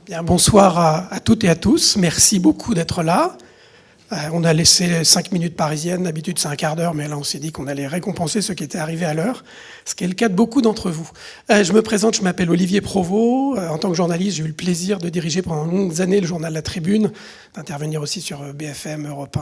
Bien, bonsoir à toutes et à tous. Merci beaucoup d'être là. On a laissé 5 minutes parisiennes. D'habitude, c'est un quart d'heure, mais là, on s'est dit qu'on allait récompenser ceux qui étaient arrivés à l'heure, ce qui est le cas de beaucoup d'entre vous. Je me présente, je m'appelle Olivier Provost. En tant que journaliste, j'ai eu le plaisir de diriger pendant de longues années le journal La Tribune, d'intervenir aussi sur BFM, Europe 1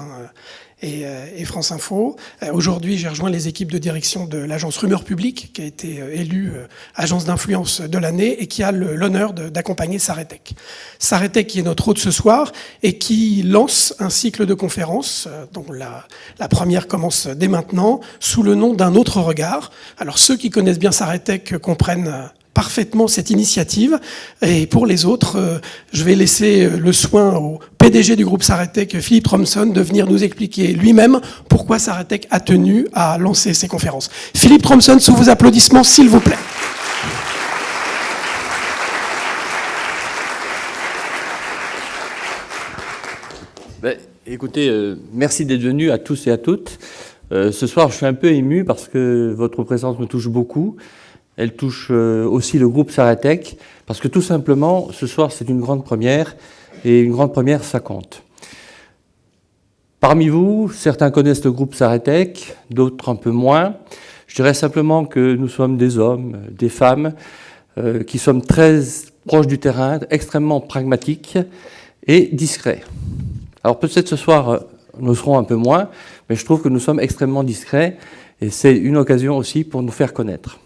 et France Info. Aujourd'hui, j'ai rejoint les équipes de direction de l'agence Rumeur Publique, qui a été élue agence d'influence de l'année et qui a l'honneur d'accompagner Saretec. Saretec, qui est notre hôte ce soir et qui lance un cycle de conférences, dont la première commence dès maintenant, sous le nom d'un autre regard. Alors, ceux qui connaissent bien Saretec comprennent parfaitement cette initiative. Et pour les autres, je vais laisser le soin au PDG du groupe Saretec, Philippe Thompson, de venir nous expliquer lui-même pourquoi Saretec a tenu à lancer ces conférences. Philippe Thompson, sous vos applaudissements, s'il vous plaît. Écoutez, merci d'être venus à tous et à toutes. Ce soir, je suis un peu ému parce que votre présence me touche beaucoup. Elle touche aussi le groupe Saretec, parce que tout simplement, ce soir, c'est une grande première, et une grande première, ça compte. Parmi vous, certains connaissent le groupe Saretec, d'autres un peu moins. Je dirais simplement que nous sommes des hommes, des femmes, qui sommes très proches du terrain, extrêmement pragmatiques et discrets. Alors peut-être ce soir, nous serons un peu moins, mais je trouve que nous sommes extrêmement discrets, et c'est une occasion aussi pour nous faire connaître.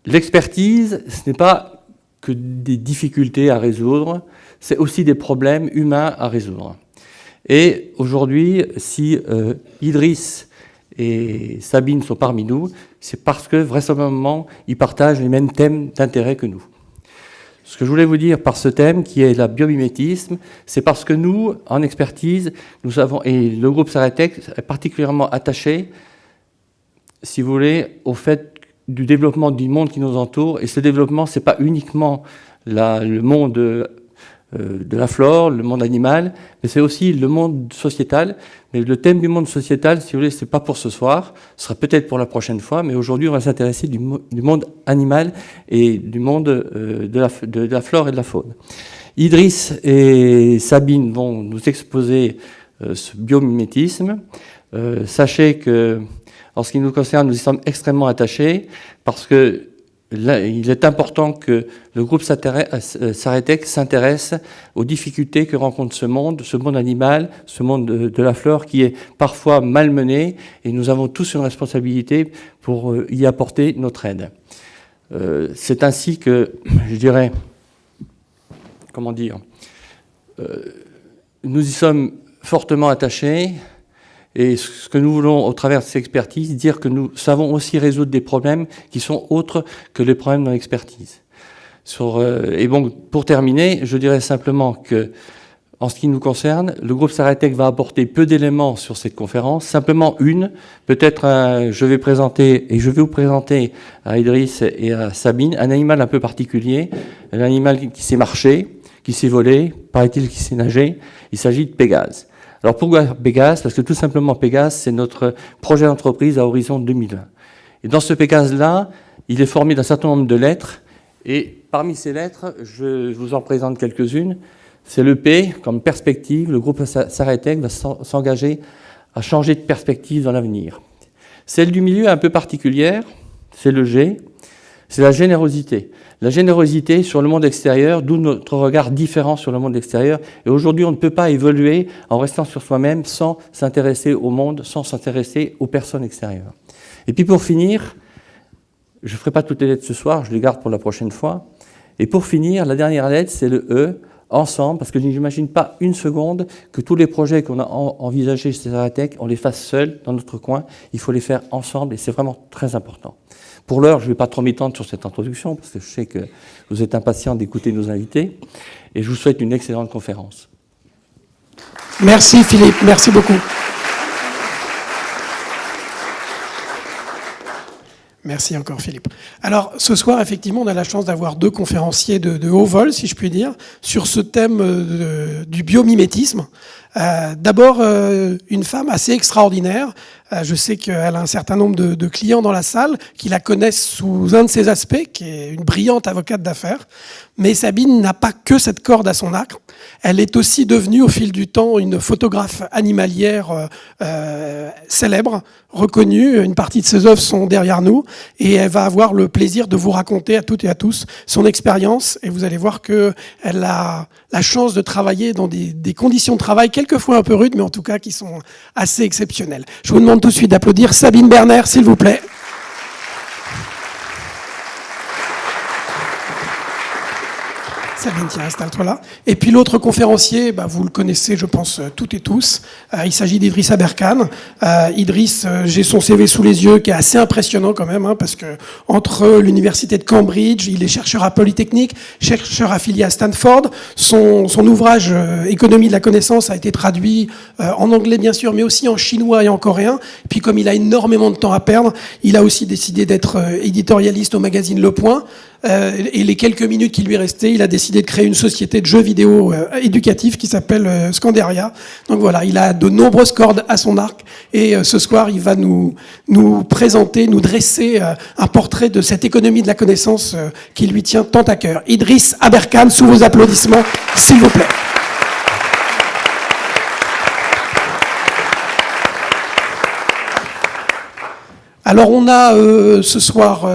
L'expertise, ce n'est pas que des difficultés à résoudre, c'est aussi des problèmes humains à résoudre. Et aujourd'hui, si Idriss et Sabine sont parmi nous, c'est parce que vraisemblablement, ils partagent les mêmes thèmes d'intérêt que nous. Ce que je voulais vous dire par ce thème, qui est la biomimétisme, c'est parce que nous, en expertise, nous avons, et le groupe Saretec est particulièrement attaché, si vous voulez, au fait du développement du monde qui nous entoure. Et ce développement, ce n'est pas uniquement le monde de la flore, le monde animal, mais c'est aussi le monde sociétal. Mais le thème du monde sociétal, si vous voulez, ce n'est pas pour ce soir, ce sera peut-être pour la prochaine fois, mais aujourd'hui, on va s'intéresser du monde animal et du monde de la flore et de la faune. Idriss et Sabine vont nous exposer ce biomimétisme. Sachez que en ce qui nous concerne, nous y sommes extrêmement attachés parce que là, il est important que le groupe Saretec s'intéresse aux difficultés que rencontre ce monde animal, ce monde de la flore qui est parfois malmené, et nous avons tous une responsabilité pour y apporter notre aide. C'est ainsi que, je dirais, comment dire, nous y sommes fortement attachés. Et ce que nous voulons, au travers de cette expertise, dire que nous savons aussi résoudre des problèmes qui sont autres que les problèmes dans l'expertise. Et bon, pour terminer, je dirais simplement que, en ce qui nous concerne, le groupe Saretec va apporter peu d'éléments sur cette conférence, simplement une. Peut-être je vais vous présenter à Idriss et à Sabine un animal un peu particulier, un animal qui sait marcher, qui sait voler, paraît-il qui sait nager. Il s'agit de Pégase. Alors pourquoi Pégase? Parce que tout simplement Pégase, c'est notre projet d'entreprise à horizon 2020. Et dans ce Pégase-là, il est formé d'un certain nombre de lettres, et parmi ces lettres, je vous en présente quelques-unes. C'est le P, comme perspective. Le groupe Saretec va s'engager à changer de perspective dans l'avenir. Celle du milieu est un peu particulière, c'est le G, c'est la générosité. La générosité sur le monde extérieur, d'où notre regard différent sur le monde extérieur. Et aujourd'hui, on ne peut pas évoluer en restant sur soi-même sans s'intéresser au monde, sans s'intéresser aux personnes extérieures. Et puis pour finir, je ne ferai pas toutes les lettres ce soir, je les garde pour la prochaine fois. Et pour finir, la dernière lettre, c'est le E, ensemble, parce que je n'imagine pas une seconde que tous les projets qu'on a envisagés chez Saretec, on les fasse seuls, dans notre coin. Il faut les faire ensemble, et c'est vraiment très important. Pour l'heure, je ne vais pas trop m'étendre sur cette introduction, parce que je sais que vous êtes impatients d'écouter nos invités, et je vous souhaite une excellente conférence. Merci Philippe, merci beaucoup. Merci encore Philippe. Alors ce soir, effectivement, on a la chance d'avoir deux conférenciers de haut vol, si je puis dire, sur ce thème du biomimétisme. D'abord, une femme assez extraordinaire. Je sais qu'elle a un certain nombre de clients dans la salle qui la connaissent sous un de ses aspects, qui est une brillante avocate d'affaires. Mais Sabine n'a pas que cette corde à son arc. Elle est aussi devenue, au fil du temps, une photographe animalière célèbre, reconnue. Une partie de ses œuvres sont derrière nous. Et elle va avoir le plaisir de vous raconter à toutes et à tous son expérience. Et vous allez voir qu'elle a la chance de travailler dans des conditions de travail quelquefois un peu rudes, mais en tout cas qui sont assez exceptionnelles. Je vous demande tout de suite d'applaudir Sabine Berner, s'il vous plaît. Sabine, tiens, installe-toi là. Et puis l'autre conférencier, vous le connaissez, je pense, toutes et tous. Il s'agit d'Idriss Aberkane. Idriss, j'ai son CV sous les yeux, qui est assez impressionnant quand même, parce que entre l'université de Cambridge, il est chercheur à Polytechnique, chercheur affilié à Stanford. Son ouvrage Économie de la connaissance a été traduit en anglais bien sûr, mais aussi en chinois et en coréen. Et puis comme il a énormément de temps à perdre, il a aussi décidé d'être éditorialiste au magazine Le Point. Et les quelques minutes qui lui restaient, il a décidé de créer une société de jeux vidéo éducatifs qui s'appelle Scandaria. Donc voilà, il a de nombreuses cordes à son arc et ce soir, il va nous présenter, nous dresser un portrait de cette économie de la connaissance qui lui tient tant à cœur. Idriss Aberkane, sous vos applaudissements, s'il vous plaît. Alors on a ce soir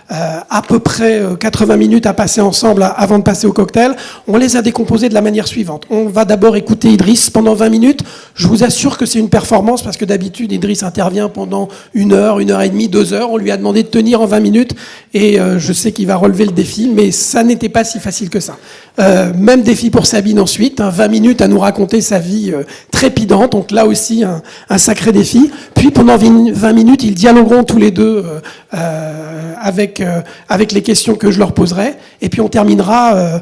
à peu près 80 minutes à passer ensemble avant de passer au cocktail. On les a décomposés de la manière suivante. On va d'abord écouter Idriss pendant 20 minutes. Je vous assure que c'est une performance parce que d'habitude Idriss intervient pendant 1 heure, 1 heure et demie, 2 heures. On lui a demandé de tenir en 20 minutes et je sais qu'il va relever le défi, mais ça n'était pas si facile que ça. Même défi pour Sabine ensuite, 20 minutes à nous raconter sa vie trépidante, donc là aussi un sacré défi. Puis pendant 20 minutes, ils dialogueront tous les deux avec les questions que je leur poserai. Et puis on terminera,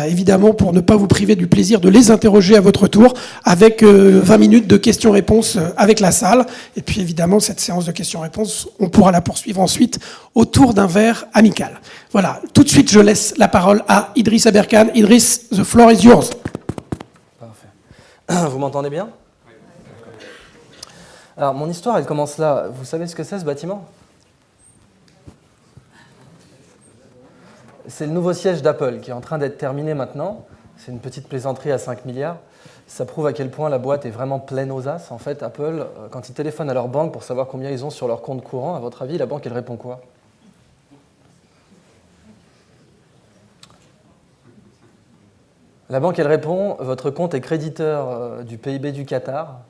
évidemment, pour ne pas vous priver du plaisir de les interroger à votre tour, avec 20 minutes de questions-réponses avec la salle. Et puis évidemment, cette séance de questions-réponses, on pourra la poursuivre ensuite autour d'un verre amical. Voilà, tout de suite, je laisse la parole à Idriss Aberkane. Idriss, the floor is yours. Parfait. Vous m'entendez bien ? Alors, mon histoire, elle commence là. Vous savez ce que c'est, ce bâtiment ? C'est le nouveau siège d'Apple qui est en train d'être terminé maintenant. C'est une petite plaisanterie à 5 milliards. Ça prouve à quel point la boîte est vraiment pleine aux as. En fait, Apple, quand ils téléphonent à leur banque pour savoir combien ils ont sur leur compte courant, à votre avis, la banque, elle répond quoi ? La banque, elle répond, votre compte est créditeur du PIB du Qatar,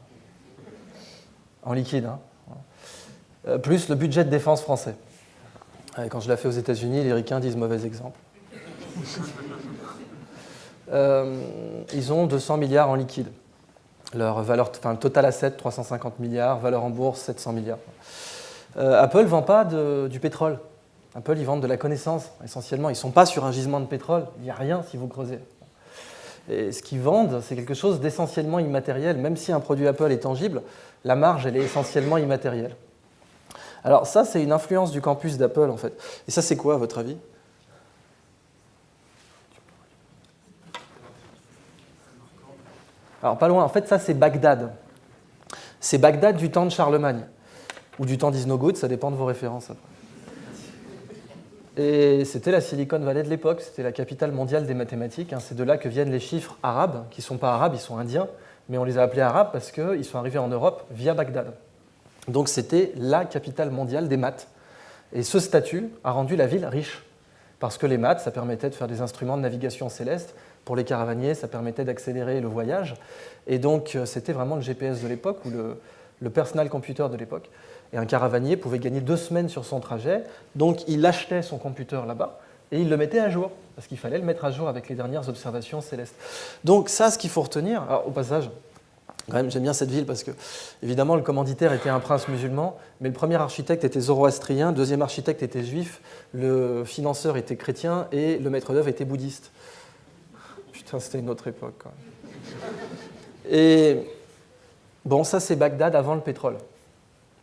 en liquide, hein, plus le budget de défense français. Quand je l'ai fait aux États-Unis, les ricains disent mauvais exemple. Ils ont 200 milliards en liquide. Leur valeur, le total asset, 350 milliards, valeur en bourse, 700 milliards. Apple ne vend pas du pétrole. Apple, ils vendent de la connaissance, essentiellement. Ils ne sont pas sur un gisement de pétrole. Il n'y a rien si vous creusez. Et ce qu'ils vendent, c'est quelque chose d'essentiellement immatériel. Même si un produit Apple est tangible, la marge, elle est essentiellement immatérielle. Alors ça, c'est une influence du campus d'Apple, en fait. Et ça, c'est quoi, à votre avis ? Alors, pas loin. En fait, ça, c'est Bagdad. C'est Bagdad du temps de Charlemagne. Ou du temps d'Is No Good, ça dépend de vos références. Et c'était la Silicon Valley de l'époque. C'était la capitale mondiale des mathématiques. C'est de là que viennent les chiffres arabes, qui ne sont pas arabes, ils sont indiens. Mais on les a appelés arabes parce qu'ils sont arrivés en Europe via Bagdad. Donc c'était la capitale mondiale des maths. Et ce statut a rendu la ville riche. Parce que les maths, ça permettait de faire des instruments de navigation céleste. Pour les caravaniers, ça permettait d'accélérer le voyage. Et donc c'était vraiment le GPS de l'époque, ou le personal computer de l'époque. Et un caravanier pouvait gagner 2 semaines sur son trajet. Donc il achetait son computer là-bas et il le mettait à jour. Parce qu'il fallait le mettre à jour avec les dernières observations célestes. Donc ça, ce qu'il faut retenir, alors, au passage, quand même, j'aime bien cette ville parce que, évidemment, le commanditaire était un prince musulman, mais le premier architecte était zoroastrien, le deuxième architecte était juif, le financeur était chrétien et le maître d'œuvre était bouddhiste. Putain, c'était une autre époque, quand même. Et bon, ça, c'est Bagdad avant le pétrole.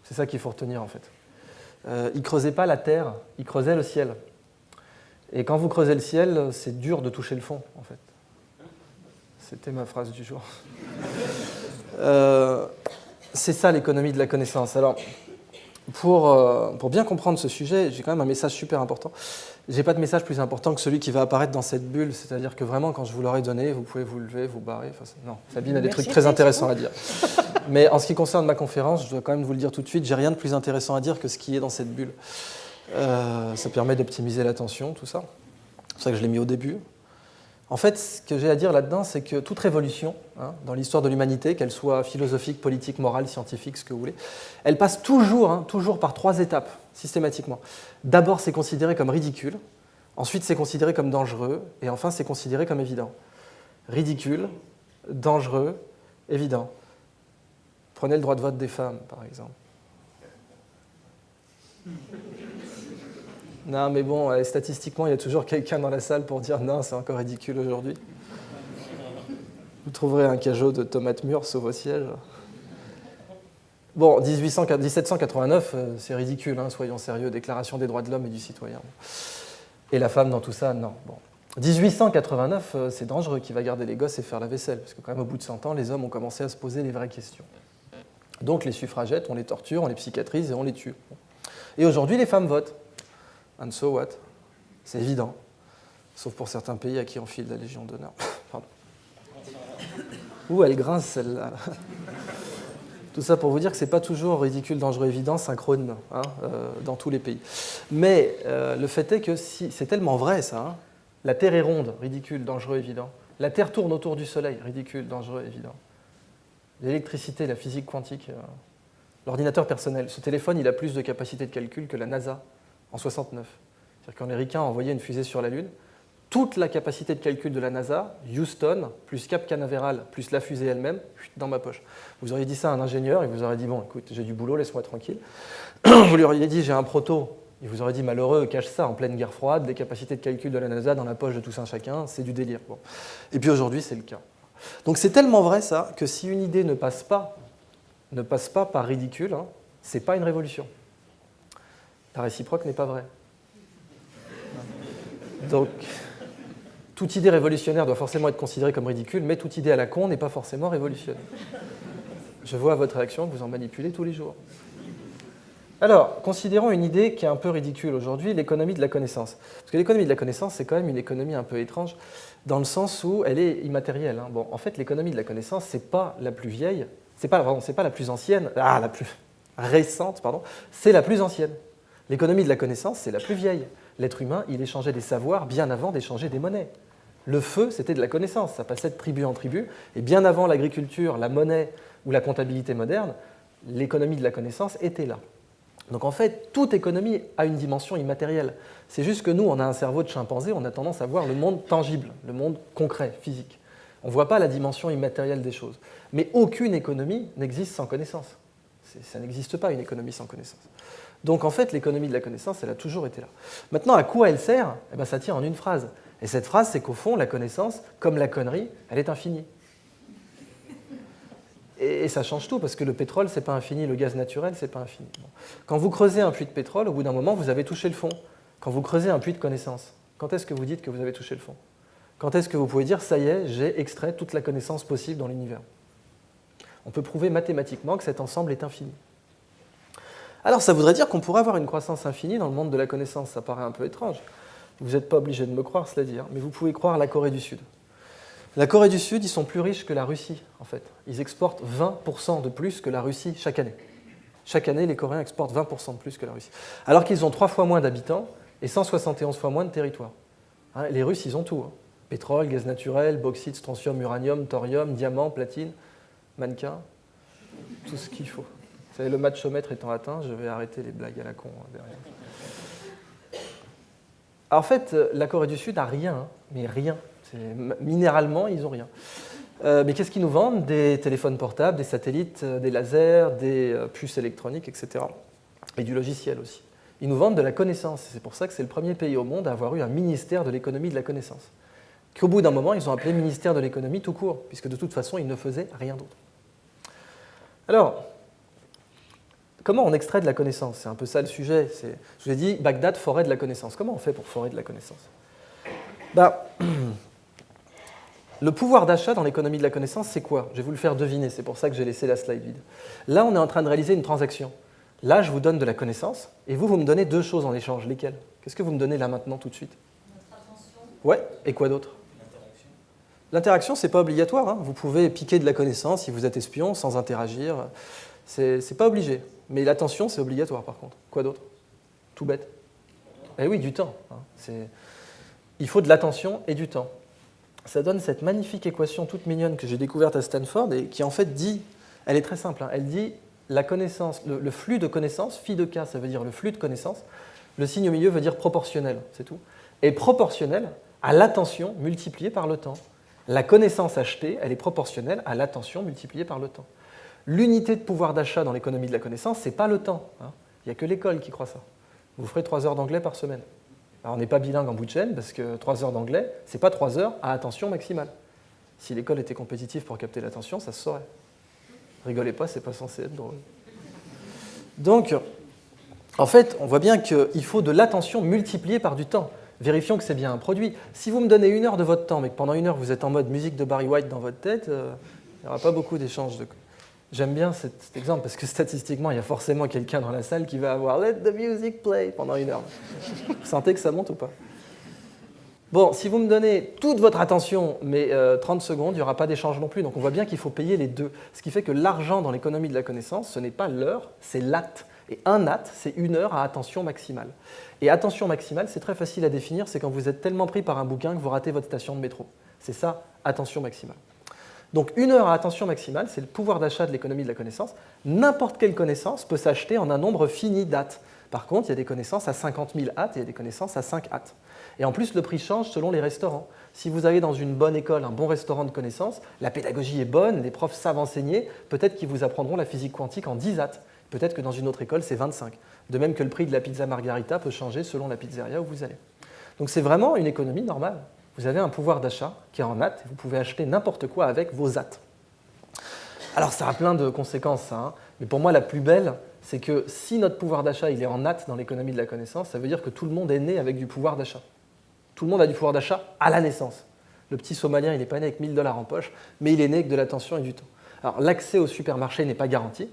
C'est ça qu'il faut retenir, en fait. Ils ne creusaient pas la terre, ils creusaient le ciel. Et quand vous creusez le ciel, c'est dur de toucher le fond, en fait. C'était ma phrase du jour. C'est ça l'économie de la connaissance. Alors, pour bien comprendre ce sujet, j'ai quand même un message super important. Je n'ai pas de message plus important que celui qui va apparaître dans cette bulle, c'est-à-dire que vraiment, quand je vous l'aurai donné, vous pouvez vous lever, vous barrer. Enfin, non, Sabine a des trucs très intéressants à dire. Mais en ce qui concerne ma conférence, je dois quand même vous le dire tout de suite, j'ai rien de plus intéressant à dire que ce qui est dans cette bulle. Ça permet d'optimiser l'attention, tout ça. C'est pour ça que je l'ai mis au début. En fait, ce que j'ai à dire là-dedans, c'est que toute révolution, dans l'histoire de l'humanité, qu'elle soit philosophique, politique, morale, scientifique, ce que vous voulez, elle passe toujours par 3 étapes, systématiquement. D'abord, c'est considéré comme ridicule, ensuite, c'est considéré comme dangereux, et enfin, c'est considéré comme évident. Ridicule, dangereux, évident. Prenez le droit de vote des femmes, par exemple. Non, mais bon, statistiquement, il y a toujours quelqu'un dans la salle pour dire non, c'est encore ridicule aujourd'hui. Vous trouverez un cajot de tomates mûres sur vos sièges. Bon, 1789, c'est ridicule, soyons sérieux, Déclaration des droits de l'homme et du citoyen. Et la femme dans tout ça, non. Bon. 1889, c'est dangereux, qui va garder les gosses et faire la vaisselle, parce que quand même, au bout de 100 ans, les hommes ont commencé à se poser les vraies questions. Donc les suffragettes, on les torture, on les psychiatrise et on les tue. Et aujourd'hui, les femmes votent. And so what? C'est évident. Sauf pour certains pays à qui on file la Légion d'honneur. Pardon. Ouh, elle grince celle-là. Tout ça pour vous dire que ce n'est pas toujours ridicule, dangereux, évident, synchrone dans tous les pays. Mais le fait est que c'est tellement vrai ça. La Terre est ronde, ridicule, dangereux, évident. La Terre tourne autour du Soleil, ridicule, dangereux, évident. L'électricité, la physique quantique, l'ordinateur personnel. Ce téléphone, il a plus de capacité de calcul que la NASA. En 69. C'est-à-dire quand les Ricains ont envoyé une fusée sur la Lune, toute la capacité de calcul de la NASA, Houston, plus Cap Canaveral, plus la fusée elle-même, dans ma poche. Vous auriez dit ça à un ingénieur, il vous aurait dit, bon, écoute, j'ai du boulot, laisse-moi tranquille. Vous lui auriez dit, j'ai un proto. Il vous aurait dit, malheureux, cache ça en pleine guerre froide, les capacités de calcul de la NASA dans la poche de tous un chacun, c'est du délire. Bon. Et puis aujourd'hui, c'est le cas. Donc c'est tellement vrai, ça, que si une idée ne passe pas par ridicule, c'est pas une révolution. La réciproque n'est pas vraie. Donc, toute idée révolutionnaire doit forcément être considérée comme ridicule, mais toute idée à la con n'est pas forcément révolutionnaire. Je vois à votre réaction que vous en manipulez tous les jours. Alors, considérons une idée qui est un peu ridicule aujourd'hui, l'économie de la connaissance. Parce que l'économie de la connaissance, c'est quand même une économie un peu étrange, dans le sens où elle est immatérielle. Bon, en fait, l'économie de la connaissance, c'est pas la plus vieille, c'est pas la plus ancienne, la plus récente, pardon, c'est la plus ancienne. L'économie de la connaissance, c'est la plus vieille. L'être humain, il échangeait des savoirs bien avant d'échanger des monnaies. Le feu, c'était de la connaissance, ça passait de tribu en tribu, et bien avant l'agriculture, la monnaie ou la comptabilité moderne, l'économie de la connaissance était là. Donc en fait, toute économie a une dimension immatérielle. C'est juste que nous, on a un cerveau de chimpanzé, on a tendance à voir le monde tangible, le monde concret, physique. On ne voit pas la dimension immatérielle des choses. Mais aucune économie n'existe sans connaissance. Ça n'existe pas, une économie sans connaissance. Donc en fait, l'économie de la connaissance, elle a toujours été là. Maintenant, à quoi elle sert? Ça tient en une phrase. Et cette phrase, c'est qu'au fond, la connaissance, comme la connerie, elle est infinie. Et ça change tout, parce que le pétrole, c'est pas infini, le gaz naturel, c'est pas infini. Bon. Quand vous creusez un puits de pétrole, au bout d'un moment, vous avez touché le fond. Quand vous creusez un puits de connaissance, quand est-ce que vous dites que vous avez touché le fond? Quand est-ce que vous pouvez dire, ça y est, j'ai extrait toute la connaissance possible dans l'univers? On peut prouver mathématiquement que cet ensemble est infini. Alors ça voudrait dire qu'on pourrait avoir une croissance infinie dans le monde de la connaissance. Ça paraît un peu étrange. Vous n'êtes pas obligé de me croire, cela dit, mais vous pouvez croire la Corée du Sud. La Corée du Sud, ils sont plus riches que la Russie, en fait. Ils exportent 20% de plus que la Russie chaque année. Chaque année, les Coréens exportent 20% de plus que la Russie. Alors qu'ils ont 3 fois moins d'habitants et 171 fois moins de territoire. Les Russes, ils ont tout. Pétrole, gaz naturel, bauxite, strontium, uranium, thorium, diamant, platine, mannequin, tout ce qu'il faut. Vous savez, le matchomètre étant atteint, je vais arrêter les blagues à la con derrière. Alors, en fait, la Corée du Sud n'a rien, mais rien. Minéralement, ils n'ont rien. Mais qu'est-ce qu'ils nous vendent? Des téléphones portables, des satellites, des lasers, des puces électroniques, etc. Et du logiciel aussi. Ils nous vendent de la connaissance. C'est pour ça que c'est le premier pays au monde à avoir eu un ministère de l'économie de la connaissance. Qu'au bout d'un moment, ils ont appelé ministère de l'économie tout court, puisque de toute façon, ils ne faisaient rien d'autre. Alors, comment on extrait de la connaissance? C'est un peu ça le sujet. Je vous ai dit, Bagdad, forêt de la connaissance. Comment on fait pour forer de la connaissance? le pouvoir d'achat dans l'économie de la connaissance, c'est quoi? Je vais vous le faire deviner, c'est pour ça que j'ai laissé la slide vide. Là, on est en train de réaliser une transaction. Là, je vous donne de la connaissance, et vous me donnez deux choses en échange. Lesquelles? Qu'est-ce que vous me donnez là maintenant, tout de suite? Notre attention. Ouais, et quoi d'autre? L'interaction, c'est pas obligatoire, hein. Vous pouvez piquer de la connaissance si vous êtes espion sans interagir. C'est pas obligé. Mais l'attention, c'est obligatoire par contre. Quoi d'autre? Tout bête. Eh oui, du temps. Hein. Il faut de l'attention et du temps. Ça donne cette magnifique équation toute mignonne que j'ai découverte à Stanford et qui en fait dit, elle est très simple, hein, elle dit la connaissance, le flux de connaissances, phi de k, ça veut dire le flux de connaissances, le signe au milieu veut dire proportionnel, c'est tout, est proportionnel à l'attention multipliée par le temps. La connaissance achetée, elle est proportionnelle à l'attention multipliée par le temps. L'unité de pouvoir d'achat dans l'économie de la connaissance, ce n'est pas le temps. Hein. Il n'y a que l'école qui croit ça. Vous ferez 3 heures d'anglais par semaine. Alors on n'est pas bilingue en bout de chaîne parce que 3 heures d'anglais, ce n'est pas 3 heures à attention maximale. Si l'école était compétitive pour capter l'attention, ça se saurait. Rigolez pas, c'est pas censé être drôle. Donc, en fait, on voit bien qu'il faut de l'attention multipliée par du temps. Vérifions que c'est bien un produit. Si vous me donnez 1 heure de votre temps, mais que pendant 1 heure vous êtes en mode musique de Barry White dans votre tête, il n'y aura pas beaucoup d'échanges. J'aime bien cet exemple parce que statistiquement, il y a forcément quelqu'un dans la salle qui va avoir « Let the music play » pendant 1 heure. Vous sentez que ça monte ou pas? Bon, si vous me donnez toute votre attention, mais 30 secondes, il n'y aura pas d'échange non plus. Donc on voit bien qu'il faut payer les deux. Ce qui fait que l'argent dans l'économie de la connaissance, ce n'est pas l'heure, c'est l'at. Et un at, c'est 1 heure à attention maximale. Et attention maximale, c'est très facile à définir, c'est quand vous êtes tellement pris par un bouquin que vous ratez votre station de métro. C'est ça, attention maximale. Donc 1 heure à attention maximale, c'est le pouvoir d'achat de l'économie de la connaissance. N'importe quelle connaissance peut s'acheter en un nombre fini d'at. Par contre, il y a des connaissances à 50 000 at et il y a des connaissances à 5 at. Et en plus, le prix change selon les restaurants. Si vous allez dans une bonne école, un bon restaurant de connaissances, la pédagogie est bonne, les profs savent enseigner, peut-être qu'ils vous apprendront la physique quantique en 10 at. Peut-être que dans une autre école, c'est 25. De même que le prix de la pizza margarita peut changer selon la pizzeria où vous allez. Donc c'est vraiment une économie normale. Vous avez un pouvoir d'achat qui est en at, et vous pouvez acheter n'importe quoi avec vos at. Alors ça a plein de conséquences, ça, hein. Mais pour moi, la plus belle, c'est que si notre pouvoir d'achat il est en at dans l'économie de la connaissance, ça veut dire que tout le monde est né avec du pouvoir d'achat. Tout le monde a du pouvoir d'achat à la naissance. Le petit Somalien, il n'est pas né avec 1 000 $ en poche, mais il est né avec de l'attention et du temps. Alors l'accès au supermarché n'est pas garanti,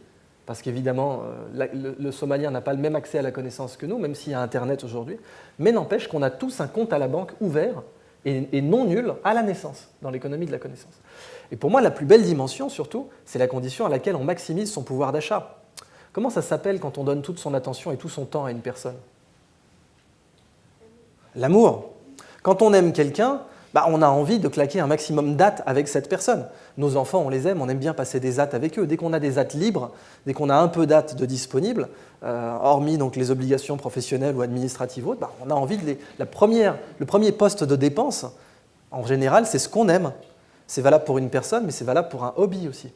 parce qu'évidemment, le Somalien n'a pas le même accès à la connaissance que nous, même s'il y a Internet aujourd'hui, mais n'empêche qu'on a tous un compte à la banque ouvert et non nul à la naissance dans l'économie de la connaissance. Et pour moi, la plus belle dimension, surtout, c'est la condition à laquelle on maximise son pouvoir d'achat. Comment ça s'appelle quand on donne toute son attention et tout son temps à une personne? L'amour. Quand on aime quelqu'un, on a envie de claquer un maximum d'at avec cette personne. Nos enfants, on les aime, on aime bien passer des at avec eux. Dès qu'on a des at libres, dès qu'on a un peu d'at de disponible, hormis donc les obligations professionnelles ou administratives autres, on a envie de le premier poste de dépense, en général, c'est ce qu'on aime. C'est valable pour une personne, mais c'est valable pour un hobby aussi.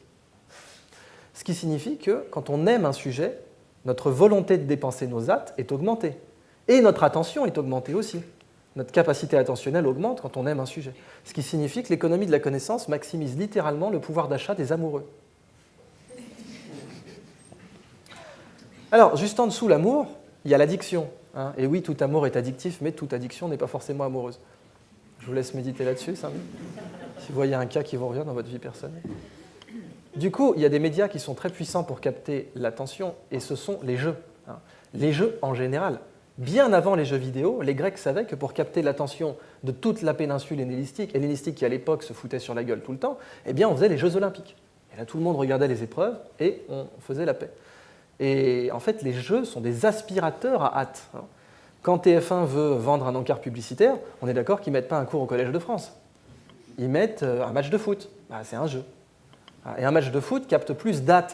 Ce qui signifie que quand on aime un sujet, notre volonté de dépenser nos at est augmentée. Et notre attention est augmentée aussi. Notre capacité attentionnelle augmente quand on aime un sujet. Ce qui signifie que l'économie de la connaissance maximise littéralement le pouvoir d'achat des amoureux. Alors, juste en dessous l'amour, il y a l'addiction. Hein. Et oui, tout amour est addictif, mais toute addiction n'est pas forcément amoureuse. Je vous laisse méditer là-dessus, ça. Si vous voyez un cas qui vous revient dans votre vie personnelle. Du coup, il y a des médias qui sont très puissants pour capter l'attention, et ce sont les jeux. Hein. Les jeux en général. Bien avant les jeux vidéo, les Grecs savaient que pour capter l'attention de toute la péninsule hellénistique qui à l'époque se foutait sur la gueule tout le temps, eh bien on faisait les Jeux Olympiques. Et là tout le monde regardait les épreuves et on faisait la paix. Et en fait les jeux sont des aspirateurs à hâte. Quand TF1 veut vendre un encart publicitaire, on est d'accord qu'ils ne mettent pas un cours au Collège de France. Ils mettent un match de foot. C'est un jeu. Et un match de foot capte plus d'at.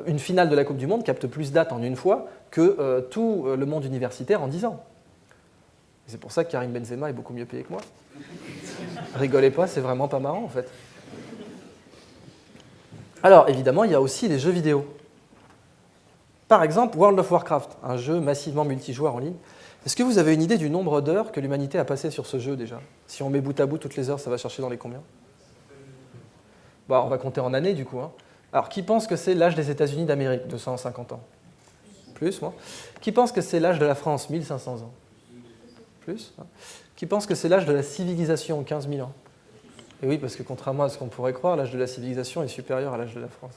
Une finale de la Coupe du Monde capte plus d'at en une fois que tout le monde universitaire en 10 ans. Et c'est pour ça que Karim Benzema est beaucoup mieux payé que moi. Rigolez pas, c'est vraiment pas marrant en fait. Alors évidemment, il y a aussi les jeux vidéo. Par exemple, World of Warcraft, un jeu massivement multijoueur en ligne. Est-ce que vous avez une idée du nombre d'heures que l'humanité a passé sur ce jeu déjà? Si on met bout à bout toutes les heures, ça va chercher dans les combien? On va compter en années du coup. Hein. Alors, qui pense que c'est l'âge des États-Unis d'Amérique, 250 ans? Plus, moi. Qui pense que c'est l'âge de la France, 1500 ans? Plus. Qui pense que c'est l'âge de la civilisation, 15 000 ans? Et oui, parce que contrairement à ce qu'on pourrait croire, l'âge de la civilisation est supérieur à l'âge de la France.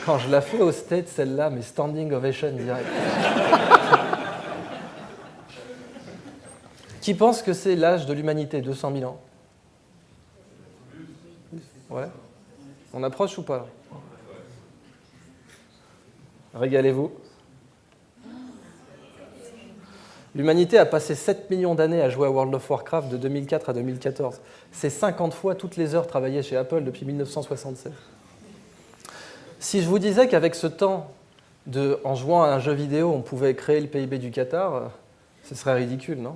Quand je la fais au States, celle-là, mais standing ovation direct. Qui pense que c'est l'âge de l'humanité, 200 000 ans? Ouais. On approche ou pas là? Régalez-vous. L'humanité a passé 7 millions d'années à jouer à World of Warcraft de 2004 à 2014. C'est 50 fois toutes les heures travaillées chez Apple depuis 1976. Si je vous disais qu'avec ce temps, en jouant à un jeu vidéo, on pouvait créer le PIB du Qatar, ce serait ridicule, non?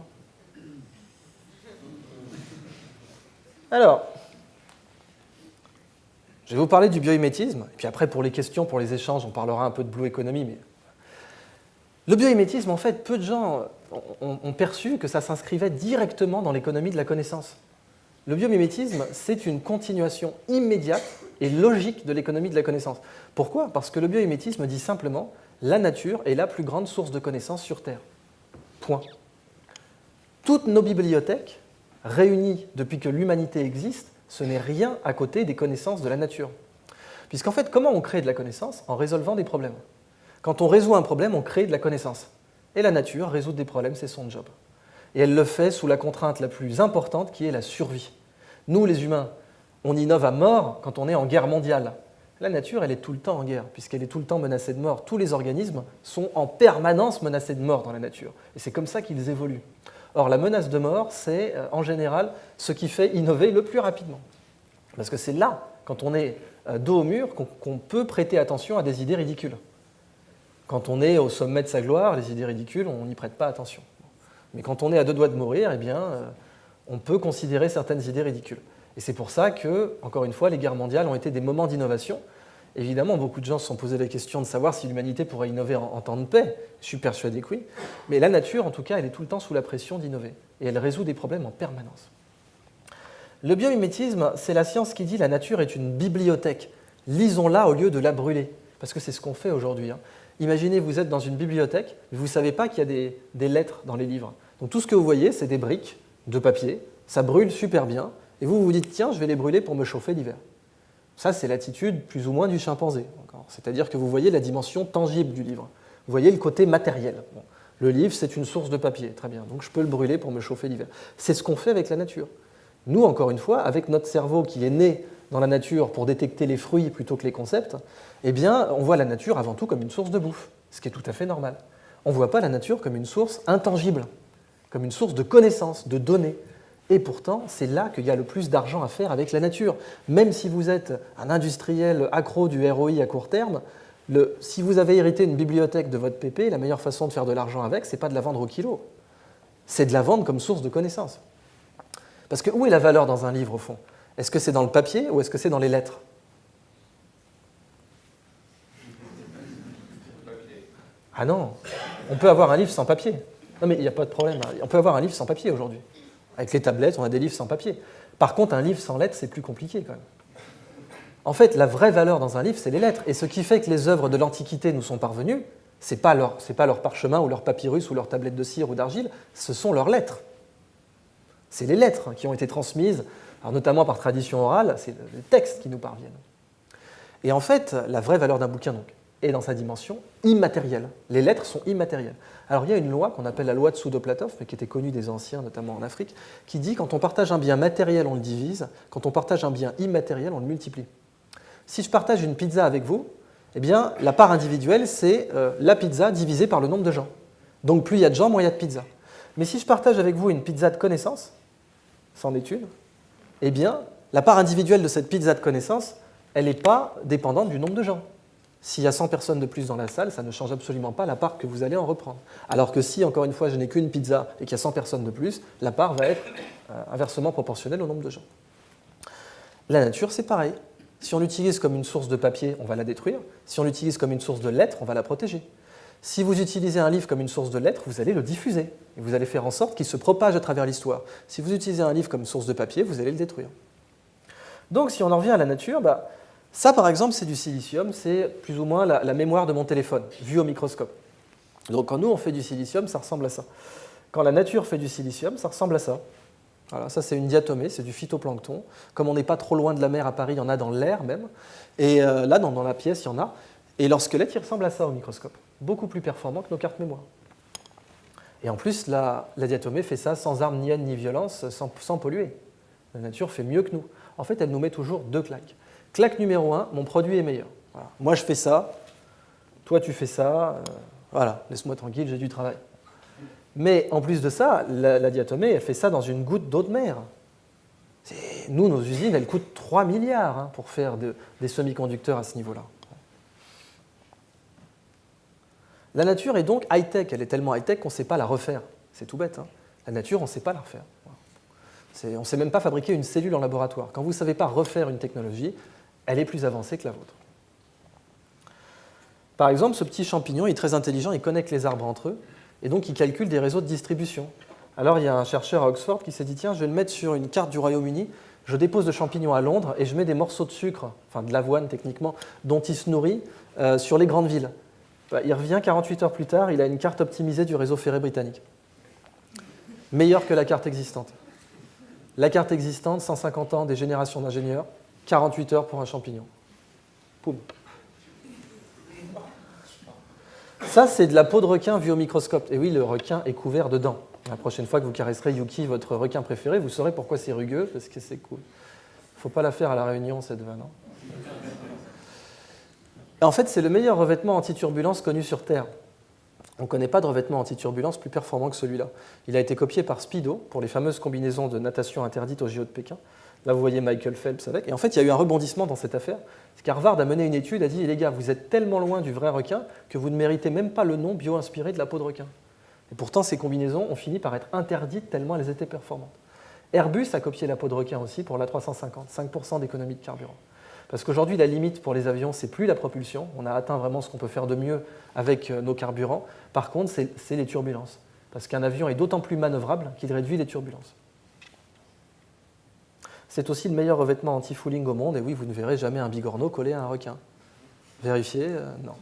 Alors, je vais vous parler du biomimétisme, et puis après, pour les questions, pour les échanges, on parlera un peu de Blue Economy. Mais le biomimétisme, en fait, peu de gens ont perçu que ça s'inscrivait directement dans l'économie de la connaissance. Le biomimétisme, c'est une continuation immédiate et logique de l'économie de la connaissance. Pourquoi? Parce que le biomimétisme dit simplement « la nature est la plus grande source de connaissances sur Terre ». Point. Toutes nos bibliothèques, réunies depuis que l'humanité existe, ce n'est rien à côté des connaissances de la nature. Puisqu'en fait, comment on crée de la connaissance? En résolvant des problèmes. Quand on résout un problème, on crée de la connaissance. Et la nature, résoudre des problèmes, c'est son job. Et elle le fait sous la contrainte la plus importante qui est la survie. Nous, les humains, on innove à mort quand on est en guerre mondiale. La nature, elle est tout le temps en guerre, puisqu'elle est tout le temps menacée de mort. Tous les organismes sont en permanence menacés de mort dans la nature. Et c'est comme ça qu'ils évoluent. Or, la menace de mort, c'est en général ce qui fait innover le plus rapidement. Parce que c'est là, quand on est dos au mur, qu'on peut prêter attention à des idées ridicules. Quand on est au sommet de sa gloire, les idées ridicules, on n'y prête pas attention. Mais quand on est à 2 doigts de mourir, eh bien, on peut considérer certaines idées ridicules. Et c'est pour ça que, encore une fois, les guerres mondiales ont été des moments d'innovation. Évidemment, beaucoup de gens se sont posé la question de savoir si l'humanité pourrait innover en temps de paix. Je suis persuadé que oui. Mais la nature, en tout cas, elle est tout le temps sous la pression d'innover. Et elle résout des problèmes en permanence. Le biomimétisme, c'est la science qui dit la nature est une bibliothèque. Lisons-la au lieu de la brûler. Parce que c'est ce qu'on fait aujourd'hui. Imaginez, vous êtes dans une bibliothèque, mais vous ne savez pas qu'il y a des lettres dans les livres. Donc tout ce que vous voyez, c'est des briques de papier. Ça brûle super bien. Et vous vous dites, tiens, je vais les brûler pour me chauffer l'hiver. Ça, c'est l'attitude plus ou moins du chimpanzé. C'est-à-dire que vous voyez la dimension tangible du livre. Vous voyez le côté matériel. Bon. Le livre, c'est une source de papier. Très bien. Donc je peux le brûler pour me chauffer l'hiver. C'est ce qu'on fait avec la nature. Nous, encore une fois, avec notre cerveau qui est né dans la nature pour détecter les fruits plutôt que les concepts, eh bien, on voit la nature avant tout comme une source de bouffe, ce qui est tout à fait normal. On ne voit pas la nature comme une source intangible, comme une source de connaissances, de données. Et pourtant, c'est là qu'il y a le plus d'argent à faire avec la nature. Même si vous êtes un industriel accro du ROI à court terme, si vous avez hérité une bibliothèque de votre PP, la meilleure façon de faire de l'argent avec, ce n'est pas de la vendre au kilo. C'est de la vendre comme source de connaissances. Parce que où est la valeur dans un livre, au fond? Est-ce que c'est dans le papier ou est-ce que c'est dans les lettres? Ah non, on peut avoir un livre sans papier. Non mais il n'y a pas de problème, on peut avoir un livre sans papier aujourd'hui. Avec les tablettes, on a des livres sans papier. Par contre, un livre sans lettres, c'est plus compliqué quand même. En fait, la vraie valeur dans un livre, c'est les lettres. Et ce qui fait que les œuvres de l'Antiquité nous sont parvenues, ce n'est pas leur parchemin ou leur papyrus ou leur tablette de cire ou d'argile, ce sont leurs lettres. C'est les lettres qui ont été transmises, alors notamment par tradition orale, c'est les textes qui nous parviennent. Et en fait, la vraie valeur d'un bouquin donc, est dans sa dimension immatérielle. Les lettres sont immatérielles. Alors il y a une loi qu'on appelle la loi de Pseudo-Platov, mais qui était connue des anciens, notamment en Afrique, qui dit quand on partage un bien matériel, on le divise, quand on partage un bien immatériel, on le multiplie. Si je partage une pizza avec vous, eh bien, la part individuelle, c'est la pizza divisée par le nombre de gens. Donc plus il y a de gens, moins il y a de pizza. Mais si je partage avec vous une pizza de connaissances, c'en est une, eh bien, la part individuelle de cette pizza de connaissances, elle n'est pas dépendante du nombre de gens. S'il y a 100 personnes de plus dans la salle, ça ne change absolument pas la part que vous allez en reprendre. Alors que si, encore une fois, je n'ai qu'une pizza et qu'il y a 100 personnes de plus, la part va être inversement proportionnelle au nombre de gens. La nature, c'est pareil. Si on l'utilise comme une source de papier, on va la détruire. Si on l'utilise comme une source de lettres, on va la protéger. Si vous utilisez un livre comme une source de lettres, vous allez le diffuser. Et vous allez faire en sorte qu'il se propage à travers l'histoire. Si vous utilisez un livre comme source de papier, vous allez le détruire. Donc, si on en revient à la nature, ça, par exemple, c'est du silicium. C'est plus ou moins la mémoire de mon téléphone, vue au microscope. Donc, quand nous, on fait du silicium, ça ressemble à ça. Quand la nature fait du silicium, ça ressemble à ça. Voilà, ça c'est une diatomée, c'est du phytoplancton. Comme on n'est pas trop loin de la mer à Paris, il y en a dans l'air même. Et là, dans la pièce, il y en a. Et leur squelette, il ressemble à ça au microscope. Beaucoup plus performant que nos cartes mémoire. Et en plus, la diatomée fait ça sans armes ni haine ni violence, sans polluer. La nature fait mieux que nous. En fait, elle nous met toujours 2 claques. Claque numéro 1, mon produit est meilleur. Voilà. Moi, je fais ça, toi, tu fais ça. Voilà, laisse-moi tranquille, j'ai du travail. Mais en plus de ça, la diatomée, elle fait ça dans une goutte d'eau de mer. Nous, nos usines, elles coûtent 3 milliards pour faire des semi-conducteurs à ce niveau-là. La nature est donc high-tech. Elle est tellement high-tech qu'on ne sait pas la refaire. C'est tout bête. Hein. La nature, on ne sait pas la refaire. On ne sait même pas fabriquer une cellule en laboratoire. Quand vous ne savez pas refaire une technologie, elle est plus avancée que la vôtre. Par exemple, ce petit champignon est très intelligent, il connecte les arbres entre eux, et donc il calcule des réseaux de distribution. Alors il y a un chercheur à Oxford qui s'est dit, tiens, je vais le mettre sur une carte du Royaume-Uni, je dépose le champignon à Londres, et je mets des morceaux de sucre, enfin de l'avoine techniquement, dont il se nourrit sur les grandes villes. Il revient 48 heures plus tard, il a une carte optimisée du réseau ferré britannique. Meilleure que la carte existante. La carte existante, 150 ans, des générations d'ingénieurs, 48 heures pour un champignon. Poum. Ça, c'est de la peau de requin vue au microscope. Et oui, le requin est couvert de dents. La prochaine fois que vous caresserez Yuki, votre requin préféré, vous saurez pourquoi c'est rugueux, parce que c'est cool. Il ne faut pas la faire à La Réunion, cette vanne. Et en fait, c'est le meilleur revêtement anti-turbulence connu sur Terre. On ne connaît pas de revêtement anti-turbulence plus performant que celui-là. Il a été copié par Speedo pour les fameuses combinaisons de natation interdites au JO de Pékin. Là, vous voyez Michael Phelps avec. Et en fait, il y a eu un rebondissement dans cette affaire. C'est qu'Harvard a mené une étude, a dit, les gars, vous êtes tellement loin du vrai requin que vous ne méritez même pas le nom bio-inspiré de la peau de requin. Et pourtant, ces combinaisons ont fini par être interdites tellement elles étaient performantes. Airbus a copié la peau de requin aussi pour l'A350, 5% d'économie de carburant. Parce qu'aujourd'hui, la limite pour les avions, c'est plus la propulsion. On a atteint vraiment ce qu'on peut faire de mieux avec nos carburants. Par contre, c'est les turbulences. Parce qu'un avion est d'autant plus manœuvrable qu'il réduit les turbulences. C'est aussi le meilleur revêtement anti-fouling au monde. Et oui, vous ne verrez jamais un bigorneau collé à un requin. Vérifiez, non.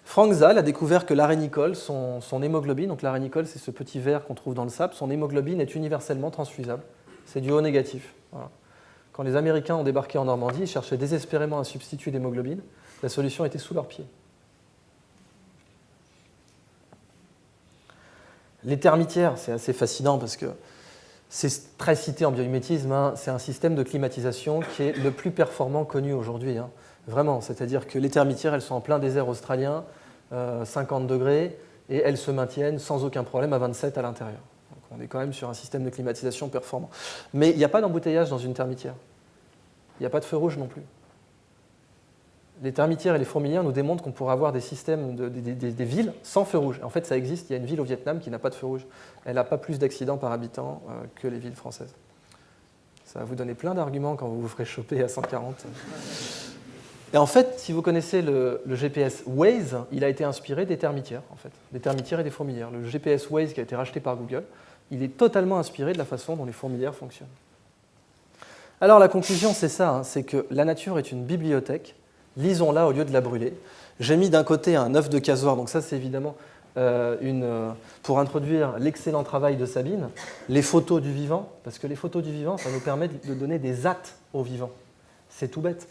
Frank Zahl a découvert que l'arénicole, son hémoglobine, donc l'arénicole, c'est ce petit verre qu'on trouve dans le sable, son hémoglobine est universellement transfusable. C'est du O négatif. Voilà. Quand les Américains ont débarqué en Normandie, ils cherchaient désespérément un substitut d'hémoglobine. La solution était sous leurs pieds. Les termitières, c'est assez fascinant parce que c'est très cité en biomimétisme. Hein. C'est un système de climatisation qui est le plus performant connu aujourd'hui. Hein. Vraiment, c'est-à-dire que les termitières, elles sont en plein désert australien, 50 degrés, et elles se maintiennent sans aucun problème à 27 à l'intérieur. On est quand même sur un système de climatisation performant. Mais il n'y a pas d'embouteillage dans une termitière. Il n'y a pas de feu rouge non plus. Les termitières et les fourmilières nous démontrent qu'on pourrait avoir des systèmes, des villes sans feu rouge. En fait, ça existe. Il y a une ville au Vietnam qui n'a pas de feu rouge. Elle n'a pas plus d'accidents par habitant que les villes françaises. Ça va vous donner plein d'arguments quand vous vous ferez choper à 140. Et en fait, si vous connaissez le GPS Waze, il a été inspiré des termitières, en fait, des termitières et des fourmilières. Le GPS Waze qui a été racheté par Google, il est totalement inspiré de la façon dont les fourmilières fonctionnent. Alors la conclusion, c'est ça, hein, c'est que la nature est une bibliothèque, lisons-la au lieu de la brûler. J'ai mis d'un côté un œuf de casoar, donc ça c'est évidemment pour introduire l'excellent travail de Sabine, les photos du vivant, parce que les photos du vivant, ça nous permet de donner des actes au vivant. C'est tout bête.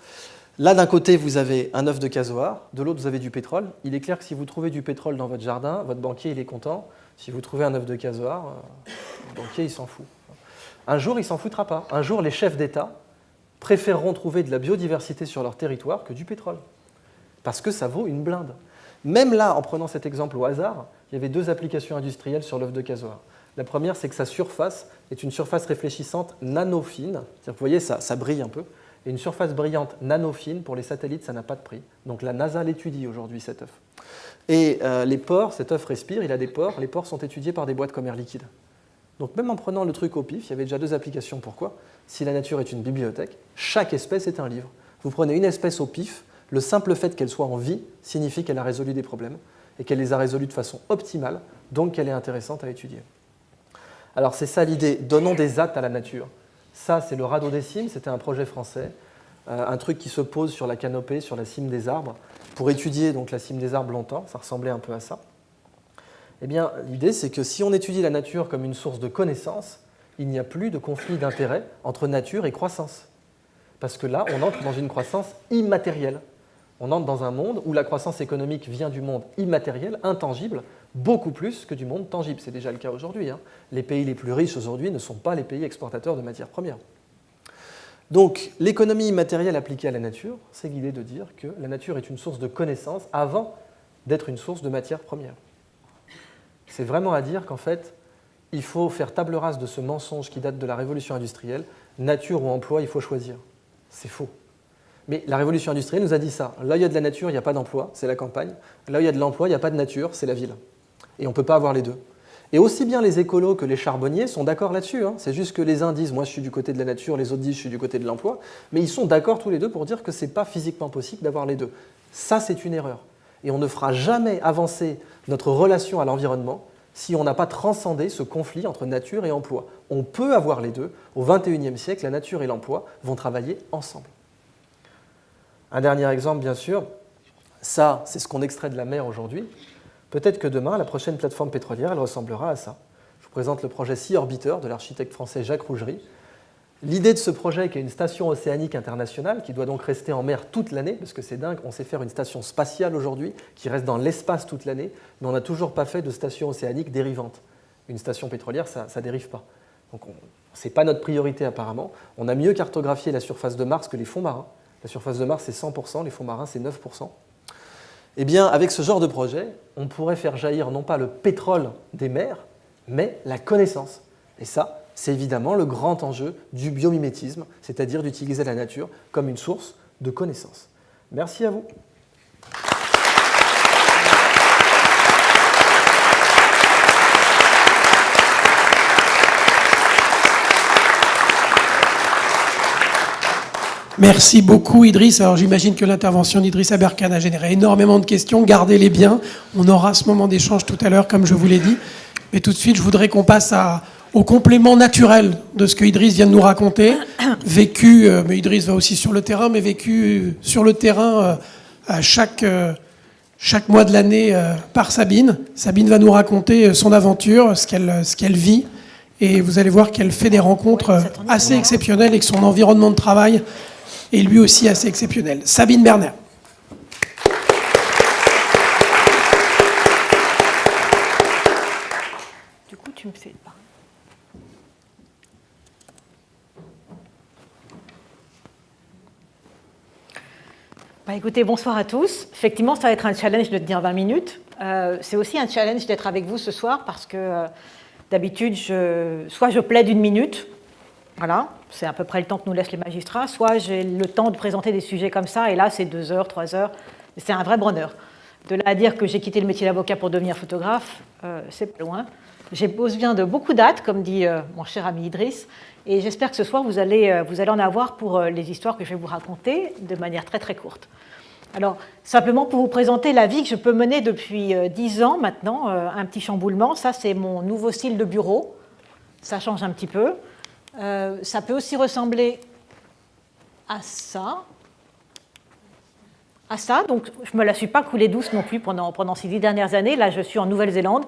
Là, d'un côté, vous avez un œuf de casoar, de l'autre, vous avez du pétrole. Il est clair que si vous trouvez du pétrole dans votre jardin, votre banquier, il est content. Si vous trouvez un œuf de casoar, le banquier, il s'en fout. Un jour, il ne s'en foutra pas. Un jour, les chefs d'État préféreront trouver de la biodiversité sur leur territoire que du pétrole. Parce que ça vaut une blinde. Même là, en prenant cet exemple au hasard, il y avait 2 applications industrielles sur l'œuf de casoar. La première, c'est que sa surface est une surface réfléchissante nano-fine. C'est-à-dire que vous voyez, ça brille un peu. Et une surface brillante nano-fine, pour les satellites, ça n'a pas de prix. Donc la NASA l'étudie aujourd'hui, cet œuf. Et les pores, cet œuf respire, il a des pores. Les pores sont étudiés par des boîtes comme Air Liquide. Donc même en prenant le truc au pif, il y avait déjà 2 applications. Pourquoi ? Si la nature est une bibliothèque, chaque espèce est un livre. Vous prenez une espèce au pif, le simple fait qu'elle soit en vie signifie qu'elle a résolu des problèmes et qu'elle les a résolus de façon optimale, donc qu'elle est intéressante à étudier. Alors c'est ça l'idée, donnons des actes à la nature. Ça, c'est le radeau des cimes, c'était un projet français, un truc qui se pose sur la canopée, sur la cime des arbres, pour étudier donc, la cime des arbres longtemps, ça ressemblait un peu à ça. Eh bien, l'idée, c'est que si on étudie la nature comme une source de connaissances, il n'y a plus de conflit d'intérêts entre nature et croissance. Parce que là, on entre dans une croissance immatérielle. On entre dans un monde où la croissance économique vient du monde immatériel, intangible, beaucoup plus que du monde tangible. C'est déjà le cas aujourd'hui. Les pays les plus riches aujourd'hui ne sont pas les pays exportateurs de matières premières. Donc, l'économie immatérielle appliquée à la nature, c'est l'idée de dire que la nature est une source de connaissances avant d'être une source de matières premières. C'est vraiment à dire qu'en fait, il faut faire table rase de ce mensonge qui date de la révolution industrielle. Nature ou emploi, il faut choisir. C'est faux. Mais la révolution industrielle nous a dit ça. Là, il y a de la nature, il n'y a pas d'emploi, c'est la campagne. Là, il y a de l'emploi, il n'y a pas de nature, c'est la ville. Et on ne peut pas avoir les deux. Et aussi bien les écolos que les charbonniers sont d'accord là-dessus. C'est juste que les uns disent « moi, je suis du côté de la nature », les autres disent « je suis du côté de l'emploi ». Mais ils sont d'accord tous les deux pour dire que ce n'est pas physiquement possible d'avoir les deux. Ça, c'est une erreur. Et on ne fera jamais avancer notre relation à l'environnement si on n'a pas transcendé ce conflit entre nature et emploi. On peut avoir les deux. Au XXIe siècle, la nature et l'emploi vont travailler ensemble. Un dernier exemple, bien sûr, ça, c'est ce qu'on extrait de la mer aujourd'hui. Peut-être que demain, la prochaine plateforme pétrolière, elle ressemblera à ça. Je vous présente le projet Sea Orbiter de l'architecte français Jacques Rougerie. L'idée de ce projet, qui est une station océanique internationale, qui doit donc rester en mer toute l'année, parce que c'est dingue, on sait faire une station spatiale aujourd'hui, qui reste dans l'espace toute l'année, mais on n'a toujours pas fait de station océanique dérivante. Une station pétrolière, ça ne dérive pas. Donc ce n'est pas notre priorité apparemment. On a mieux cartographié la surface de Mars que les fonds marins. La surface de Mars, c'est 100%, les fonds marins, c'est 9%. Eh bien, avec ce genre de projet, on pourrait faire jaillir non pas le pétrole des mers, mais la connaissance. Et ça, c'est évidemment le grand enjeu du biomimétisme, c'est-à-dire d'utiliser la nature comme une source de connaissances. Merci à vous. Merci beaucoup Idriss. Alors j'imagine que l'intervention d'Idriss Aberkane a généré énormément de questions. Gardez-les bien. On aura ce moment d'échange tout à l'heure, comme je vous l'ai dit. Mais tout de suite, je voudrais qu'on passe au complément naturel de ce que Idriss vient de nous raconter. Vécu, mais Idriss va aussi sur le terrain, mais vécu sur le terrain à chaque mois de l'année par Sabine. Sabine va nous raconter son aventure, ce qu'elle vit. Et vous allez voir qu'elle fait des rencontres assez exceptionnelles et que son environnement de travail est lui aussi assez exceptionnel. Sabine Berner. Du coup, tu me fais pas. Écoutez, bonsoir à tous. Effectivement, ça va être un challenge de tenir 20 minutes. C'est aussi un challenge d'être avec vous ce soir parce que d'habitude, soit je plaide 1 minute, voilà, c'est à peu près le temps que nous laissent les magistrats, soit j'ai le temps de présenter des sujets comme ça, et là, c'est 2 heures, 3 heures. C'est un vrai bonheur. De là à dire que j'ai quitté le métier d'avocat pour devenir photographe, c'est pas loin. J'ai besoin de beaucoup dates, comme dit mon cher ami Idriss, et j'espère que ce soir, vous allez en avoir pour les histoires que je vais vous raconter de manière très très courte. Alors, simplement pour vous présenter la vie que je peux mener depuis 10 ans maintenant, un petit chamboulement. Ça, c'est mon nouveau style de bureau. Ça change un petit peu. Ça peut aussi ressembler à ça. Donc, je ne me la suis pas coulée douce non plus pendant ces 10 dernières années. Là, je suis en Nouvelle-Zélande.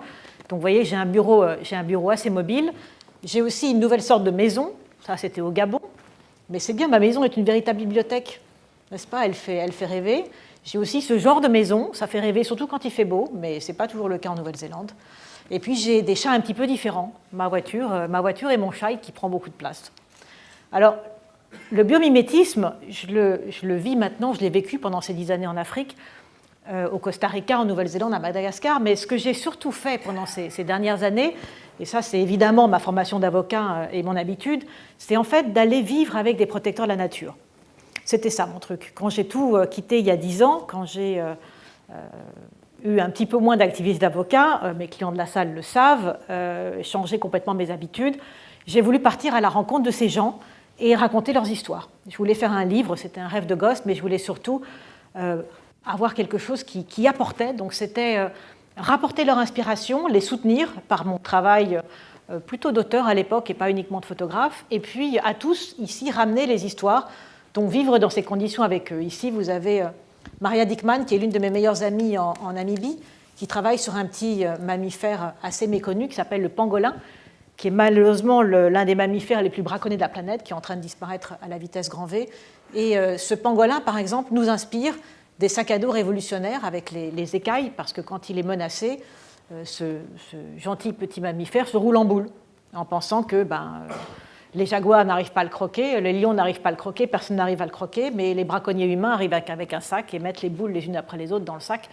Donc, vous voyez, j'ai un bureau assez mobile. J'ai aussi une nouvelle sorte de maison. Ça, c'était au Gabon. Mais c'est bien, ma maison est une véritable bibliothèque. N'est-ce pas ? Elle fait rêver. J'ai aussi ce genre de maison, ça fait rêver surtout quand il fait beau, mais ce n'est pas toujours le cas en Nouvelle-Zélande. Et puis j'ai des chats un petit peu différents, ma voiture et mon chat qui prend beaucoup de place. Alors, le biomimétisme, je le vis maintenant, je l'ai vécu pendant ces 10 années en Afrique, au Costa Rica, en Nouvelle-Zélande, à Madagascar, mais ce que j'ai surtout fait pendant ces dernières années, et ça c'est évidemment ma formation d'avocat et mon habitude, c'est en fait d'aller vivre avec des protecteurs de la nature. C'était ça mon truc. Quand j'ai tout quitté il y a 10 ans, quand j'ai eu un petit peu moins d'activité d'avocat, mes clients de la salle le savent, changé complètement mes habitudes, j'ai voulu partir à la rencontre de ces gens et raconter leurs histoires. Je voulais faire un livre, c'était un rêve de gosse, mais je voulais surtout avoir quelque chose qui apportait. Donc c'était rapporter leur inspiration, les soutenir par mon travail plutôt d'auteur à l'époque et pas uniquement de photographe, et puis à tous ici ramener les histoires, donc vivre dans ces conditions avec eux. Ici, vous avez Maria Dickman, qui est l'une de mes meilleures amies en Namibie, qui travaille sur un petit mammifère assez méconnu qui s'appelle le pangolin, qui est malheureusement l'un des mammifères les plus braconnés de la planète, qui est en train de disparaître à la vitesse grand V. Et ce pangolin, par exemple, nous inspire des sacs à dos révolutionnaires avec les écailles, parce que quand il est menacé, ce gentil petit mammifère se roule en boule, en pensant que les jaguars n'arrivent pas à le croquer, les lions n'arrivent pas à le croquer, personne n'arrive à le croquer, mais les braconniers humains arrivent avec un sac et mettent les boules les unes après les autres dans le sac.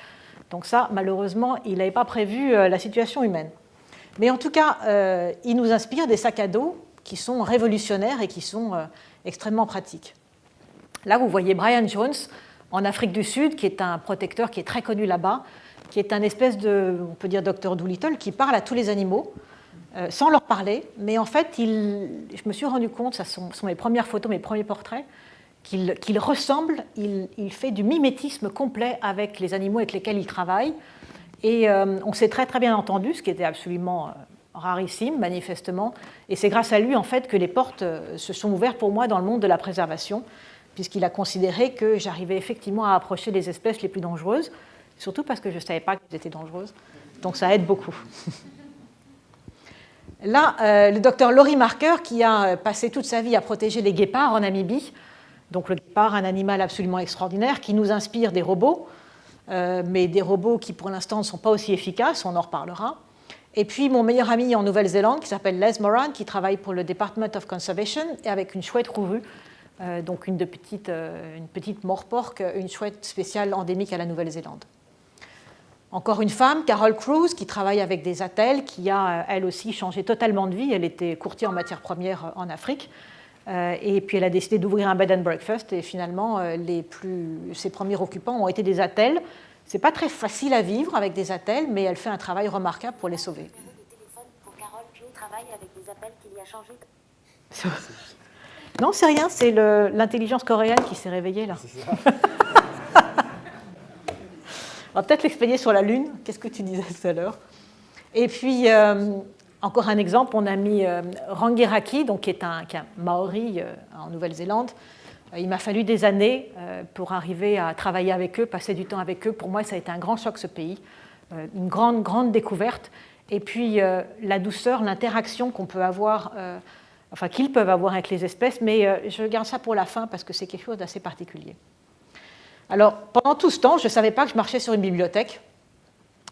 Donc ça, malheureusement, il n'avait pas prévu la situation humaine. Mais en tout cas, il nous inspire des sacs à dos qui sont révolutionnaires et qui sont extrêmement pratiques. Là, vous voyez Brian Jones, en Afrique du Sud, qui est un protecteur qui est très connu là-bas, qui est un espèce de, on peut dire, Dr Dolittle, qui parle à tous les animaux, sans leur parler. Mais en fait, je me suis rendu compte, ça sont mes premières photos, mes premiers portraits, qu'il ressemble, il fait du mimétisme complet avec les animaux avec lesquels il travaille. Et on s'est très très bien entendu, ce qui était absolument rarissime, manifestement. Et c'est grâce à lui, en fait, que les portes se sont ouvertes pour moi dans le monde de la préservation, puisqu'il a considéré que j'arrivais effectivement à approcher les espèces les plus dangereuses, surtout parce que je ne savais pas qu'elles étaient dangereuses. Donc ça aide beaucoup. Là, le docteur Laurie Marker, qui a passé toute sa vie à protéger les guépards en Namibie. Donc le guépard, un animal absolument extraordinaire, qui nous inspire des robots, mais des robots qui pour l'instant ne sont pas aussi efficaces, on en reparlera. Et puis mon meilleur ami en Nouvelle-Zélande, qui s'appelle Les Moran, qui travaille pour le Department of Conservation, et avec une chouette rourue, donc une petite mort-porc, une chouette spéciale endémique à la Nouvelle-Zélande. Encore une femme, Carol Cruz, qui travaille avec des attelles, qui a elle aussi changé totalement de vie. Elle était courtier en matières premières en Afrique. Et puis elle a décidé d'ouvrir un bed and breakfast. Et finalement, ses premiers occupants ont été des attelles. Ce n'est pas très facile à vivre avec des attelles, mais elle fait un travail remarquable pour les sauver. Le numéro de téléphone pour Carole qui travaille avec des appels qu'il y a changé. Non, c'est rien, c'est l'intelligence coréenne qui s'est réveillée là. On va peut-être l'expédier sur la Lune. Qu'est-ce que tu disais tout à l'heure? Et puis, encore un exemple, on a mis Rangeraki, donc, qui est un Maori en Nouvelle-Zélande. Il m'a fallu des années pour arriver à travailler avec eux, passer du temps avec eux. Pour moi, ça a été un grand choc, ce pays. Une grande, grande découverte. Et puis, la douceur, l'interaction qu'on peut avoir, qu'ils peuvent avoir avec les espèces. Mais je garde ça pour la fin parce que c'est quelque chose d'assez particulier. Alors, pendant tout ce temps, je ne savais pas que je marchais sur une bibliothèque.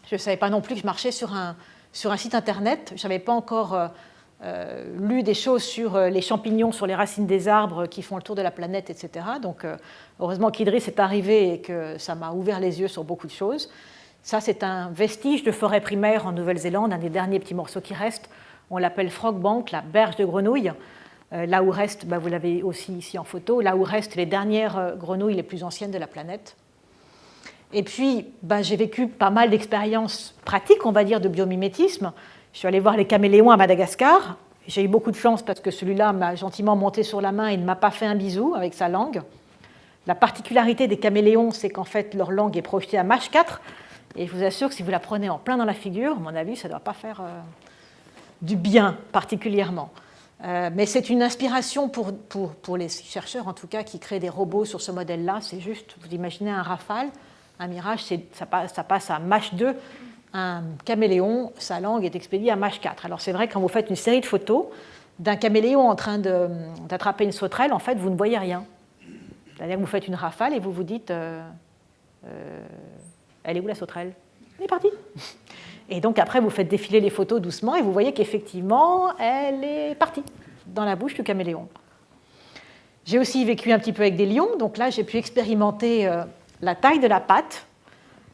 Je ne savais pas non plus que je marchais sur un site internet. Je n'avais pas encore lu des choses sur les champignons, sur les racines des arbres qui font le tour de la planète, etc. Donc, heureusement qu'Idriss est arrivé et que ça m'a ouvert les yeux sur beaucoup de choses. Ça, c'est un vestige de forêt primaire en Nouvelle-Zélande, un des derniers petits morceaux qui restent. On l'appelle Frog Bank, la berge de grenouilles. Là où restent, vous l'avez aussi ici en photo, là où restent les dernières grenouilles les plus anciennes de la planète. Et puis, j'ai vécu pas mal d'expériences pratiques, on va dire, de biomimétisme. Je suis allée voir les caméléons à Madagascar. J'ai eu beaucoup de chance parce que celui-là m'a gentiment monté sur la main et ne m'a pas fait un bisou avec sa langue. La particularité des caméléons, c'est qu'en fait, leur langue est projetée à Mach 4. Et je vous assure que si vous la prenez en plein dans la figure, à mon avis, ça ne doit pas faire du bien particulièrement. Mais c'est une inspiration pour les chercheurs, en tout cas, qui créent des robots sur ce modèle-là. C'est juste, vous imaginez un Rafale, un Mirage, ça passe à Mach 2. Un caméléon, sa langue est expédiée à Mach 4. Alors c'est vrai, quand vous faites une série de photos d'un caméléon en train d'attraper une sauterelle, en fait, vous ne voyez rien. C'est-à-dire que vous faites une Rafale et vous vous dites elle est où la sauterelle? Elle est partie. Et donc après, vous faites défiler les photos doucement et vous voyez qu'effectivement, elle est partie dans la bouche du caméléon. J'ai aussi vécu un petit peu avec des lions. Donc là, j'ai pu expérimenter la taille de la patte,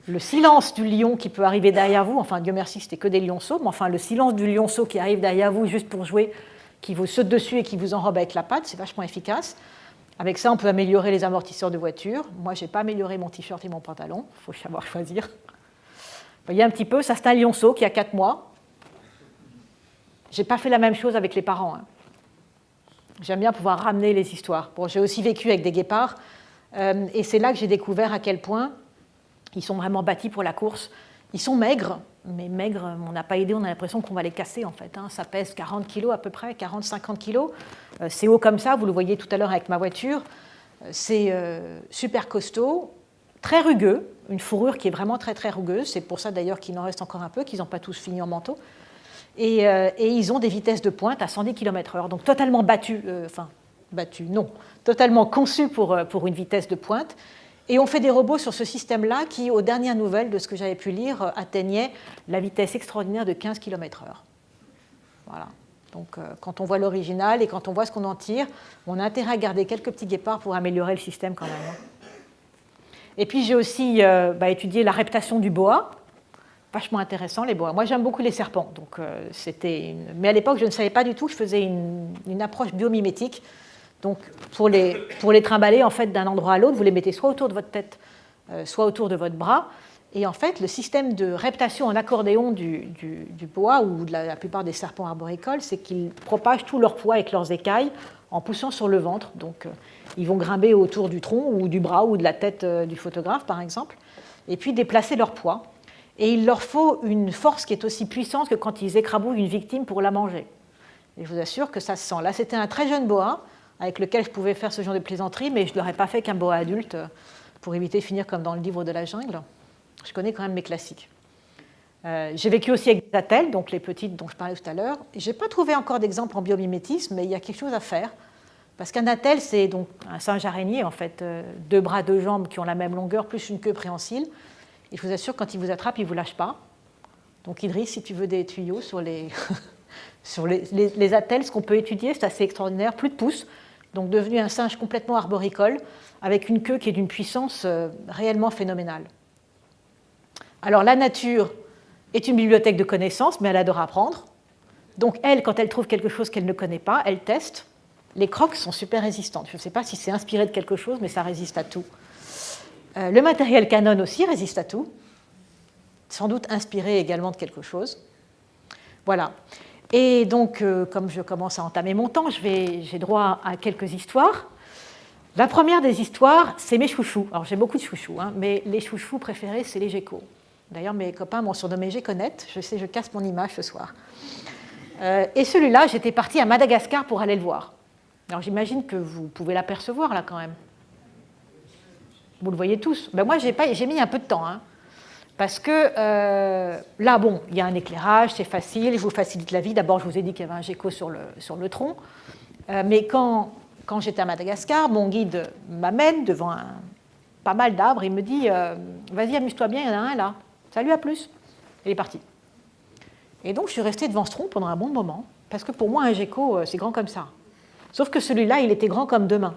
le silence du lion qui peut arriver derrière vous. Enfin, Dieu merci, c'était que des lionceaux. Mais enfin, le silence du lionceau qui arrive derrière vous juste pour jouer, qui vous saute dessus et qui vous enrobe avec la patte, c'est vachement efficace. Avec ça, on peut améliorer les amortisseurs de voiture. Moi, je n'ai pas amélioré mon t-shirt et mon pantalon. Il faut savoir choisir. Vous voyez un petit peu, ça c'est un lionceau qui a 4 mois. Je n'ai pas fait la même chose avec les parents. J'aime bien pouvoir ramener les histoires. Bon, j'ai aussi vécu avec des guépards. Et c'est là que j'ai découvert à quel point ils sont vraiment bâtis pour la course. Ils sont maigres, mais maigres, on n'a pas idée, on a l'impression qu'on va les casser en fait. Ça pèse 40 kg à peu près, 40-50 kg. C'est haut comme ça, vous le voyez tout à l'heure avec ma voiture. C'est super costaud, très rugueux. une fourrure qui est vraiment très très rugueuse. C'est pour ça d'ailleurs qu'il en reste encore un peu, qu'ils n'ont pas tous fini en manteau. Et ils ont des vitesses de pointe à 110 km/h, donc totalement totalement conçus pour une vitesse de pointe. Et on fait des robots sur ce système-là qui, aux dernières nouvelles de ce que j'avais pu lire, atteignaient la vitesse extraordinaire de 15 km/h. Voilà. Donc quand on voit l'original et quand on voit ce qu'on en tire, on a intérêt à garder quelques petits guépards pour améliorer le système quand même. Et puis j'ai aussi étudié la reptation du boa. Vachement intéressant, les boas. Moi, j'aime beaucoup les serpents. Donc, mais à l'époque, je ne savais pas du tout que je faisais une approche biomimétique. Donc, pour les trimballer en fait, d'un endroit à l'autre, vous les mettez soit autour de votre tête, soit autour de votre bras. Et en fait, le système de reptation en accordéon du boa ou de la plupart des serpents arboricoles, c'est qu'ils propagent tout leur poids avec leurs écailles en poussant sur le ventre. Donc, ils vont grimper autour du tronc ou du bras ou de la tête du photographe, par exemple, et puis déplacer leur poids. Et il leur faut une force qui est aussi puissante que quand ils écrabouillent une victime pour la manger. Et je vous assure que ça se sent. Là, c'était un très jeune boa avec lequel je pouvais faire ce genre de plaisanterie, mais je ne l'aurais pas fait qu'un boa adulte pour éviter de finir comme dans le livre de la jungle. Je connais quand même mes classiques. J'ai vécu aussi avec des attelles, donc les petites dont je parlais tout à l'heure. Je n'ai pas trouvé encore d'exemple en biomimétisme, mais il y a quelque chose à faire. Parce qu'un attelle, c'est donc un singe araignée, en fait, 2 bras, 2 jambes qui ont la même longueur, plus une queue préhensile. Et je vous assure, quand il vous attrape, il ne vous lâche pas. Donc Idriss, si tu veux des tuyaux sur les, sur les attelles, ce qu'on peut étudier, c'est assez extraordinaire, plus de pouces, donc devenu un singe complètement arboricole, avec une queue qui est d'une puissance réellement phénoménale. Alors la nature est une bibliothèque de connaissances, mais elle adore apprendre. Donc elle, quand elle trouve quelque chose qu'elle ne connaît pas, elle teste. Les crocs sont super résistantes. Je ne sais pas si c'est inspiré de quelque chose, mais ça résiste à tout. Le matériel Canon aussi résiste à tout. Sans doute inspiré également de quelque chose. Voilà. Et donc, comme je commence à entamer mon temps, j'ai droit à quelques histoires. La première des histoires, c'est mes chouchous. Alors, j'ai beaucoup de chouchous, mais les chouchous préférés, c'est les geckos. D'ailleurs, mes copains m'ont surnommé Gekonette. Je sais, je casse mon image ce soir. Et celui-là, j'étais partie à Madagascar pour aller le voir. Alors, j'imagine que vous pouvez l'apercevoir, là, quand même. Vous le voyez tous. Ben, moi, j'ai mis un peu de temps, parce que là, bon, il y a un éclairage, c'est facile, je vous facilite la vie. D'abord, je vous ai dit qu'il y avait un gecko sur le tronc. Mais quand j'étais à Madagascar, mon guide m'amène devant pas mal d'arbres. Il me dit vas-y, amuse-toi bien, il y en a un là. Salut, à plus. Il est parti. Et donc, je suis restée devant ce tronc pendant un bon moment, parce que pour moi, un gecko, c'est grand comme ça. Sauf que celui-là, il était grand comme 2 mains.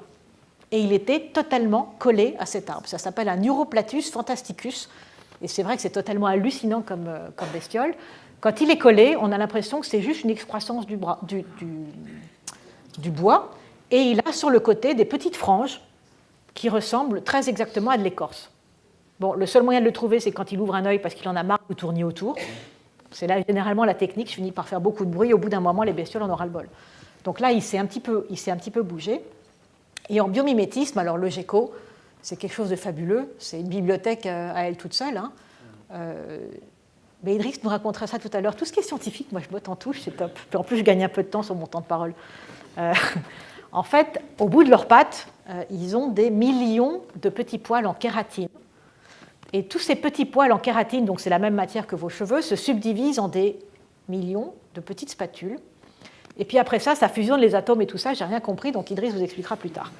Et il était totalement collé à cet arbre. Ça s'appelle un Neuroplatus fantasticus. Et c'est vrai que c'est totalement hallucinant comme bestiole. Quand il est collé, on a l'impression que c'est juste une excroissance du bois. Et il a sur le côté des petites franges qui ressemblent très exactement à de l'écorce. Bon, le seul moyen de le trouver, c'est quand il ouvre un œil parce qu'il en a marre de tourner autour. C'est là généralement la technique. Je finis par faire beaucoup de bruit. Au bout d'un moment, les bestioles en aura le bol. Donc là, il s'est un petit peu bougé. Et en biomimétisme, alors le gecko, c'est quelque chose de fabuleux. C'est une bibliothèque à elle toute seule. Mais Idriss nous racontera ça tout à l'heure. Tout ce qui est scientifique, moi je botte en touche, c'est top. Puis en plus, je gagne un peu de temps sur mon temps de parole. En fait, au bout de leurs pattes, ils ont des millions de petits poils en kératine. Et tous ces petits poils en kératine, donc c'est la même matière que vos cheveux, se subdivisent en des millions de petites spatules. Et puis après ça fusionne les atomes et tout ça, j'ai rien compris, donc Idriss vous expliquera plus tard.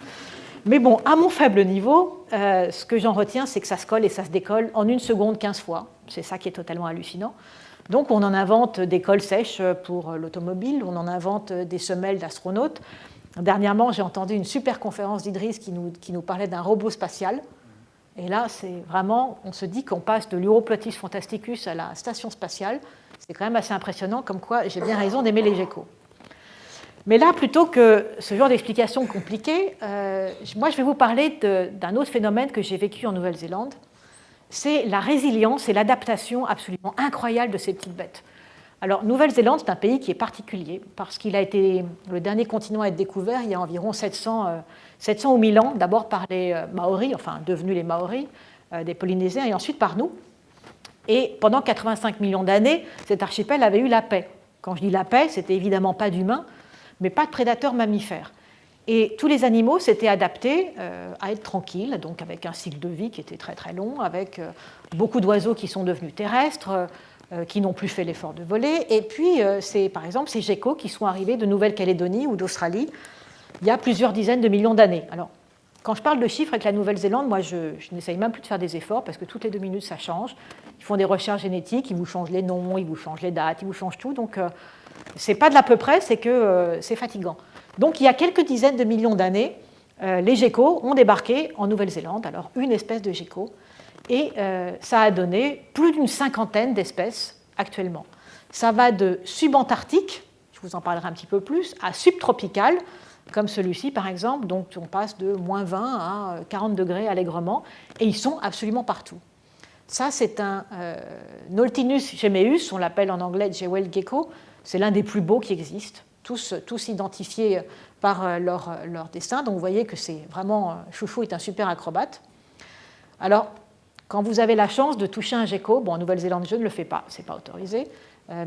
Mais bon, à mon faible niveau, ce que j'en retiens, c'est que ça se colle et ça se décolle en 1 seconde 15 fois. C'est ça qui est totalement hallucinant. Donc on en invente des colles sèches pour l'automobile, on en invente des semelles d'astronautes. Dernièrement, j'ai entendu une super conférence d'Idriss qui nous parlait d'un robot spatial. Et là, c'est vraiment, on se dit qu'on passe de l'Europlatus fantasticus à la station spatiale. C'est quand même assez impressionnant, comme quoi j'ai bien raison d'aimer les geckos. Mais là, plutôt que ce genre d'explication compliquée, moi, je vais vous parler d'un autre phénomène que j'ai vécu en Nouvelle-Zélande. C'est la résilience et l'adaptation absolument incroyable de ces petites bêtes. Alors, Nouvelle-Zélande, c'est un pays qui est particulier parce qu'il a été le dernier continent à être découvert il y a environ 700 ou 1000 ans, d'abord par les Maoris, enfin devenus les Maoris, des Polynésiens, et ensuite par nous. Et pendant 85 millions d'années, cet archipel avait eu la paix. Quand je dis la paix, c'était évidemment pas d'humains, mais pas de prédateurs mammifères. Et tous les animaux s'étaient adaptés à être tranquilles, donc avec un cycle de vie qui était très très long, avec beaucoup d'oiseaux qui sont devenus terrestres, qui n'ont plus fait l'effort de voler. Et puis, par exemple, ces geckos qui sont arrivés de Nouvelle-Calédonie ou d'Australie il y a plusieurs dizaines de millions d'années. Alors, quand je parle de chiffres avec la Nouvelle-Zélande, moi, je n'essaye même plus de faire des efforts parce que toutes les 2 minutes, ça change. Ils font des recherches génétiques, ils vous changent les noms, ils vous changent les dates, ils vous changent tout. Donc, ce n'est pas de l'à peu près, c'est que c'est fatigant. Donc, il y a quelques dizaines de millions d'années, les geckos ont débarqué en Nouvelle-Zélande, alors une espèce de gecko, et ça a donné plus d'une 50aine d'espèces actuellement. Ça va de subantarctique, je vous en parlerai un petit peu plus, à subtropical, comme celui-ci par exemple, donc on passe de moins 20 à 40 degrés allègrement, et ils sont absolument partout. Ça, c'est un Noltinus gemmeus, on l'appelle en anglais jewel gecko, c'est l'un des plus beaux qui existent, tous identifiés par leur dessin, donc vous voyez que c'est vraiment, Chouchou est un super acrobate. Alors, quand vous avez la chance de toucher un gecko, bon, en Nouvelle-Zélande, je ne le fais pas, ce n'est pas autorisé,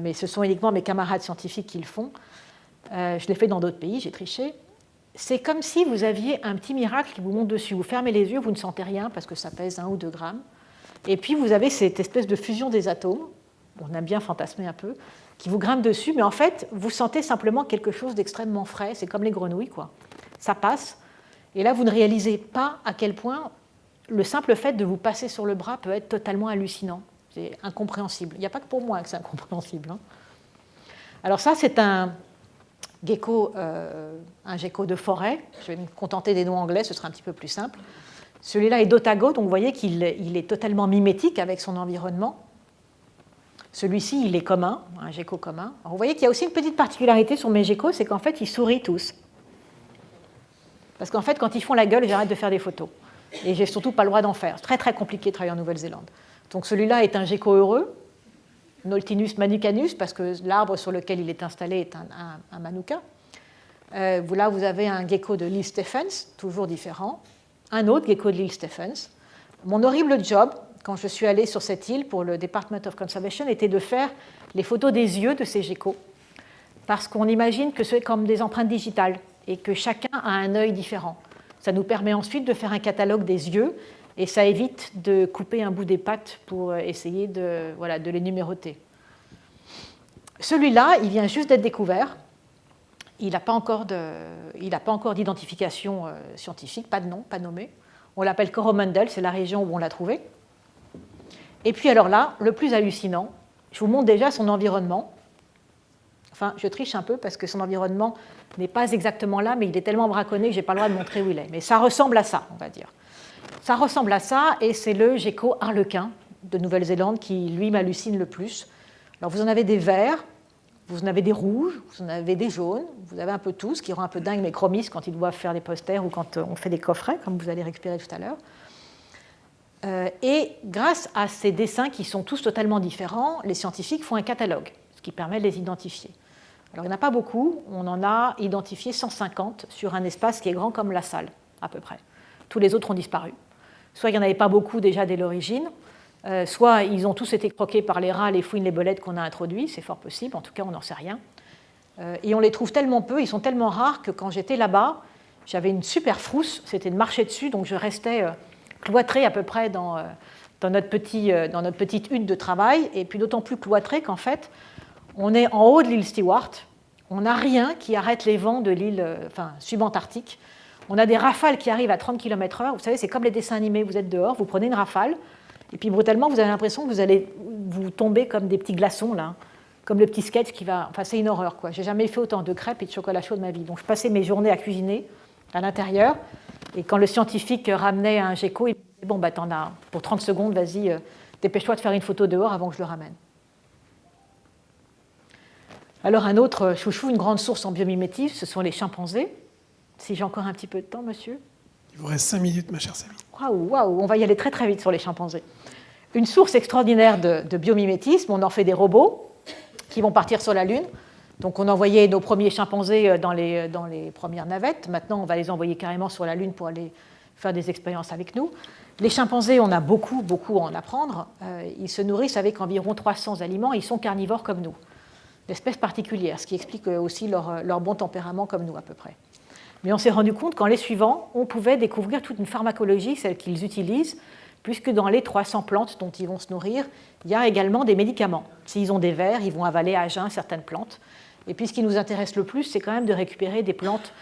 mais ce sont uniquement mes camarades scientifiques qui le font. Je l'ai fait dans d'autres pays, j'ai triché. C'est comme si vous aviez un petit miracle qui vous monte dessus. Vous fermez les yeux, vous ne sentez rien parce que ça pèse 1 ou 2 grammes. Et puis vous avez cette espèce de fusion des atomes, on aime bien fantasmer un peu, qui vous grimpe dessus, mais en fait, vous sentez simplement quelque chose d'extrêmement frais. C'est comme les grenouilles, quoi. Ça passe. Et là, vous ne réalisez pas à quel point le simple fait de vous passer sur le bras peut être totalement hallucinant. C'est incompréhensible. Il n'y a pas que pour moi que c'est incompréhensible. Hein. Alors ça, c'est un gecko de forêt. Je vais me contenter des noms anglais, ce sera un petit peu plus simple. Celui-là est d'Otago, donc vous voyez qu'il est totalement mimétique avec son environnement. Celui-ci, il est commun, un gecko commun. Alors vous voyez qu'il y a aussi une petite particularité sur mes geckos, c'est qu'en fait, ils sourient tous. Parce qu'en fait, quand ils font la gueule, j'arrête de faire des photos. Et j'ai surtout pas le droit d'en faire. C'est très très compliqué de travailler en Nouvelle-Zélande. Donc celui-là est un gecko heureux, Noltinus manucanus, parce que l'arbre sur lequel il est installé est un manuka. Là, vous avez un gecko de l'île Stephens, toujours différent. Un autre gecko de l'île Stephens. Mon horrible job, quand je suis allée sur cette île pour le Department of Conservation, était de faire les photos des yeux de ces geckos. Parce qu'on imagine que c'est comme des empreintes digitales et que chacun a un œil différent. Ça nous permet ensuite de faire un catalogue des yeux et ça évite de couper un bout des pattes pour essayer de les numéroter. Celui-là, il vient juste d'être découvert. Il n'a pas encore d'identification scientifique, pas de nom, pas nommé. On l'appelle Coromandel, c'est la région où on l'a trouvé. Et puis alors là, le plus hallucinant, je vous montre déjà son environnement. Enfin, je triche un peu parce que son environnement n'est pas exactement là, mais il est tellement braconné que je n'ai pas le droit de montrer où il est. Mais ça ressemble à ça, on va dire. Ça ressemble à ça, et c'est le gecko arlequin de Nouvelle-Zélande qui, lui, m'hallucine le plus. Alors, vous en avez des verts, vous en avez des rouges, vous en avez des jaunes, vous avez un peu tous, qui rend un peu dingue mes chromistes quand ils doivent faire des posters ou quand on fait des coffrets, comme vous allez récupérer tout à l'heure. Et grâce à ces dessins qui sont tous totalement différents, les scientifiques font un catalogue, ce qui permet de les identifier. Alors, il n'y en a pas beaucoup, on en a identifié 150 sur un espace qui est grand comme la salle, à peu près. Tous les autres ont disparu. Soit il n'y en avait pas beaucoup déjà dès l'origine, soit ils ont tous été croqués par les rats, les fouines, les belettes qu'on a introduits, c'est fort possible, en tout cas on n'en sait rien. Et on les trouve tellement peu, ils sont tellement rares que quand j'étais là-bas, j'avais une super frousse, c'était de marcher dessus, donc je restais cloîtrée à peu près dans notre petite hutte de travail, et puis d'autant plus cloîtrée qu'en fait, on est en haut de l'île Stewart, on n'a rien qui arrête les vents de l'île subantarctique. On a des rafales qui arrivent à 30 km/h. Vous savez, c'est comme les dessins animés. Vous êtes dehors, vous prenez une rafale, et puis brutalement, vous avez l'impression que vous allez vous tomber comme des petits glaçons, là, comme le petit sketch qui va... Enfin, c'est une horreur, quoi. J'ai jamais fait autant de crêpes et de chocolat chaud de ma vie. Donc, je passais mes journées à cuisiner à l'intérieur, et quand le scientifique ramenait un gecko, il me disait, bon, t'en as pour 30 secondes, vas-y, dépêche-toi de faire une photo dehors avant que je le ramène. Alors, un autre chouchou, une grande source en biomimétisme, ce sont les chimpanzés. Si j'ai encore un petit peu de temps, monsieur. Il vous reste 5 minutes, ma chère Samy. Waouh, on va y aller très très vite sur les chimpanzés. Une source extraordinaire de biomimétisme, on en fait des robots qui vont partir sur la Lune. Donc on envoyait nos premiers chimpanzés dans les premières navettes. Maintenant, on va les envoyer carrément sur la Lune pour aller faire des expériences avec nous. Les chimpanzés, on a beaucoup à en apprendre. Ils se nourrissent avec environ 300 aliments. Ils sont carnivores comme nous. D'espèces particulières, ce qui explique aussi leur bon tempérament comme nous à peu près. Mais on s'est rendu compte qu'en les suivant, on pouvait découvrir toute une pharmacologie, celle qu'ils utilisent, puisque dans les 300 plantes dont ils vont se nourrir, il y a également des médicaments. S'ils ont des vers, ils vont avaler à jeun certaines plantes. Et puis ce qui nous intéresse le plus, c'est quand même de récupérer des plantes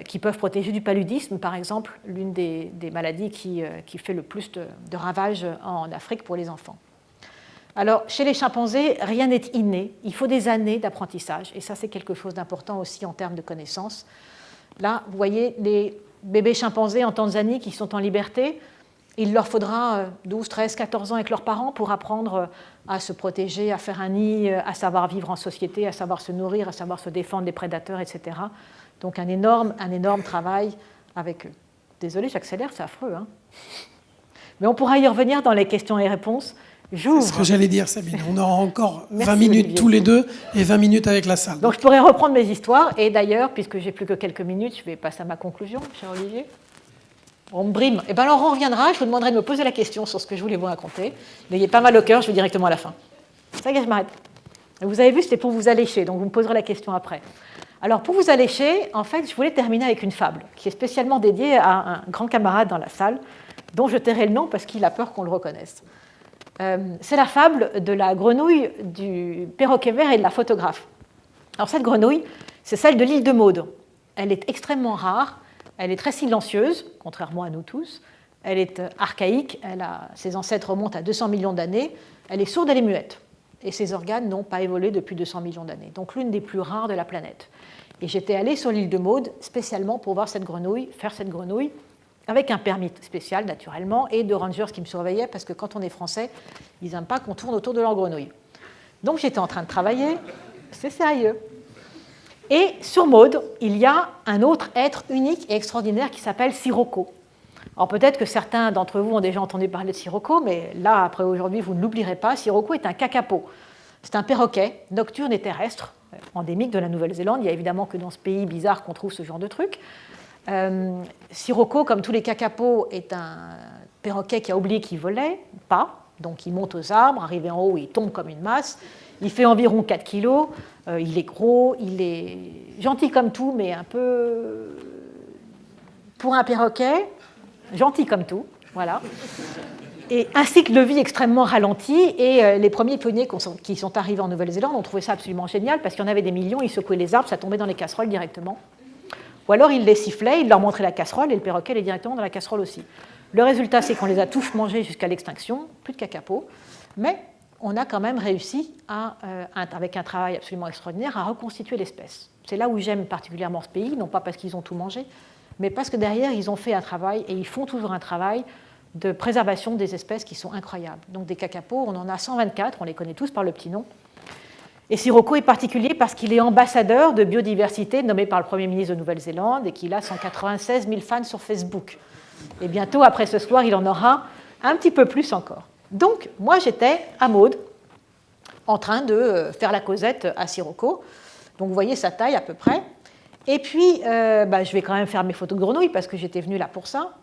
qui peuvent protéger du paludisme, par exemple, l'une des maladies qui fait le plus de ravages en Afrique pour les enfants. Alors, chez les chimpanzés, rien n'est inné. Il faut des années d'apprentissage. Et ça, c'est quelque chose d'important aussi en termes de connaissances. Là, vous voyez les bébés chimpanzés en Tanzanie qui sont en liberté. Il leur faudra 12, 13, 14 ans avec leurs parents pour apprendre à se protéger, à faire un nid, à savoir vivre en société, à savoir se nourrir, à savoir se défendre des prédateurs, etc. Donc un énorme travail avec eux. Désolée, j'accélère, c'est affreux. Hein, mais on pourra y revenir dans les questions et réponses. C'est ce que j'allais dire, Sabine. On aura encore 20 minutes Olivier. Tous les deux et 20 minutes avec la salle. Donc je pourrais reprendre mes histoires. Et d'ailleurs, puisque j'ai plus que quelques minutes, je vais passer à ma conclusion, cher Olivier. On me brime. Eh bien, alors on reviendra. Je vous demanderai de me poser la question sur ce que je voulais vous raconter. N'ayez pas mal au cœur, je vais directement à la fin. Ça y est, je m'arrête. Vous avez vu, c'était pour vous allécher, donc vous me poserez la question après. Alors, pour vous allécher, en fait, je voulais terminer avec une fable qui est spécialement dédiée à un grand camarade dans la salle, dont je tairai le nom parce qu'il a peur qu'on le reconnaisse. C'est la fable de la grenouille, du perroquet vert et de la photographe. Alors, cette grenouille, c'est celle de l'île de Maud. Elle est extrêmement rare, elle est très silencieuse, contrairement à nous tous. Elle est archaïque, ses ancêtres remontent à 200 millions d'années. Elle est sourde, elle est muette. Et ses organes n'ont pas évolué depuis 200 millions d'années. Donc l'une des plus rares de la planète. Et j'étais allée sur l'île de Maud spécialement pour voir cette grenouille, faire cette grenouille, avec un permis spécial naturellement, et de rangers qui me surveillaient, parce que quand on est français, ils n'aiment pas qu'on tourne autour de leur grenouille. Donc j'étais en train de travailler, c'est sérieux. Et sur Maud, il y a un autre être unique et extraordinaire qui s'appelle Sirocco. Alors peut-être que certains d'entre vous ont déjà entendu parler de Sirocco, mais là, après aujourd'hui, vous ne l'oublierez pas. Sirocco est un kakapo. C'est un perroquet nocturne et terrestre, endémique de la Nouvelle-Zélande. Il n'y a évidemment que dans ce pays bizarre qu'on trouve ce genre de truc. Sirocco, comme tous les kakapos, est un perroquet qui a oublié qu'il volait, pas. Donc il monte aux arbres, arrivé en haut, il tombe comme une masse. Il fait environ 4 kilos. Il est gros, il est gentil comme tout, mais un peu... Pour un perroquet, gentil comme tout, voilà. Et un cycle de vie extrêmement ralenti. Et les premiers pionniers qui sont arrivés en Nouvelle-Zélande ont trouvé ça absolument génial, parce qu'il y en avait des millions, ils secouaient les arbres, ça tombait dans les casseroles directement. Ou alors ils les sifflaient, ils leur montraient la casserole, et le perroquet allait directement dans la casserole aussi. Le résultat, c'est qu'on les a tous mangés jusqu'à l'extinction, plus de kakapo, mais on a quand même réussi, avec un travail absolument extraordinaire, à reconstituer l'espèce. C'est là où j'aime particulièrement ce pays, non pas parce qu'ils ont tout mangé, mais parce que derrière, ils ont fait un travail, et ils font toujours un travail de préservation des espèces qui sont incroyables. Donc des kakapos, on en a 124, on les connaît tous par le petit nom. Et Sirocco est particulier parce qu'il est ambassadeur de biodiversité nommé par le Premier ministre de Nouvelle-Zélande et qu'il a 196 000 fans sur Facebook. Et bientôt, après ce soir, il en aura un petit peu plus encore. Donc, moi, j'étais à Maud, en train de faire la causette à Sirocco. Donc, vous voyez sa taille à peu près. Et puis, je vais quand même faire mes photos de grenouilles parce que j'étais venue là pour ça.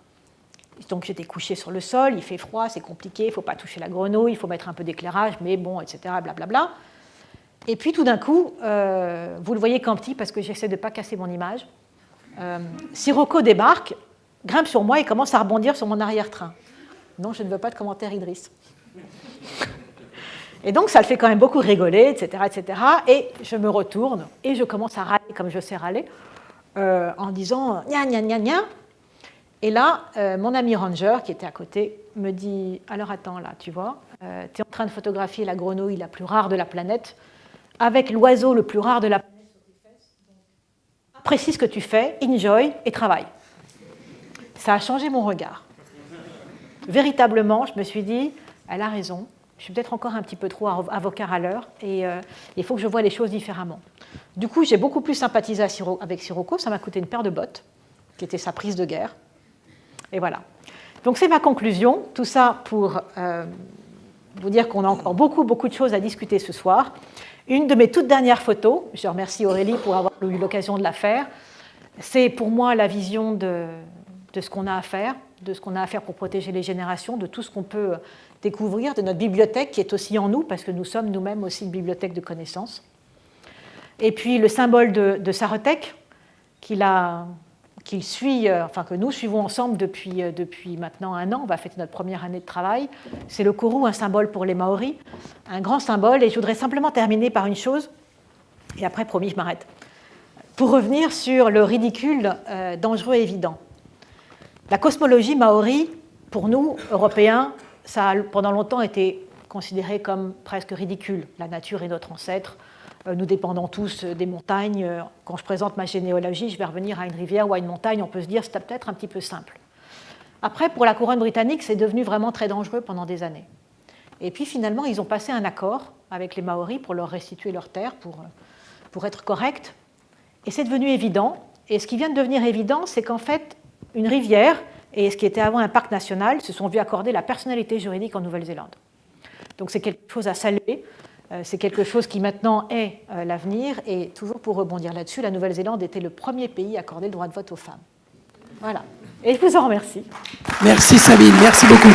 Donc, j'étais couchée sur le sol, il fait froid, c'est compliqué, il ne faut pas toucher la grenouille, il faut mettre un peu d'éclairage, mais bon, etc., blablabla. Et puis, tout d'un coup, vous le voyez qu'en petit parce que j'essaie de ne pas casser mon image, Sirocco débarque, grimpe sur moi et commence à rebondir sur mon arrière-train. Non, je ne veux pas de commentaire, Idriss. Et donc, ça le fait quand même beaucoup rigoler, etc., etc. Et je me retourne et je commence à râler comme je sais râler, en disant « gna gna gna gna ». Et là, mon ami ranger, qui était à côté, me dit « Alors attends, là, tu vois, tu es en train de photographier la grenouille la plus rare de la planète, avec l'oiseau le plus rare de la planète sur tes fesses. Apprécie ce que tu fais, enjoy et travaille. » Ça a changé mon regard. Véritablement, je me suis dit, elle a raison, je suis peut-être encore un petit peu trop avocat à l'heure et il faut que je voie les choses différemment. Du coup, j'ai beaucoup plus sympathisé avec Sirocco, ça m'a coûté une paire de bottes, qui était sa prise de guerre. Et voilà. Donc c'est ma conclusion, tout ça pour vous dire qu'on a encore beaucoup de choses à discuter ce soir. Une de mes toutes dernières photos, je remercie Aurélie pour avoir eu l'occasion de la faire, c'est pour moi la vision de ce qu'on a à faire, de ce qu'on a à faire pour protéger les générations, de tout ce qu'on peut découvrir, de notre bibliothèque qui est aussi en nous, parce que nous sommes nous-mêmes aussi une bibliothèque de connaissances. Et puis le symbole de Saretek, qu'il a que nous suivons ensemble depuis maintenant 1 an. On va fêter notre première année de travail. C'est le kourou, un symbole pour les Maoris, un grand symbole. Et je voudrais simplement terminer par une chose, et après, promis, je m'arrête. Pour revenir sur le ridicule dangereux et évident. La cosmologie maori, pour nous, Européens, ça a pendant longtemps été considéré comme presque ridicule. La nature est notre ancêtre, nous dépendons tous des montagnes. Quand je présente ma généalogie, je vais revenir à une rivière ou à une montagne, on peut se dire que c'est peut-être un petit peu simple. Après, pour la couronne britannique, c'est devenu vraiment très dangereux pendant des années. Et puis finalement, ils ont passé un accord avec les Maoris pour leur restituer leurs terres, pour être corrects. Et c'est devenu évident. Et ce qui vient de devenir évident, c'est qu'en fait, une rivière et ce qui était avant un parc national se sont vus accorder la personnalité juridique en Nouvelle-Zélande. Donc c'est quelque chose à saluer. C'est quelque chose qui maintenant est l'avenir. Et toujours pour rebondir là-dessus, la Nouvelle-Zélande était le premier pays à accorder le droit de vote aux femmes. Voilà. Et je vous en remercie. Merci Sabine, merci beaucoup.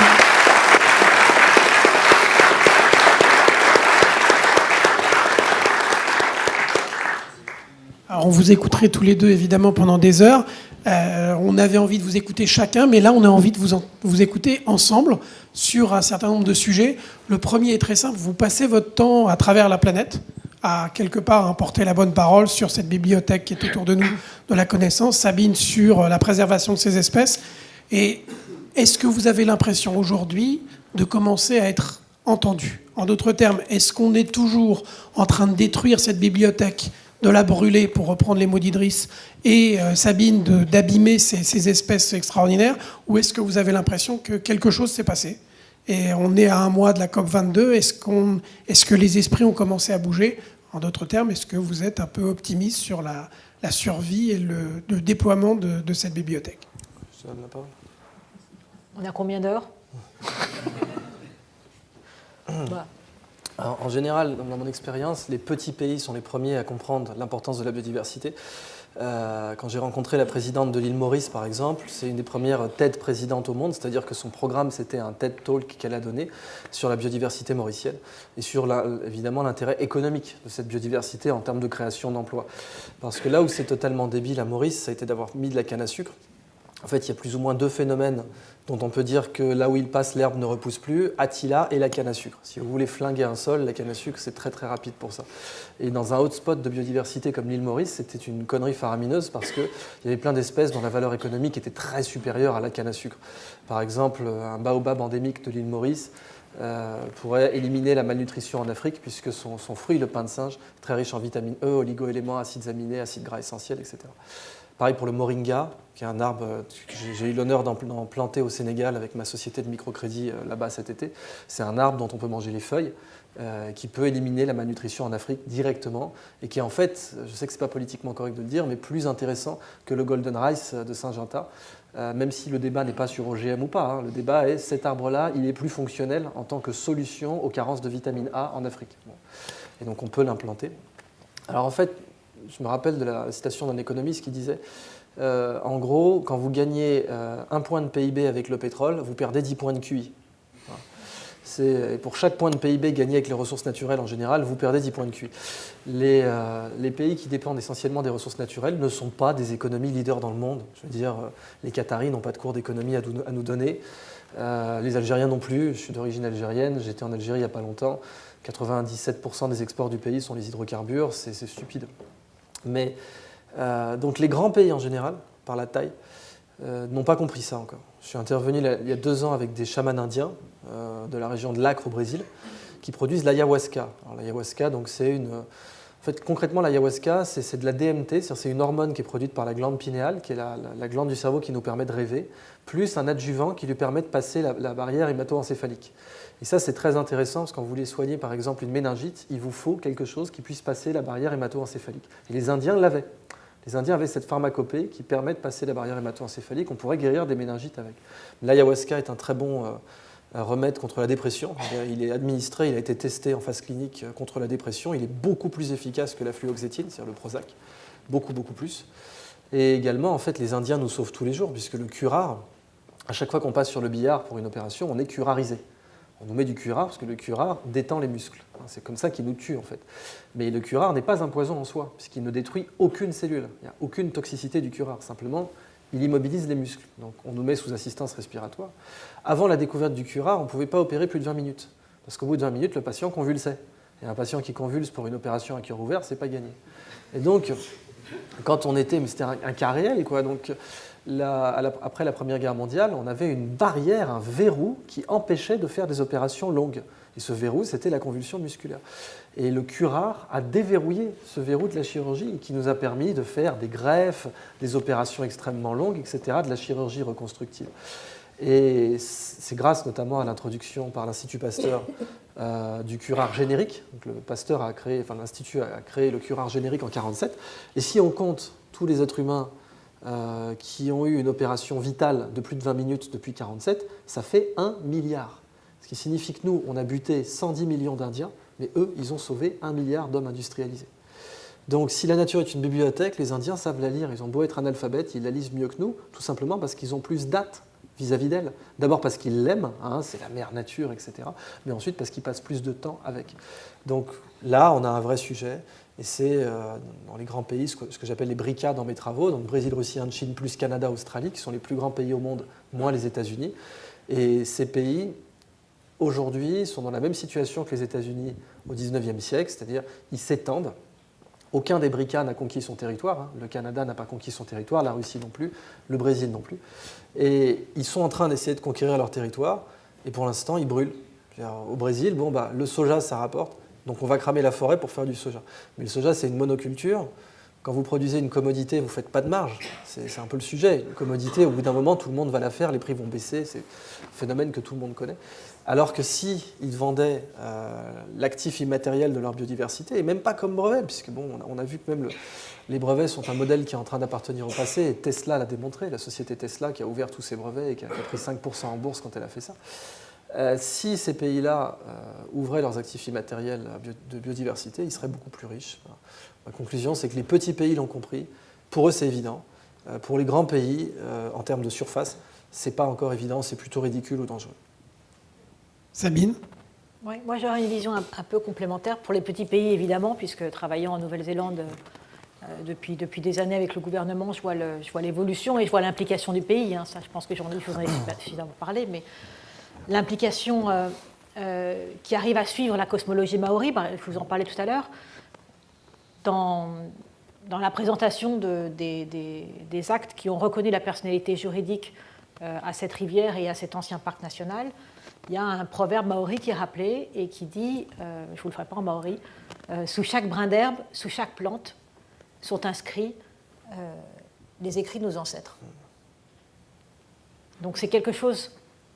Alors on vous écouterait tous les deux évidemment pendant des heures. On avait envie de vous écouter chacun, mais là on a envie de vous écouter ensemble sur un certain nombre de sujets. Le premier est très simple, vous passez votre temps à travers la planète à quelque part porter la bonne parole sur cette bibliothèque qui est autour de nous, de la connaissance. Sabine sur la préservation de ces espèces. Et est-ce que vous avez l'impression aujourd'hui de commencer à être entendu ? En d'autres termes, est-ce qu'on est toujours en train de détruire cette bibliothèque, de la brûler, pour reprendre les mots d'Idriss, et Sabine, d'abîmer ces espèces extraordinaires, ou est-ce que vous avez l'impression que quelque chose s'est passé ? Et on est à 1 mois de la COP22, est-ce que les esprits ont commencé à bouger ? En d'autres termes, est-ce que vous êtes un peu optimiste sur la survie et le déploiement de cette bibliothèque ? Je te donne la parole. On a combien d'heures ? Bah. Alors, en général, dans mon expérience, les petits pays sont les premiers à comprendre l'importance de la biodiversité. Quand j'ai rencontré la présidente de l'île Maurice, par exemple, c'est une des premières TED présidentes au monde, c'est-à-dire que son programme, c'était un TED Talk qu'elle a donné sur la biodiversité mauricienne et sur, évidemment, l'intérêt économique de cette biodiversité en termes de création d'emplois. Parce que là où c'est totalement débile à Maurice, ça a été d'avoir mis de la canne à sucre. En fait, il y a plus ou moins 2 phénomènes dont on peut dire que là où il passe, l'herbe ne repousse plus, Attila et la canne à sucre. Si vous voulez flinguer un sol, la canne à sucre, c'est très très rapide pour ça. Et dans un hotspot de biodiversité comme l'île Maurice, c'était une connerie faramineuse parce qu'il y avait plein d'espèces dont la valeur économique était très supérieure à la canne à sucre. Par exemple, un baobab endémique de l'île Maurice pourrait éliminer la malnutrition en Afrique puisque son fruit, le pain de singe, est très riche en vitamine E, oligo-éléments, acides aminés, acides gras essentiels, etc. Pareil pour le moringa, qui est un arbre que j'ai eu l'honneur d'en planter au Sénégal avec ma société de microcrédit là-bas cet été. C'est un arbre dont on peut manger les feuilles, qui peut éliminer la malnutrition en Afrique directement, et qui est en fait, je sais que ce n'est pas politiquement correct de le dire, mais plus intéressant que le Golden Rice de Syngenta, même si le débat n'est pas sur OGM ou pas. Le débat est cet arbre-là, il est plus fonctionnel en tant que solution aux carences de vitamine A en Afrique. Bon. Et donc on peut l'implanter. Alors en fait, je me rappelle de la citation d'un économiste qui disait en gros, quand vous gagnez 1 point de PIB avec le pétrole, vous perdez 10 points de QI. Voilà. Et pour chaque point de PIB gagné avec les ressources naturelles en général, vous perdez 10 points de QI. Les pays qui dépendent essentiellement des ressources naturelles ne sont pas des économies leaders dans le monde. Je veux dire, les Qataris n'ont pas de cours d'économie à nous donner. Les Algériens non plus. Je suis d'origine algérienne, j'étais en Algérie il n'y a pas longtemps. 97% des exports du pays sont les hydrocarbures, c'est stupide. Mais donc les grands pays en général, par la taille, n'ont pas compris ça encore. Je suis intervenu il y a 2 ans avec des chamans indiens de la région de l'Acre au Brésil qui produisent l'ayahuasca. Alors l'ayahuasca, donc c'est une... En fait, concrètement, l'ayahuasca, c'est de la DMT, c'est-à-dire c'est une hormone qui est produite par la glande pinéale, qui est la glande du cerveau qui nous permet de rêver, plus un adjuvant qui lui permet de passer la barrière hémato-encéphalique. Et ça, c'est très intéressant, parce que quand vous voulez soigner, par exemple, une méningite, il vous faut quelque chose qui puisse passer la barrière hémato-encéphalique. Et les Indiens l'avaient. Les Indiens avaient cette pharmacopée qui permet de passer la barrière hémato-encéphalique. On pourrait guérir des méningites avec. L'ayahuasca est un très bon remède contre la dépression. Il est administré, il a été testé en phase clinique contre la dépression. Il est beaucoup plus efficace que la fluoxétine, c'est-à-dire le Prozac. Beaucoup, beaucoup plus. Et également, en fait, les Indiens nous sauvent tous les jours, puisque le curare, à chaque fois qu'on passe sur le billard pour une opération, on est curarisé. On nous met du curare parce que le curare détend les muscles. C'est comme ça qu'il nous tue en fait. Mais le curare n'est pas un poison en soi, puisqu'il ne détruit aucune cellule. Il n'y a aucune toxicité du curare. Simplement, il immobilise les muscles. Donc on nous met sous assistance respiratoire. Avant la découverte du curare, on ne pouvait pas opérer plus de 20 minutes. Parce qu'au bout de 20 minutes, le patient convulsait. Et un patient qui convulse pour une opération à cœur ouvert, c'est pas gagné. Et donc, quand on était, mais c'était un cas réel, quoi. Donc, après la Première Guerre mondiale, on avait une barrière, un verrou qui empêchait de faire des opérations longues. Et ce verrou, c'était la convulsion musculaire. Et le curare a déverrouillé ce verrou de la chirurgie qui nous a permis de faire des greffes, des opérations extrêmement longues, etc., de la chirurgie reconstructive. Et c'est grâce notamment à l'introduction par l'Institut Pasteur du curare générique. Donc l'Institut a créé le curare générique en 1947. Et si on compte tous les êtres humains qui ont eu une opération vitale de plus de 20 minutes depuis 1947, ça fait 1 milliard. Ce qui signifie que nous, on a buté 110 millions d'Indiens, mais eux, ils ont sauvé 1 milliard d'hommes industrialisés. Donc si la nature est une bibliothèque, les Indiens savent la lire. Ils ont beau être analphabètes, ils la lisent mieux que nous, tout simplement parce qu'ils ont plus d'actes vis-à-vis d'elle. D'abord parce qu'ils l'aiment, hein, c'est la mère nature, etc. Mais ensuite parce qu'ils passent plus de temps avec. Donc là, on a un vrai sujet. Et c'est dans les grands pays, ce que j'appelle les BRICA dans mes travaux, donc Brésil, Russie, Inde, Chine, plus Canada, Australie, qui sont les plus grands pays au monde, moins les États-Unis. Et ces pays, aujourd'hui, sont dans la même situation que les États-Unis au XIXe siècle, c'est-à-dire ils s'étendent. Aucun des BRICA n'a conquis son territoire. Hein. Le Canada n'a pas conquis son territoire, la Russie non plus, le Brésil non plus. Et ils sont en train d'essayer de conquérir leur territoire, et pour l'instant, ils brûlent. Au Brésil, le soja, ça rapporte, donc on va cramer la forêt pour faire du soja. Mais le soja, c'est une monoculture. Quand vous produisez une commodité, vous ne faites pas de marge. C'est un peu le sujet. Une commodité, au bout d'un moment, tout le monde va la faire, les prix vont baisser. C'est un phénomène que tout le monde connaît. Alors que s'ils vendaient l'actif immatériel de leur biodiversité, et même pas comme brevet, puisque on a vu que même les brevets sont un modèle qui est en train d'appartenir au passé, et Tesla l'a démontré, la société Tesla qui a ouvert tous ses brevets et qui a pris 5% en bourse quand elle a fait ça. Si ces pays-là ouvraient leurs actifs immatériels de biodiversité, ils seraient beaucoup plus riches. Ma conclusion, c'est que les petits pays l'ont compris. Pour eux, c'est évident. Pour les grands pays, en termes de surface, c'est pas encore évident, c'est plutôt ridicule ou dangereux. Sabine ? Oui, moi j'aurais une vision un peu complémentaire pour les petits pays évidemment, puisque travaillant en Nouvelle-Zélande depuis des années avec le gouvernement, je vois l'évolution et je vois l'implication du pays. Hein. Ça, je pense que j'en ai suffisamment parlé, mais l'implication qui arrive à suivre la cosmologie maori, je vous en parlais tout à l'heure, dans la présentation des actes qui ont reconnu la personnalité juridique à cette rivière et à cet ancien parc national. Il y a un proverbe maori qui est rappelé et qui dit, je ne vous le ferai pas en maori, sous chaque brin d'herbe, sous chaque plante, sont inscrits les écrits de nos ancêtres. Donc c'est quelque chose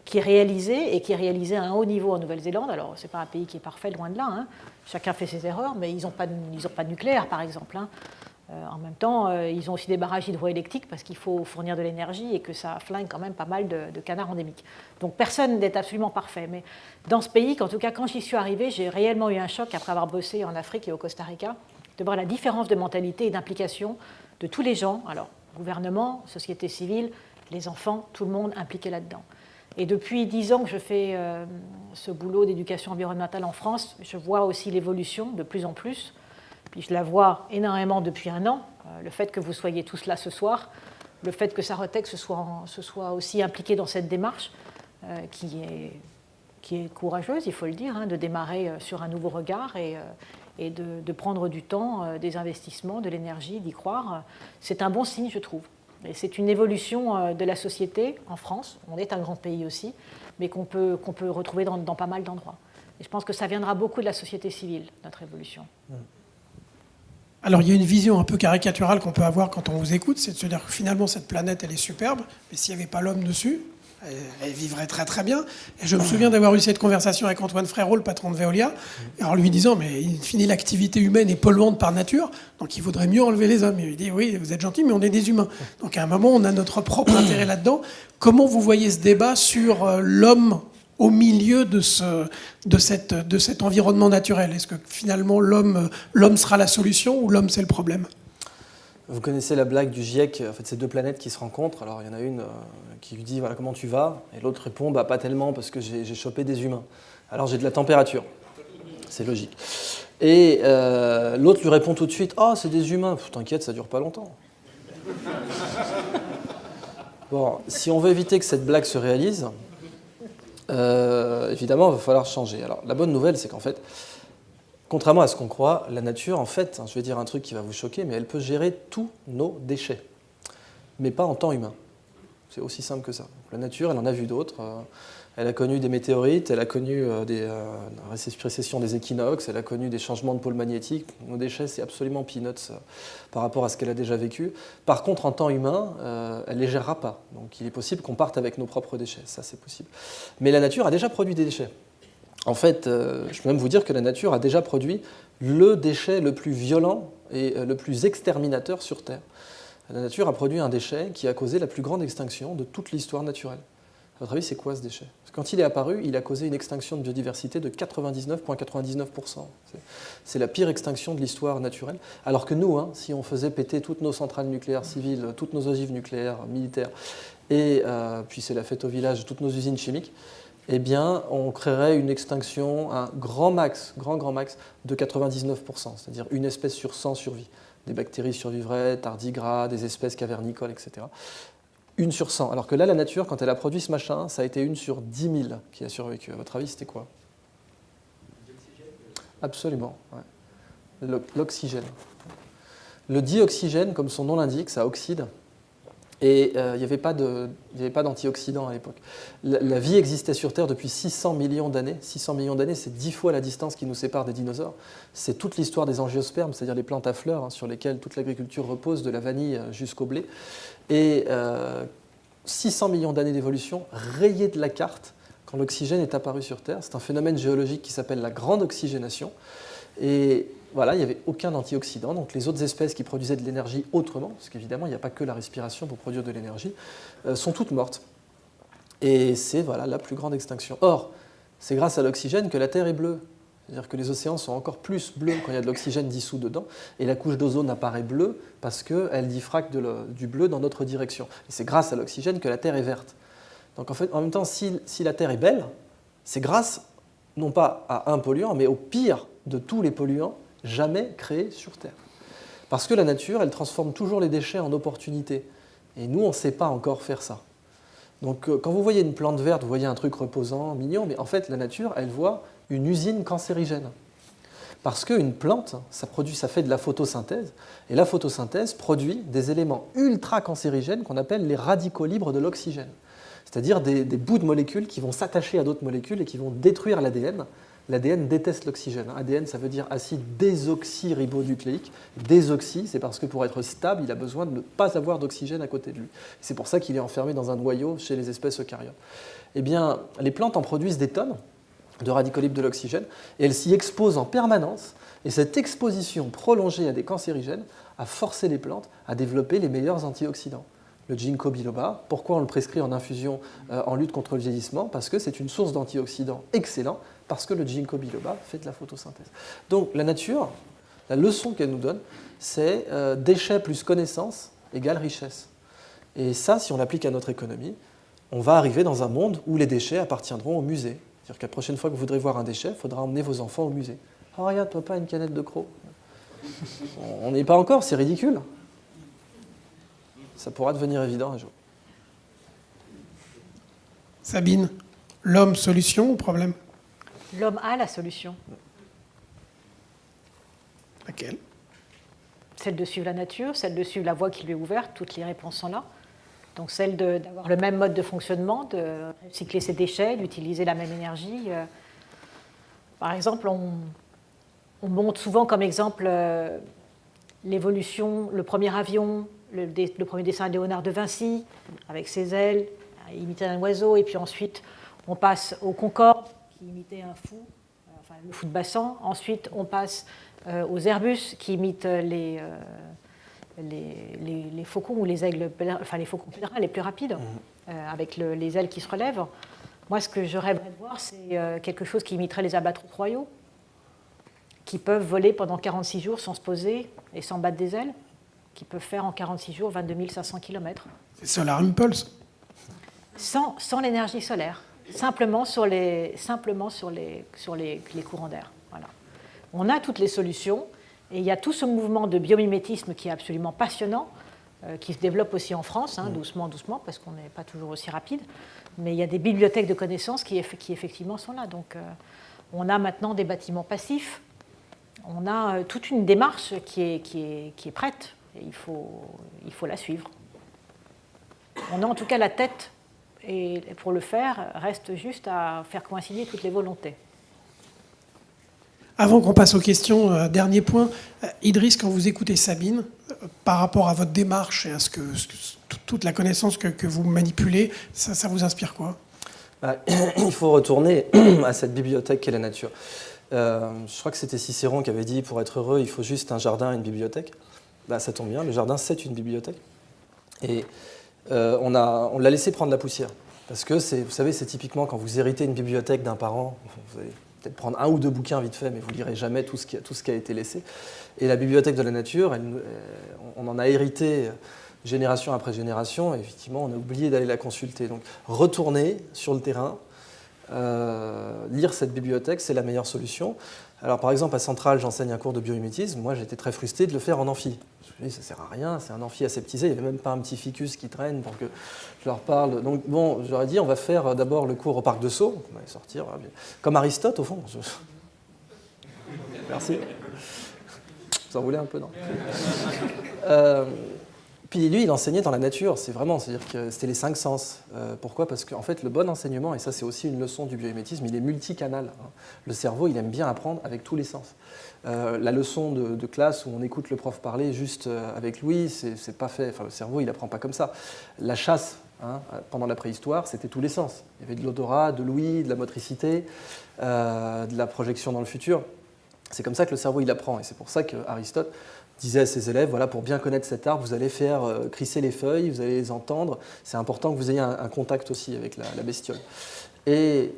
qui est réalisé et qui est réalisé à un haut niveau en Nouvelle-Zélande. Alors ce n'est pas un pays qui est parfait, loin de là. Hein. Chacun fait ses erreurs, mais ils n'ont pas de nucléaire, par exemple. Hein. En même temps, ils ont aussi des barrages hydroélectriques parce qu'il faut fournir de l'énergie et que ça flingue quand même pas mal de canards endémiques. Donc personne n'est absolument parfait. Mais dans ce pays, en tout cas quand j'y suis arrivée, j'ai réellement eu un choc après avoir bossé en Afrique et au Costa Rica, de voir la différence de mentalité et d'implication de tous les gens, alors gouvernement, société civile, les enfants, tout le monde impliqué là-dedans. Et depuis 10 ans que je fais ce boulot d'éducation environnementale en France, je vois aussi l'évolution de plus en plus. Puis je la vois énormément depuis 1 an. Le fait que vous soyez tous là ce soir, le fait que Sarotex se soit aussi impliqué dans cette démarche, qui est courageuse, il faut le dire, hein, de démarrer sur un nouveau regard et de prendre du temps, des investissements, de l'énergie, d'y croire. C'est un bon signe, je trouve. Et c'est une évolution de la société en France. On est un grand pays aussi, mais qu'on peut retrouver dans pas mal d'endroits. Et je pense que ça viendra beaucoup de la société civile, notre évolution. Alors, il y a une vision un peu caricaturale qu'on peut avoir quand on vous écoute, c'est de se dire que finalement, cette planète, elle est superbe, mais s'il n'y avait pas l'homme dessus, elle vivrait très très bien. Et je me souviens d'avoir eu cette conversation avec Antoine Frérot, le patron de Veolia, alors lui disant, mais in fine, l'activité humaine est polluante par nature, donc il vaudrait mieux enlever les hommes. Et il dit, oui, vous êtes gentil, mais on est des humains. Donc à un moment, on a notre propre intérêt là-dedans. Comment vous voyez ce débat sur l'homme au milieu de cet environnement naturel? Est-ce que finalement l'homme sera la solution ou l'homme c'est le problème? Vous connaissez la blague du GIEC, en fait c'est 2 planètes qui se rencontrent, alors il y en a une qui lui dit voilà, comment tu vas, et l'autre répond bah, pas tellement parce que j'ai chopé des humains. Alors j'ai de la température, c'est logique. Et l'autre lui répond tout de suite oh c'est des humains, t'inquiète ça dure pas longtemps. Bon, si on veut éviter que cette blague se réalise, évidemment, il va falloir changer. Alors, la bonne nouvelle, c'est qu'en fait, contrairement à ce qu'on croit, la nature, en fait, je vais dire un truc qui va vous choquer, mais elle peut gérer tous nos déchets, mais pas en temps humain. C'est aussi simple que ça. La nature, elle en a vu d'autres. Elle a connu des météorites, elle a connu des récessions des équinoxes, elle a connu des changements de pôle magnétique. Nos déchets, c'est absolument peanuts par rapport à ce qu'elle a déjà vécu. Par contre, en temps humain, elle ne les gérera pas. Donc il est possible qu'on parte avec nos propres déchets. Ça, c'est possible. Mais la nature a déjà produit des déchets. En fait, je peux même vous dire que la nature a déjà produit le déchet le plus violent et le plus exterminateur sur Terre. La nature a produit un déchet qui a causé la plus grande extinction de toute l'histoire naturelle. À votre avis, c'est quoi ce déchet? Parce que quand il est apparu, il a causé une extinction de biodiversité de 99,99%. C'est la pire extinction de l'histoire naturelle. Alors que nous, si on faisait péter toutes nos centrales nucléaires civiles, toutes nos ogives nucléaires militaires, et puis c'est la fête au village, toutes nos usines chimiques, eh bien, on créerait une extinction, un grand max de 99%, c'est-à-dire une espèce sur 100 survit. Des bactéries survivraient, tardigrades, des espèces cavernicoles, etc. 1 sur 100. Alors que là, la nature, quand elle a produit ce machin, ça a été 1 sur 10 000 qui a survécu. À votre avis, c'était quoi? Absolument. Ouais. L'oxygène. Le dioxygène, comme son nom l'indique, ça oxyde. Et il n'y avait pas d'antioxydants à l'époque. La vie existait sur Terre depuis 600 millions d'années. 600 millions d'années, c'est 10 fois la distance qui nous sépare des dinosaures. C'est toute l'histoire des angiospermes, c'est-à-dire les plantes à fleurs, sur lesquelles toute l'agriculture repose, de la vanille jusqu'au blé. Et 600 millions d'années d'évolution rayées de la carte quand l'oxygène est apparu sur Terre. C'est un phénomène géologique qui s'appelle la grande oxygénation. Et voilà, il n'y avait aucun antioxydant. Donc les autres espèces qui produisaient de l'énergie autrement, parce qu'évidemment, il n'y a pas que la respiration pour produire de l'énergie, sont toutes mortes. Et c'est la plus grande extinction. Or, c'est grâce à l'oxygène que la Terre est bleue. C'est-à-dire que les océans sont encore plus bleus quand il y a de l'oxygène dissous dedans, et la couche d'ozone apparaît bleue parce qu'elle diffracte du bleu dans notre direction. Et c'est grâce à l'oxygène que la Terre est verte. Donc en fait, en même temps, si la Terre est belle, c'est grâce non pas à un polluant, mais au pire de tous les polluants jamais créés sur Terre. Parce que la nature, elle transforme toujours les déchets en opportunités. Et nous, on ne sait pas encore faire ça. Donc quand vous voyez une plante verte, vous voyez un truc reposant, mignon, mais en fait, la nature, elle voit une usine cancérigène. Parce qu'une plante, ça fait de la photosynthèse, et la photosynthèse produit des éléments ultra cancérigènes qu'on appelle les radicaux libres de l'oxygène. C'est-à-dire des bouts de molécules qui vont s'attacher à d'autres molécules et qui vont détruire l'ADN. L'ADN déteste l'oxygène. ADN, ça veut dire acide désoxyribonucléique. Désoxy, c'est parce que pour être stable, il a besoin de ne pas avoir d'oxygène à côté de lui. C'est pour ça qu'il est enfermé dans un noyau chez les espèces eucaryotes. Eh bien, les plantes en produisent des tonnes de radicaux libres de l'oxygène, et elles s'y exposent en permanence. Et cette exposition prolongée à des cancérigènes a forcé les plantes à développer les meilleurs antioxydants. Le ginkgo biloba, pourquoi on le prescrit en infusion en lutte contre le vieillissement? Parce que c'est une source d'antioxydants excellent, parce que le ginkgo biloba fait de la photosynthèse. Donc la nature, la leçon qu'elle nous donne, c'est déchets plus connaissance égale richesse. Et ça, si on l'applique à notre économie, on va arriver dans un monde où les déchets appartiendront au musée. C'est-à-dire qu'à la prochaine fois que vous voudrez voir un déchet, il faudra emmener vos enfants au musée. Oh regarde, papa, une canette de croc. On n'y est pas encore, c'est ridicule. Ça pourra devenir évident un jour. Sabine, l'homme solution au problème? L'homme a la solution. Laquelle? Celle de suivre la nature, celle de suivre la voie qui lui est ouverte, toutes les réponses sont là. Donc celle d'avoir le même mode de fonctionnement, de recycler ses déchets, d'utiliser la même énergie. Par exemple, on montre souvent comme exemple l'évolution, le premier avion, le premier dessin de Léonard de Vinci, avec ses ailes, imitait un oiseau, et puis ensuite on passe au Concorde, qui imitait un fou, enfin le fou de Bassan. Ensuite on passe aux Airbus, qui imitent les faucons ou les aigles, enfin les faucons pèlerins les plus rapides, avec les ailes qui se relèvent. Moi, ce que je rêverais de voir, c'est quelque chose qui imiterait les albatros royaux, qui peuvent voler pendant 46 jours sans se poser et sans battre des ailes, qui peuvent faire en 46 jours 22 500 km. C'est Solar Impulse. Sans l'énergie solaire, simplement sur les courants d'air. Voilà. On a toutes les solutions, et il y a tout ce mouvement de biomimétisme qui est absolument passionnant, qui se développent aussi en France, doucement, parce qu'on n'est pas toujours aussi rapide. Mais il y a des bibliothèques de connaissances qui effectivement sont là. Donc on a maintenant des bâtiments passifs, on a toute une démarche qui est prête, et il faut la suivre. On a en tout cas la tête, et pour le faire, reste juste à faire coïncider toutes les volontés. Avant qu'on passe aux questions, dernier point. Idriss, quand vous écoutez Sabine, par rapport à votre démarche et à toute la connaissance que vous manipulez, ça vous inspire quoi ? Il faut retourner à cette bibliothèque qu'est la nature. Je crois que c'était Cicéron qui avait dit, pour être heureux, il faut juste un jardin et une bibliothèque. Ça tombe bien, le jardin, c'est une bibliothèque. Et on l'a laissé prendre la poussière. Parce que, vous savez, c'est typiquement quand vous héritez une bibliothèque d'un parent, vous allez peut-être prendre un ou deux bouquins vite fait, mais vous ne lirez jamais tout ce qui a été laissé. Et la bibliothèque de la nature, on en a hérité génération après génération, et effectivement, on a oublié d'aller la consulter. Donc, retourner sur le terrain, lire cette bibliothèque, c'est la meilleure solution. Alors, par exemple, à Centrale, j'enseigne un cours de biomimétisme. Moi, j'étais très frustré de le faire en amphi. Je me dis, ça ne sert à rien, c'est un amphi aseptisé. Il n'y avait même pas un petit ficus qui traîne pour que je leur parle. Donc, bon, je leur ai dit, on va faire d'abord le cours au Parc de Sceaux. On va sortir, voilà, comme Aristote, au fond. Merci. Vous en voulez un peu, non Puis lui, il enseignait dans la nature, c'est-à-dire que c'était les 5 sens. Pourquoi ? Parce qu'en fait, le bon enseignement, et ça c'est aussi une leçon du biomimétisme, il est multicanal. Le cerveau, il aime bien apprendre avec tous les sens. La leçon de classe où on écoute le prof parler juste avec l'ouïe, c'est pas fait. Enfin, le cerveau, il n'apprend pas comme ça. La chasse, pendant la préhistoire, c'était tous les sens. Il y avait de l'odorat, de l'ouïe, de la motricité, de la projection dans le futur. C'est comme ça que le cerveau, il apprend. Et c'est pour ça qu'Aristote disait à ses élèves, voilà, pour bien connaître cet arbre, vous allez faire crisser les feuilles, vous allez les entendre. C'est important que vous ayez un contact aussi avec la bestiole. Et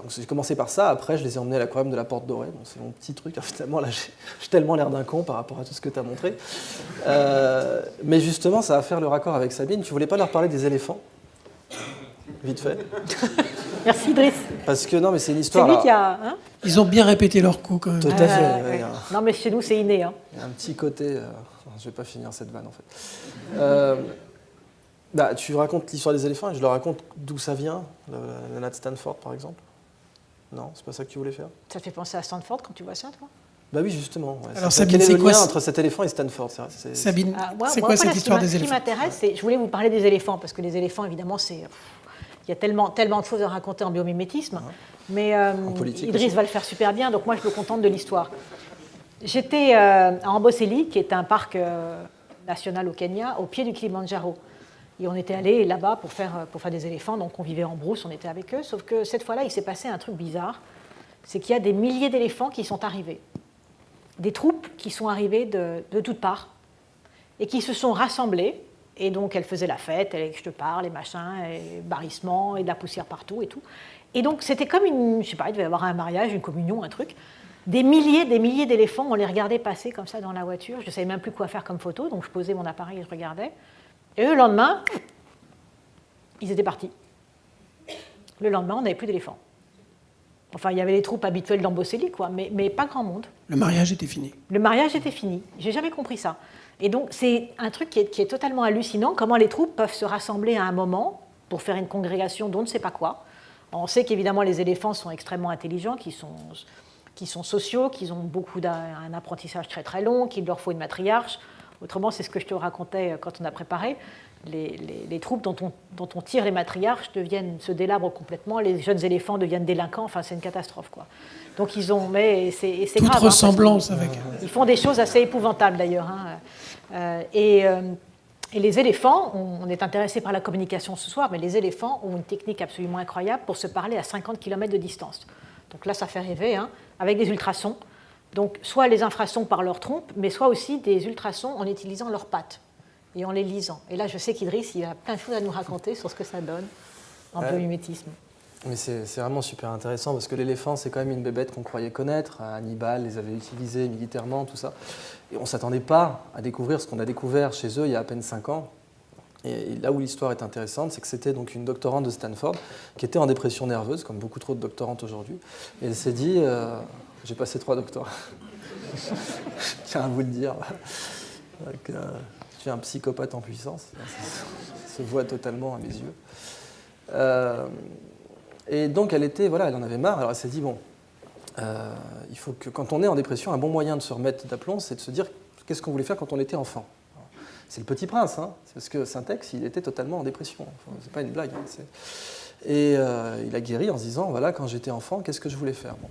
j'ai commencé par ça. Après, je les ai emmenés à l'aquarium de la Porte Dorée. Bon, c'est mon petit truc. Finalement, là, j'ai tellement l'air d'un con par rapport à tout ce que tu as montré. Mais justement, ça va faire le raccord avec Sabine. Tu voulais pas leur parler des éléphants ? Vite fait. Merci Idriss. Parce que non, mais c'est une histoire. C'est lui qui a. Ils ont bien répété leur coup quand même. Tout à fait. Ouais. Non, mais chez nous, c'est inné. Il y a un petit côté. Je ne vais pas finir cette vanne en fait. Tu racontes l'histoire des éléphants et je leur raconte d'où ça vient, la natte Stanford par exemple. Non, c'est pas ça que tu voulais faire ? Ça te fait penser à Stanford quand tu vois ça, toi ? Bah oui, justement. Ouais. Alors Sabine, quel est c'est le quoi lien entre cet éléphant et Stanford ? Sabine, c'est moi, quoi cette histoire des éléphants ? Ce qui éléphants ? m'intéresse, c'est. Je voulais vous parler des éléphants, parce que les éléphants, évidemment, c'est. Il y a tellement de choses à raconter en biomimétisme, mais Idriss va le faire super bien, donc moi je me contente de l'histoire. J'étais à Amboseli, qui est un parc national au Kenya, au pied du Kilimandjaro. Et on était allé là-bas pour faire des éléphants, donc on vivait en brousse, on était avec eux, sauf que cette fois-là, il s'est passé un truc bizarre, c'est qu'il y a des milliers d'éléphants qui sont arrivés. Des troupes qui sont arrivées de toutes parts, et qui se sont rassemblées. Et donc, elle faisait la fête, je te parle, et machin, et barrissement, et de la poussière partout, et tout. Et donc, c'était comme je sais pas, il devait y avoir un mariage, une communion, un truc. Des milliers d'éléphants, on les regardait passer comme ça dans la voiture. Je ne savais même plus quoi faire comme photo, donc je posais mon appareil et je regardais. Et eux, le lendemain, ils étaient partis. Le lendemain, on n'avait plus d'éléphants. Enfin, il y avait les troupes habituelles d'Amboseli, quoi, mais pas grand monde. Le mariage était fini. Le mariage était fini. J'ai jamais compris ça. Et donc, c'est un truc qui est totalement hallucinant, comment les troupes peuvent se rassembler à un moment pour faire une congrégation d'on ne sait pas quoi. On sait qu'évidemment, les éléphants sont extrêmement intelligents, qui sont sociaux, qu'ils ont un apprentissage très très long, qu'il leur faut une matriarche. Autrement, c'est ce que je te racontais quand on a préparé. Les troupes dont on tire les matriarches se délabrent complètement, les jeunes éléphants deviennent délinquants, enfin c'est une catastrophe, quoi. Donc ils ont, mais c'est toute grave. ressemblance avec. Ils font des choses assez épouvantables d'ailleurs. Et les éléphants, on est intéressé par la communication ce soir, mais les éléphants ont une technique absolument incroyable pour se parler à 50 km de distance. Donc là, ça fait rêver, avec des ultrasons. Donc soit les infrasons par leur trompe, mais soit aussi des ultrasons en utilisant leurs pattes et en les lisant. Et là, je sais qu'Idriss, il a plein de choses à nous raconter sur ce que ça donne en biomimétisme. Mais c'est vraiment super intéressant parce que l'éléphant, c'est quand même une bébête qu'on croyait connaître. Hannibal les avait utilisés militairement, tout ça. Et on ne s'attendait pas à découvrir ce qu'on a découvert chez eux il y a à peine 5 ans. Et là où l'histoire est intéressante, c'est que c'était donc une doctorante de Stanford qui était en dépression nerveuse, comme beaucoup trop de doctorantes aujourd'hui. Et elle s'est dit, j'ai passé 3 doctorats, je tiens à vous le dire. Je suis un psychopathe en puissance, ça se voit totalement à mes yeux. Et donc elle en avait marre, alors elle s'est dit, bon, il faut que quand on est en dépression, un bon moyen de se remettre d'aplomb, c'est de se dire qu'est-ce qu'on voulait faire quand on était enfant. C'est le Petit Prince, hein, c'est parce que Syntex, il était totalement en dépression, enfin, c'est pas une blague. Hein, et il a guéri en se disant, voilà, quand j'étais enfant, qu'est-ce que je voulais faire bon.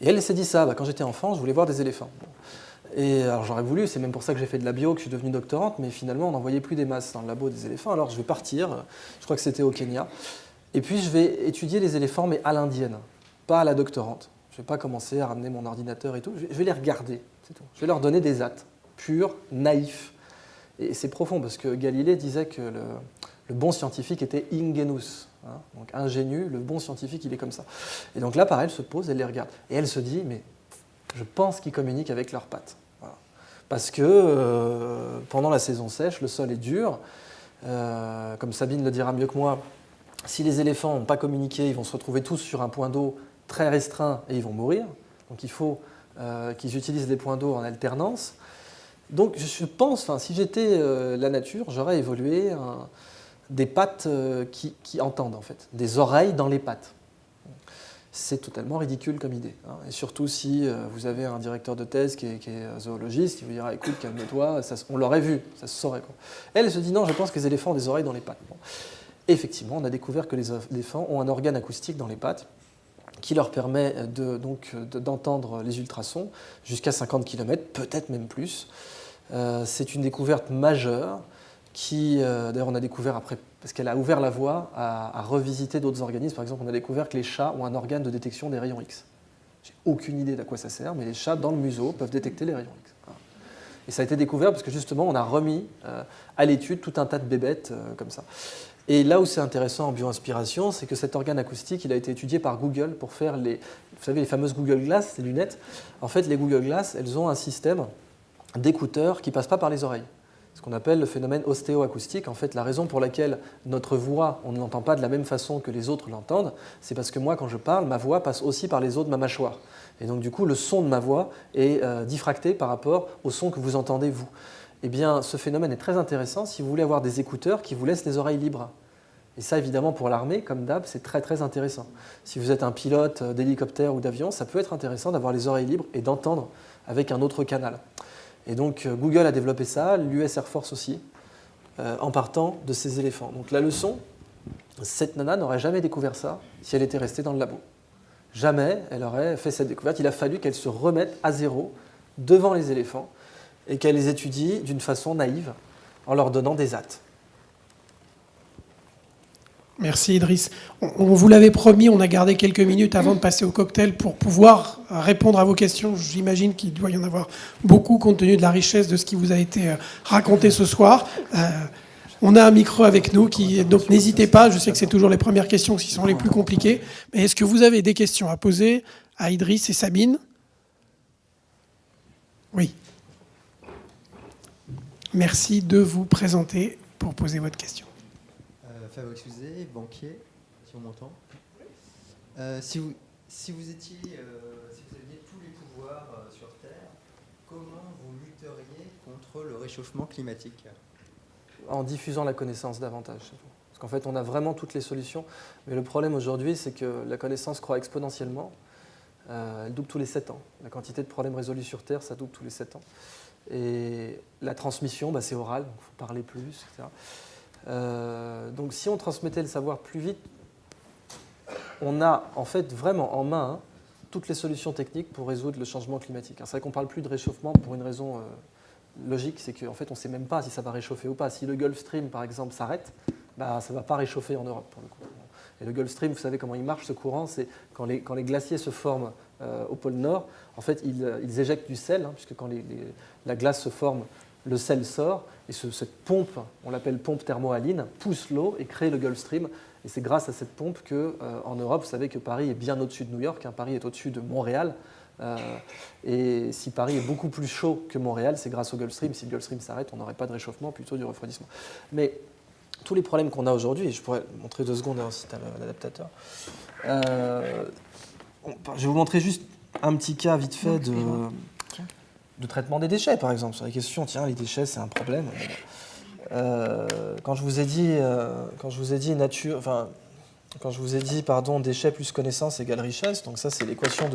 Et elle s'est dit ça, quand j'étais enfant, je voulais voir des éléphants. Bon. Et alors j'aurais voulu, c'est même pour ça que j'ai fait de la bio, que je suis devenue doctorante, mais finalement on n'en voyait plus des masses dans le labo des éléphants, alors je vais partir, je crois que c'était au Kenya, et puis je vais étudier les éléphants, mais à l'indienne, pas à la doctorante. Je ne vais pas commencer à ramener mon ordinateur et tout, je vais les regarder, c'est tout. Je vais leur donner des actes, purs, naïfs. Et c'est profond, parce que Galilée disait que le bon scientifique était ingenus, hein, donc ingénu, le bon scientifique il est comme ça. Et donc là pareil, elle se pose, elle les regarde, et elle se dit, mais je pense qu'ils communiquent avec leurs pattes. Voilà. Parce que pendant la saison sèche, le sol est dur. Comme Sabine le dira mieux que moi, si les éléphants n'ont pas communiqué, ils vont se retrouver tous sur un point d'eau très restreint et ils vont mourir. Donc il faut qu'ils utilisent des points d'eau en alternance. Donc je pense, si j'étais la nature, j'aurais évolué des pattes qui entendent, en fait, des oreilles dans les pattes. C'est totalement ridicule comme idée. Hein. Et surtout si vous avez un directeur de thèse qui est zoologiste, qui vous dira, écoute, calme-toi, on l'aurait vu, ça se saurait. Quoi. Elle se dit, non, je pense que les éléphants ont des oreilles dans les pattes. Bon. Effectivement, on a découvert que les éléphants ont un organe acoustique dans les pattes qui leur permet d'entendre les ultrasons jusqu'à 50 km, peut-être même plus. C'est une découverte majeure qui, d'ailleurs on a découvert après, parce qu'elle a ouvert la voie à revisiter d'autres organismes. Par exemple, on a découvert que les chats ont un organe de détection des rayons X. J'ai aucune idée d'à quoi ça sert, mais les chats dans le museau peuvent détecter les rayons X. Et ça a été découvert parce que justement on a remis à l'étude tout un tas de bébêtes comme ça. Et là où c'est intéressant en bioinspiration, c'est que cet organe acoustique, il a été étudié par Google pour faire vous savez, les fameuses Google Glass, ces lunettes. En fait, les Google Glass, elles ont un système d'écouteurs qui ne passe pas par les oreilles. Ce qu'on appelle le phénomène ostéoacoustique. En fait, la raison pour laquelle notre voix, on ne l'entend pas de la même façon que les autres l'entendent, c'est parce que moi, quand je parle, ma voix passe aussi par les os de ma mâchoire. Et donc, du coup, le son de ma voix est diffracté par rapport au son que vous entendez, vous. Eh bien, ce phénomène est très intéressant si vous voulez avoir des écouteurs qui vous laissent les oreilles libres. Et ça, évidemment, pour l'armée, comme d'hab, c'est très, très intéressant. Si vous êtes un pilote d'hélicoptère ou d'avion, ça peut être intéressant d'avoir les oreilles libres et d'entendre avec un autre canal. Et donc, Google a développé ça, l'US Air Force aussi, en partant de ces éléphants. Donc, la leçon, cette nana n'aurait jamais découvert ça si elle était restée dans le labo. Jamais elle aurait fait cette découverte. Il a fallu qu'elle se remette à zéro devant les éléphants et qu'elle les étudie d'une façon naïve en leur donnant des actes. Merci Idriss. On vous l'avait promis, on a gardé quelques minutes avant de passer au cocktail pour pouvoir répondre à vos questions. J'imagine qu'il doit y en avoir beaucoup compte tenu de la richesse de ce qui vous a été raconté ce soir. On a un micro avec nous, donc n'hésitez pas, je sais que c'est toujours les premières questions qui sont les plus compliquées. Mais est-ce que vous avez des questions à poser à Idriss et Sabine ? Oui. Merci de vous présenter pour poser votre question. Fabio Excusé, banquier, si on m'entend. Si vous aviez tous les pouvoirs sur Terre, comment vous lutteriez contre le réchauffement climatique ? En diffusant la connaissance davantage. Parce qu'en fait, on a vraiment toutes les solutions. Mais le problème aujourd'hui, c'est que la connaissance croît exponentiellement. Elle double tous les 7 ans. La quantité de problèmes résolus sur Terre, ça double tous les 7 ans. Et la transmission, c'est oral, donc il faut parler plus, etc. Donc si on transmettait le savoir plus vite, on a en fait vraiment en main toutes les solutions techniques pour résoudre le changement climatique. C'est vrai qu'on ne parle plus de réchauffement pour une raison logique, c'est qu'en fait on ne sait même pas si ça va réchauffer ou pas. Si le Gulf Stream par exemple s'arrête, ça ne va pas réchauffer en Europe pour le coup. Et le Gulf Stream, vous savez comment il marche ce courant, c'est quand les glaciers se forment au pôle Nord, en fait ils éjectent du sel, puisque quand la glace se forme, le sel sort, et cette pompe, on l'appelle pompe thermohaline, pousse l'eau et crée le Gulf Stream. Et c'est grâce à cette pompe qu'en Europe, vous savez que Paris est bien au-dessus de New York, Paris est au-dessus de Montréal. Et si Paris est beaucoup plus chaud que Montréal, c'est grâce au Gulf Stream. Si le Gulf Stream s'arrête, on n'aurait pas de réchauffement, plutôt du refroidissement. Mais tous les problèmes qu'on a aujourd'hui, et je pourrais montrer 2 secondes si tu as l'adaptateur, je vais vous montrer juste un petit cas vite fait de traitement des déchets, par exemple, sur la question, tiens, les déchets, c'est un problème. Quand je vous ai dit déchets plus connaissance égale richesse, donc ça c'est l'équation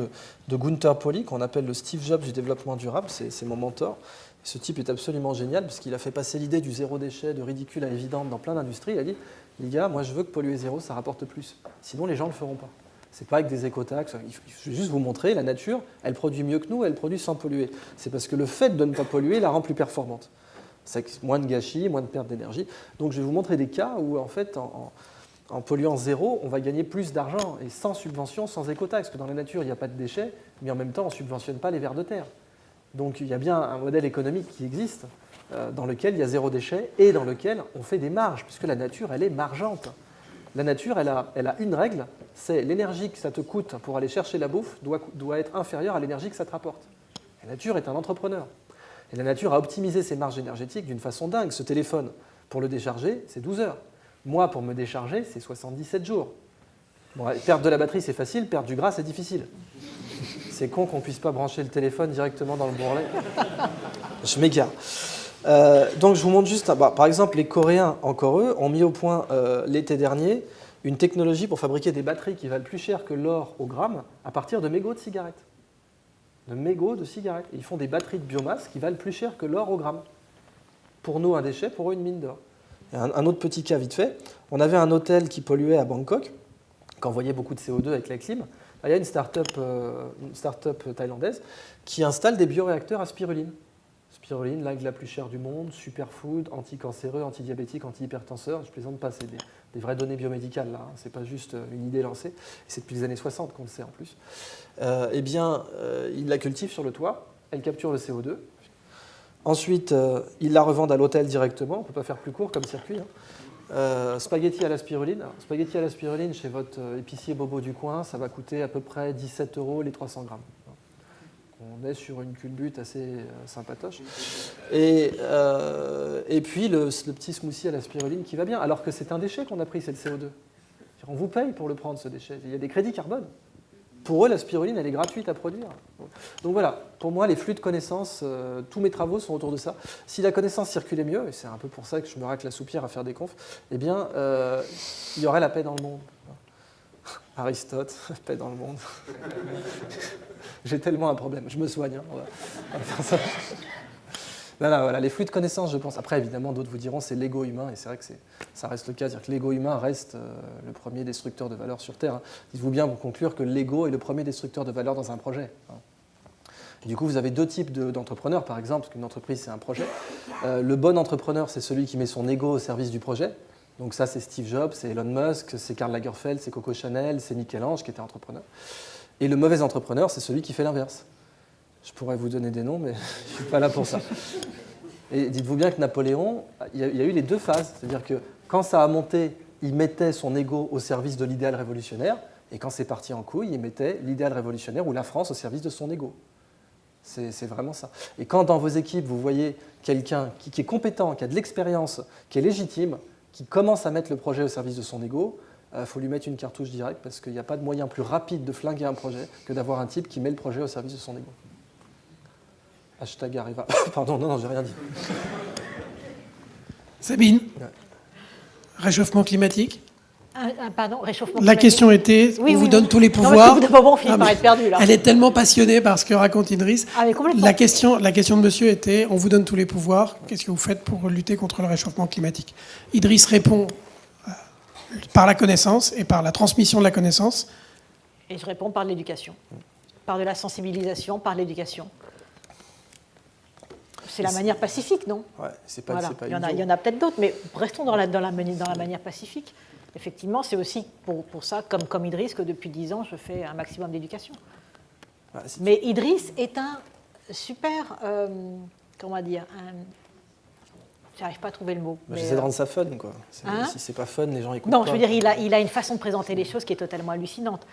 de Gunther Pauli, qu'on appelle le Steve Jobs du développement durable, c'est mon mentor. Et ce type est absolument génial, parce qu'il a fait passer l'idée du zéro déchet, de ridicule à évidente dans plein d'industries. Il a dit, les gars, moi je veux que polluer zéro, ça rapporte plus. Sinon les gens ne le feront pas. C'est pas avec des écotaxes, il faut juste vous montrer, la nature, elle produit mieux que nous, elle produit sans polluer. C'est parce que le fait de ne pas polluer la rend plus performante. C'est moins de gâchis, moins de perte d'énergie. Donc je vais vous montrer des cas où en fait, en polluant zéro, on va gagner plus d'argent, et sans subvention, sans écotaxe, parce que dans la nature, il n'y a pas de déchets, mais en même temps, on ne subventionne pas les vers de terre. Donc il y a bien un modèle économique qui existe, dans lequel il y a zéro déchet, et dans lequel on fait des marges, puisque la nature, elle est margeante. La nature, elle a une règle, c'est l'énergie que ça te coûte pour aller chercher la bouffe doit être inférieure à l'énergie que ça te rapporte. La nature est un entrepreneur. Et la nature a optimisé ses marges énergétiques d'une façon dingue. Ce téléphone, pour le décharger, c'est 12 heures. Moi, pour me décharger, c'est 77 jours. Bon, perdre de la batterie, c'est facile. Perdre du gras, c'est difficile. C'est con qu'on ne puisse pas brancher le téléphone directement dans le bourrelet. Je m'égare. Donc, je vous montre juste... par exemple, les Coréens, encore eux, ont mis au point l'été dernier une technologie pour fabriquer des batteries qui valent plus cher que l'or au gramme à partir de mégots de cigarettes. De mégots de cigarettes. Et ils font des batteries de biomasse qui valent plus cher que l'or au gramme. Pour nous, un déchet, pour eux, une mine d'or. Et un autre petit cas vite fait. On avait un hôtel qui polluait à Bangkok, qui envoyait beaucoup de CO2 avec la clim. Là, il y a une start-up thaïlandaise qui installe des bioréacteurs à spiruline. Spiruline, l'algue la plus chère du monde, superfood, anticancéreux, antidiabétique, antihypertenseur. Je plaisante pas, c'est des vraies données biomédicales, là. C'est pas juste une idée lancée. Et c'est depuis les années 60 qu'on le sait en plus. Il la cultive sur le toit, elle capture le CO2. Ensuite, ils la revendent à l'hôtel directement. On ne peut pas faire plus court comme circuit. Spaghetti à la spiruline. Alors, spaghetti à la spiruline chez votre épicier bobo du coin, ça va coûter à peu près 17 € les 300 grammes. On est sur une culbute assez sympatoche. Et puis le petit smoothie à la spiruline qui va bien, alors que c'est un déchet qu'on a pris, c'est le CO2. On vous paye pour le prendre, ce déchet. Il y a des crédits carbone. Pour eux, la spiruline, elle est gratuite à produire. Donc voilà, pour moi, les flux de connaissances, tous mes travaux sont autour de ça. Si la connaissance circulait mieux, et c'est un peu pour ça que je me racle la soupière à faire des confs, eh bien, il y aurait la paix dans le monde. Aristote, paix dans le monde. J'ai tellement un problème, je me soigne. On va faire ça. Voilà, les flux de connaissances, je pense. Après, évidemment, d'autres vous diront c'est l'ego humain, et c'est vrai que ça reste le cas. C'est-à-dire que l'ego humain reste le premier destructeur de valeur sur Terre. Dites-vous bien pour conclure que l'ego est le premier destructeur de valeur dans un projet. Et du coup, vous avez deux types d'entrepreneurs, par exemple, parce qu'une entreprise, c'est un projet. Le bon entrepreneur, c'est celui qui met son ego au service du projet. Donc ça, c'est Steve Jobs, c'est Elon Musk, c'est Karl Lagerfeld, c'est Coco Chanel, c'est Michel-Ange qui était entrepreneur. Et le mauvais entrepreneur, c'est celui qui fait l'inverse. Je pourrais vous donner des noms, mais je ne suis pas là pour ça. Et dites-vous bien que Napoléon, il y a eu les deux phases. C'est-à-dire que quand ça a monté, il mettait son ego au service de l'idéal révolutionnaire, et quand c'est parti en couille, il mettait l'idéal révolutionnaire ou la France au service de son ego. C'est vraiment ça. Et quand dans vos équipes, vous voyez quelqu'un qui est compétent, qui a de l'expérience, qui est légitime, qui commence à mettre le projet au service de son ego, il faut lui mettre une cartouche directe, parce qu'il n'y a pas de moyen plus rapide de flinguer un projet que d'avoir un type qui met le projet au service de son ego. Hashtag Arriva. Pardon, non, j'ai rien dit. Sabine, réchauffement climatique. Pardon, réchauffement La climatique. question était, on vous donne tous les pouvoirs. On finit par être perdu, là. Elle est tellement passionnée par ce que raconte Idriss. Ah, mais complètement. La question de monsieur était, on vous donne tous les pouvoirs, qu'est-ce que vous faites pour lutter contre le réchauffement climatique? Idriss répond par la connaissance et par la transmission de la connaissance. Et je réponds par l'éducation. Par de la sensibilisation, par l'éducation. C'est la manière pacifique, non? Ouais, c'est pas, Voilà. c'est pas Il y en a peut-être d'autres, mais restons dans la manière pacifique. Effectivement, c'est aussi pour ça, comme Idriss, que depuis 10 ans, je fais un maximum d'éducation. Ouais, Mais Idriss est un super... comment dire j'arrive pas à trouver le mot. J'essaie de rendre ça fun, quoi. Hein? Si c'est pas fun, les gens écoutent non, pas. je veux dire, il a une façon de présenter les choses qui est totalement hallucinante.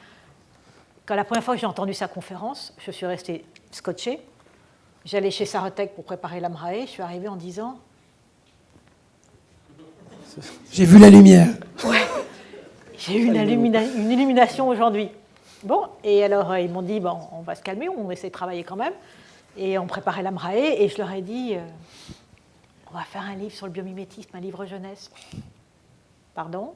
Quand la première fois que j'ai entendu sa conférence, je suis restée scotchée. J'allais chez Sarotec pour préparer l'AMRAE. Je suis arrivée en disant... J'ai vu la lumière. Ouais, j'ai eu une illumination aujourd'hui. Bon, et alors ils m'ont dit, bon, on va se calmer, on essaie de travailler quand même. Et on préparait l'AMRAE et je leur ai dit on va faire un livre sur le biomimétisme, un livre jeunesse. Pardon.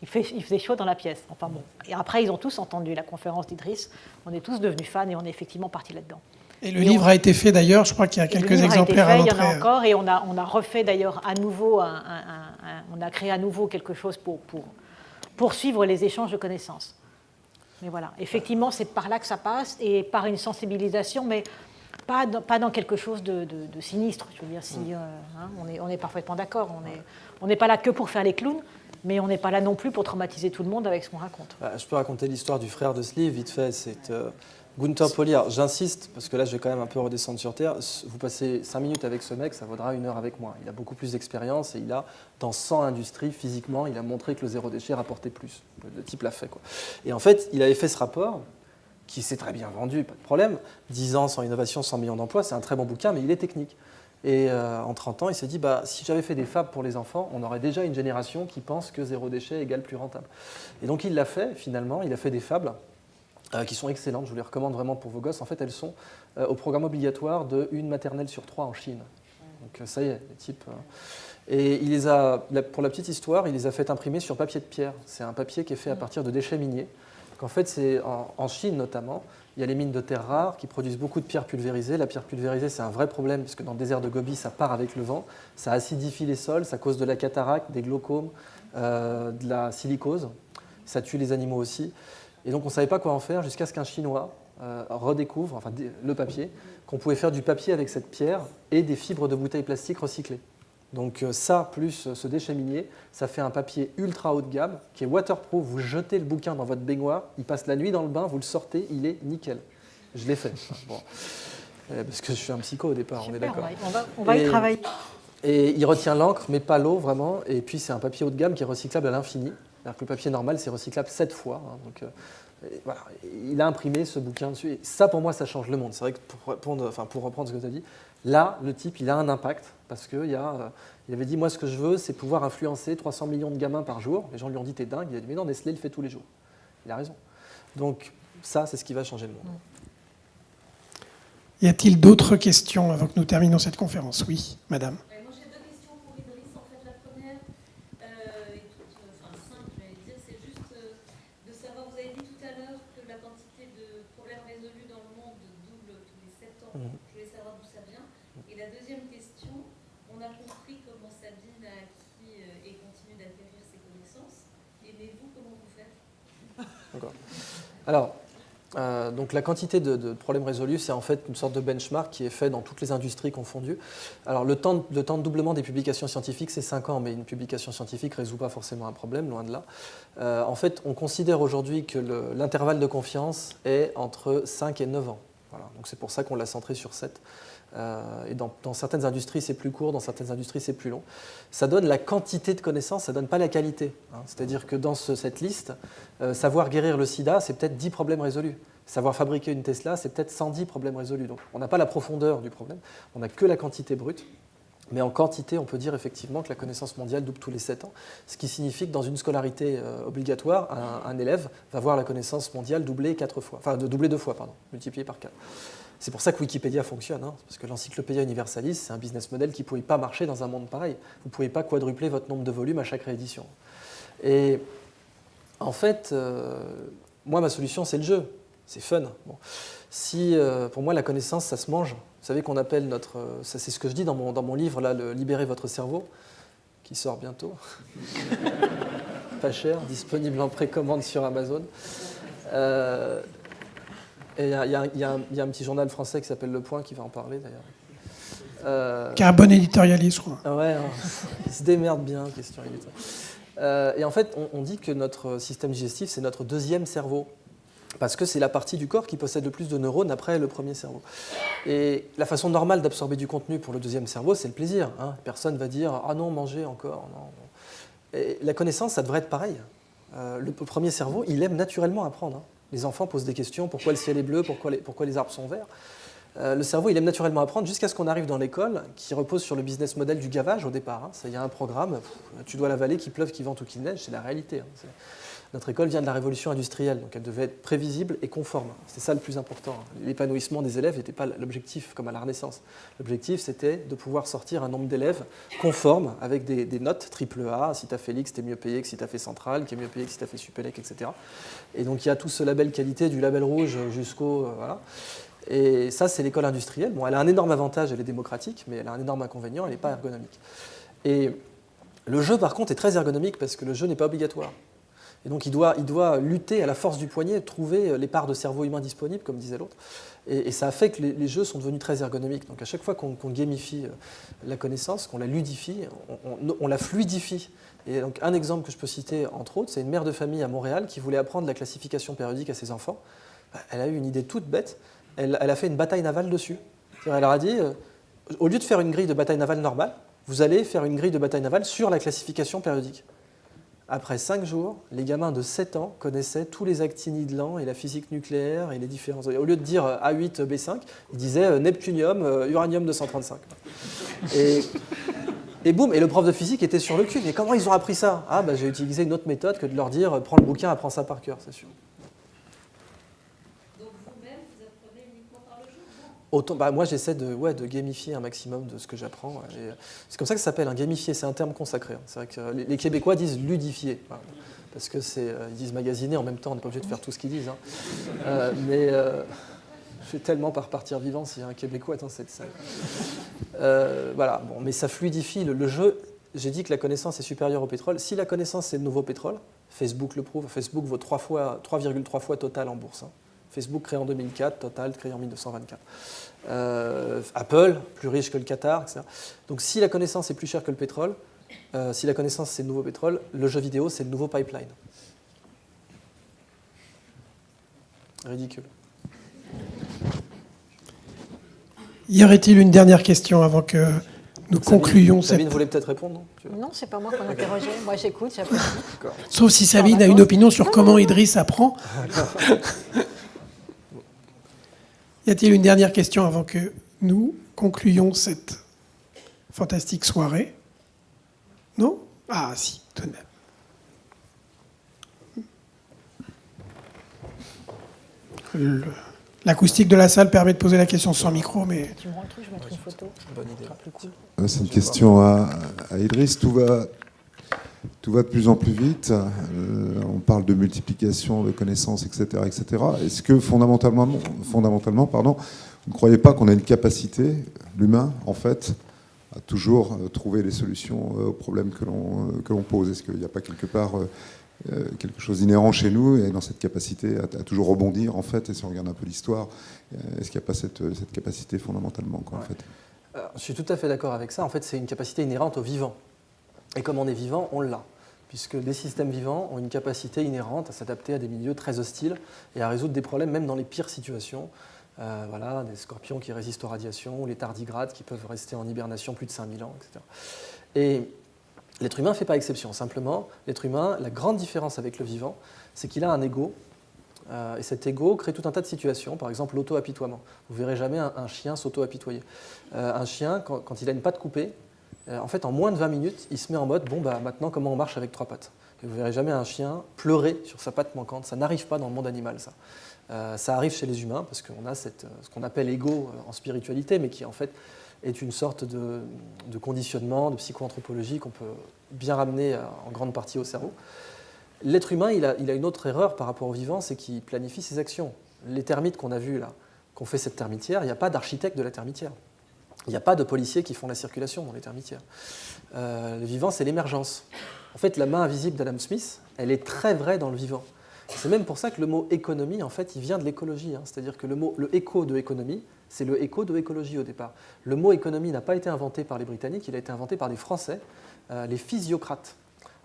Il faisait chaud dans la pièce. Enfin bon. Et après, ils ont tous entendu la conférence d'Idriss. On est tous devenus fans et on est effectivement partis là-dedans. Et le livre a été fait d'ailleurs, je crois qu'il y a quelques exemplaires à l'entrée. Il y en a encore et on a refait d'ailleurs à nouveau, on a créé à nouveau quelque chose pour poursuivre les échanges de connaissances. Mais voilà, effectivement, c'est par là que ça passe et par une sensibilisation, mais pas dans quelque chose de sinistre. Je veux dire, si on est parfaitement d'accord, on n'est pas là que pour faire les clowns, mais on n'est pas là non plus pour traumatiser tout le monde avec ce qu'on raconte. Je peux raconter l'histoire du frère de ce livre, vite fait. C'est Gunther Pauli. Alors, j'insiste, parce que là, je vais quand même un peu redescendre sur Terre. Vous passez 5 minutes avec ce mec, ça vaudra 1 heure avec moi. Il a beaucoup plus d'expérience et il a, dans 100 industries, physiquement, il a montré que le zéro déchet rapportait plus. Le type l'a fait, quoi. Et en fait, il avait fait ce rapport, qui s'est très bien vendu, pas de problème. 10 ans sans innovation, 100 millions d'emplois, c'est un très bon bouquin, mais il est technique. Et en 30 ans, il s'est dit, si j'avais fait des fabs pour les enfants, on aurait déjà une génération qui pense que zéro déchet égale plus rentable. Et donc il l'a fait, finalement, il a fait des fables qui sont excellentes, je vous les recommande vraiment pour vos gosses. En fait, elles sont au programme obligatoire de 1 maternelle sur 3 en Chine. Donc ça y est, les types... Et il les a, pour la petite histoire, il les a fait imprimer sur papier de pierre. C'est un papier qui est fait à partir de déchets miniers. Donc en fait, c'est en Chine notamment, il y a les mines de terres rares qui produisent beaucoup de pierres pulvérisées. La pierre pulvérisée, c'est un vrai problème, parce que dans le désert de Gobi, ça part avec le vent, ça acidifie les sols, ça cause de la cataracte, des glaucomes, de la silicose, ça tue les animaux aussi. Et donc on ne savait pas quoi en faire jusqu'à ce qu'un Chinois redécouvre, le papier, qu'on pouvait faire du papier avec cette pierre et des fibres de bouteilles plastiques recyclées. Donc ça, plus ce déchet minier, ça fait un papier ultra haut de gamme, qui est waterproof. Vous jetez le bouquin dans votre baignoire, il passe la nuit dans le bain, vous le sortez, il est nickel. Je l'ai fait. Bon. Parce que je suis un psycho au départ, Super, on est d'accord. On va y travailler. Et il retient l'encre, mais pas l'eau vraiment. Et puis c'est un papier haut de gamme qui est recyclable à l'infini. Alors que le papier normal, c'est recyclable 7 fois. Donc, voilà. Il a imprimé ce bouquin dessus. Et ça, pour moi, ça change le monde. C'est vrai que pour reprendre ce que tu as dit, là, le type, il a un impact. Parce qu'il avait dit, moi, ce que je veux, c'est pouvoir influencer 300 millions de gamins par jour. Les gens lui ont dit, t'es dingue. Il a dit, mais non, Nestlé le fait tous les jours. Il a raison. Donc ça, c'est ce qui va changer le monde. Y a-t-il d'autres questions avant que nous terminions cette conférence? Oui, madame. Moi j'ai 2 questions pour Idriss. En fait, la première, simple, j'allais dire, c'est juste de savoir, vous avez dit tout à l'heure que la quantité de problèmes résolus dans le monde double tous les 7 ans. Je voulais savoir d'où ça vient. Et la deuxième question, on a compris comment Sabine a acquis et continue d'acquérir ses connaissances. Mais vous, comment vous faites? D'accord. Alors, donc la quantité de problèmes résolus, c'est en fait une sorte de benchmark qui est fait dans toutes les industries confondues. Alors le temps de doublement des publications scientifiques, c'est 5 ans, mais une publication scientifique ne résout pas forcément un problème, loin de là. En fait, on considère aujourd'hui que l'intervalle de confiance est entre 5 et 9 ans. Voilà. Donc c'est pour ça qu'on l'a centré sur 7. Et dans certaines industries, c'est plus court, dans certaines industries, c'est plus long. Ça donne la quantité de connaissances, ça ne donne pas la qualité. C'est-à-dire que dans cette liste, savoir guérir le sida, c'est peut-être 10 problèmes résolus. Savoir fabriquer une Tesla, c'est peut-être 110 problèmes résolus. Donc on n'a pas la profondeur du problème, on n'a que la quantité brute. Mais en quantité, on peut dire effectivement que la connaissance mondiale double tous les 7 ans, ce qui signifie que dans une scolarité obligatoire, un élève va voir la connaissance mondiale doubler 2 fois, multipliée par 4. C'est pour ça que Wikipédia fonctionne, parce que l'Encyclopédia Universalis, c'est un business model qui ne pouvait pas marcher dans un monde pareil. Vous ne pouvez pas quadrupler votre nombre de volumes à chaque réédition. Et en fait, moi, ma solution, c'est le jeu. C'est fun. Bon. Pour moi, la connaissance, ça se mange. Vous savez qu'on appelle c'est ce que je dis dans mon livre, là, Libérer votre cerveau, qui sort bientôt. Pas cher, disponible en précommande sur Amazon. Et il y a un petit journal français qui s'appelle Le Point qui va en parler d'ailleurs. Qui a un bon éditorialiste, je crois. Ouais, il se démerde bien, question éditoriale. Et en fait, on dit que notre système digestif, c'est notre deuxième cerveau. Parce que c'est la partie du corps qui possède le plus de neurones après le premier cerveau. Et la façon normale d'absorber du contenu pour le deuxième cerveau, c'est le plaisir. Personne ne va dire « Ah non, manger encore, non. » Et la connaissance, ça devrait être pareil. Le premier cerveau, il aime naturellement apprendre. Les enfants posent des questions, pourquoi le ciel est bleu, pourquoi les arbres sont verts. Le cerveau, il aime naturellement apprendre jusqu'à ce qu'on arrive dans l'école, qui repose sur le business model du gavage au départ. Il y a un programme, tu dois l'avaler, qu'il pleuve, qu'il vente ou qu'il neige, c'est la réalité. Notre école vient de la révolution industrielle, donc elle devait être prévisible et conforme. C'est ça le plus important. L'épanouissement des élèves n'était pas l'objectif comme à la Renaissance. L'objectif, c'était de pouvoir sortir un nombre d'élèves conformes avec des notes AAA. Si tu as fait Lix, tu es mieux payé que si tu as fait Centrale, qui est mieux payé que si tu as fait Supélec, etc. Et donc il y a tout ce label qualité, du label rouge jusqu'au... voilà. Et ça, c'est l'école industrielle. Bon, elle a un énorme avantage, elle est démocratique, mais elle a un énorme inconvénient, elle n'est pas ergonomique. Et le jeu, par contre, est très ergonomique parce que le jeu n'est pas obligatoire. Et donc, il doit lutter à la force du poignet, trouver les parts de cerveau humain disponibles, comme disait l'autre. Et ça a fait que les jeux sont devenus très ergonomiques. Donc, à chaque fois qu'on gamifie la connaissance, qu'on la ludifie, on la fluidifie. Et donc, un exemple que je peux citer, entre autres, c'est une mère de famille à Montréal qui voulait apprendre la classification périodique à ses enfants. Elle a eu une idée toute bête. Elle a fait une bataille navale dessus. Elle leur a dit, au lieu de faire une grille de bataille navale normale, vous allez faire une grille de bataille navale sur la classification périodique. Après 5 jours, les gamins de 7 ans connaissaient tous les actinides lents et la physique nucléaire et les différences. Au lieu de dire A8, B5, ils disaient Neptunium, Uranium 235. Et boum, et le prof de physique était sur le cul. Mais comment ils ont appris ça ? Ah, j'ai utilisé une autre méthode que de leur dire prends le bouquin, apprends ça par cœur, c'est sûr. Moi, j'essaie de gamifier un maximum de ce que j'apprends. C'est comme ça que ça s'appelle, gamifier, c'est un terme consacré. C'est vrai que les Québécois disent ludifier, parce que ils disent magasiner en même temps, on n'est pas obligé de faire tout ce qu'ils disent. Mais je fais tellement par partir vivant s'il y a un Québécois dans cette salle. Voilà, bon, mais ça fluidifie le jeu. J'ai dit que la connaissance est supérieure au pétrole. Si la connaissance c'est le nouveau pétrole, Facebook le prouve, Facebook vaut 3,3 fois Total en bourse. Facebook créé en 2004, Total créé en 1924. Apple, plus riche que le Qatar, etc. Donc si la connaissance est plus chère que le pétrole, si la connaissance c'est le nouveau pétrole, le jeu vidéo c'est le nouveau pipeline. Ridicule. Y aurait-il une dernière question avant que nous concluions cette... Sabine voulait peut-être répondre, non ? Non, c'est pas moi qu'on interrogeait. Moi, j'écoute, j'apprécie. Sauf si Sabine a une opinion sur comment Idriss apprend. Y a-t-il une dernière question avant que nous concluions cette fantastique soirée ? Non ? Ah si, tout de même. L'acoustique de la salle permet de poser la question sans micro, mais... Tu me rends le truc, je mettrai une photo. Bonne idée. Ce sera plus cool. C'est une question à Idriss. Tout va de plus en plus vite. On parle de multiplication de connaissances, etc., etc. Est-ce que fondamentalement, vous ne croyez pas qu'on a une capacité, l'humain, en fait, à toujours trouver les solutions aux problèmes que l'on pose ? Est-ce qu'il n'y a pas quelque part quelque chose d'inhérent chez nous et dans cette capacité à toujours rebondir, en fait, et si on regarde un peu l'histoire, est-ce qu'il n'y a pas cette capacité fondamentalement, quoi, en fait ? Je suis tout à fait d'accord avec ça. En fait, c'est une capacité inhérente au vivant. Et comme on est vivant, on l'a. Puisque les systèmes vivants ont une capacité inhérente à s'adapter à des milieux très hostiles et à résoudre des problèmes même dans les pires situations. Voilà, des scorpions qui résistent aux radiations, ou les tardigrades qui peuvent rester en hibernation plus de 5000 ans, etc. Et l'être humain ne fait pas exception. Simplement, l'être humain, la grande différence avec le vivant, c'est qu'il a un ego. Et cet ego crée tout un tas de situations, par exemple l'auto-apitoiement. Vous ne verrez jamais un chien s'auto-apitoyer. Un chien, quand il a une patte coupée, en fait, en moins de 20 minutes, il se met en mode maintenant, comment on marche avec 3 pattes ? Et vous ne verrez jamais un chien pleurer sur sa patte manquante. Ça n'arrive pas dans le monde animal, ça. Ça arrive chez les humains, parce qu'on a ce qu'on appelle ego en spiritualité, mais qui en fait est une sorte de conditionnement, de psychoanthropologie qu'on peut bien ramener en grande partie au cerveau. L'être humain, il a une autre erreur par rapport au vivant, c'est qu'il planifie ses actions. Les termites qu'on a vus là, qu'on fait cette termitière, il n'y a pas d'architecte de la termitière. Il n'y a pas de policiers qui font la circulation dans les termitières. Le vivant, c'est l'émergence. En fait, la main invisible d'Adam Smith, elle est très vraie dans le vivant. C'est même pour ça que le mot économie, en fait, il vient de l'écologie. C'est-à-dire que le écho de économie, c'est le écho de écologie au départ. Le mot économie n'a pas été inventé par les Britanniques, il a été inventé par des Français, les physiocrates,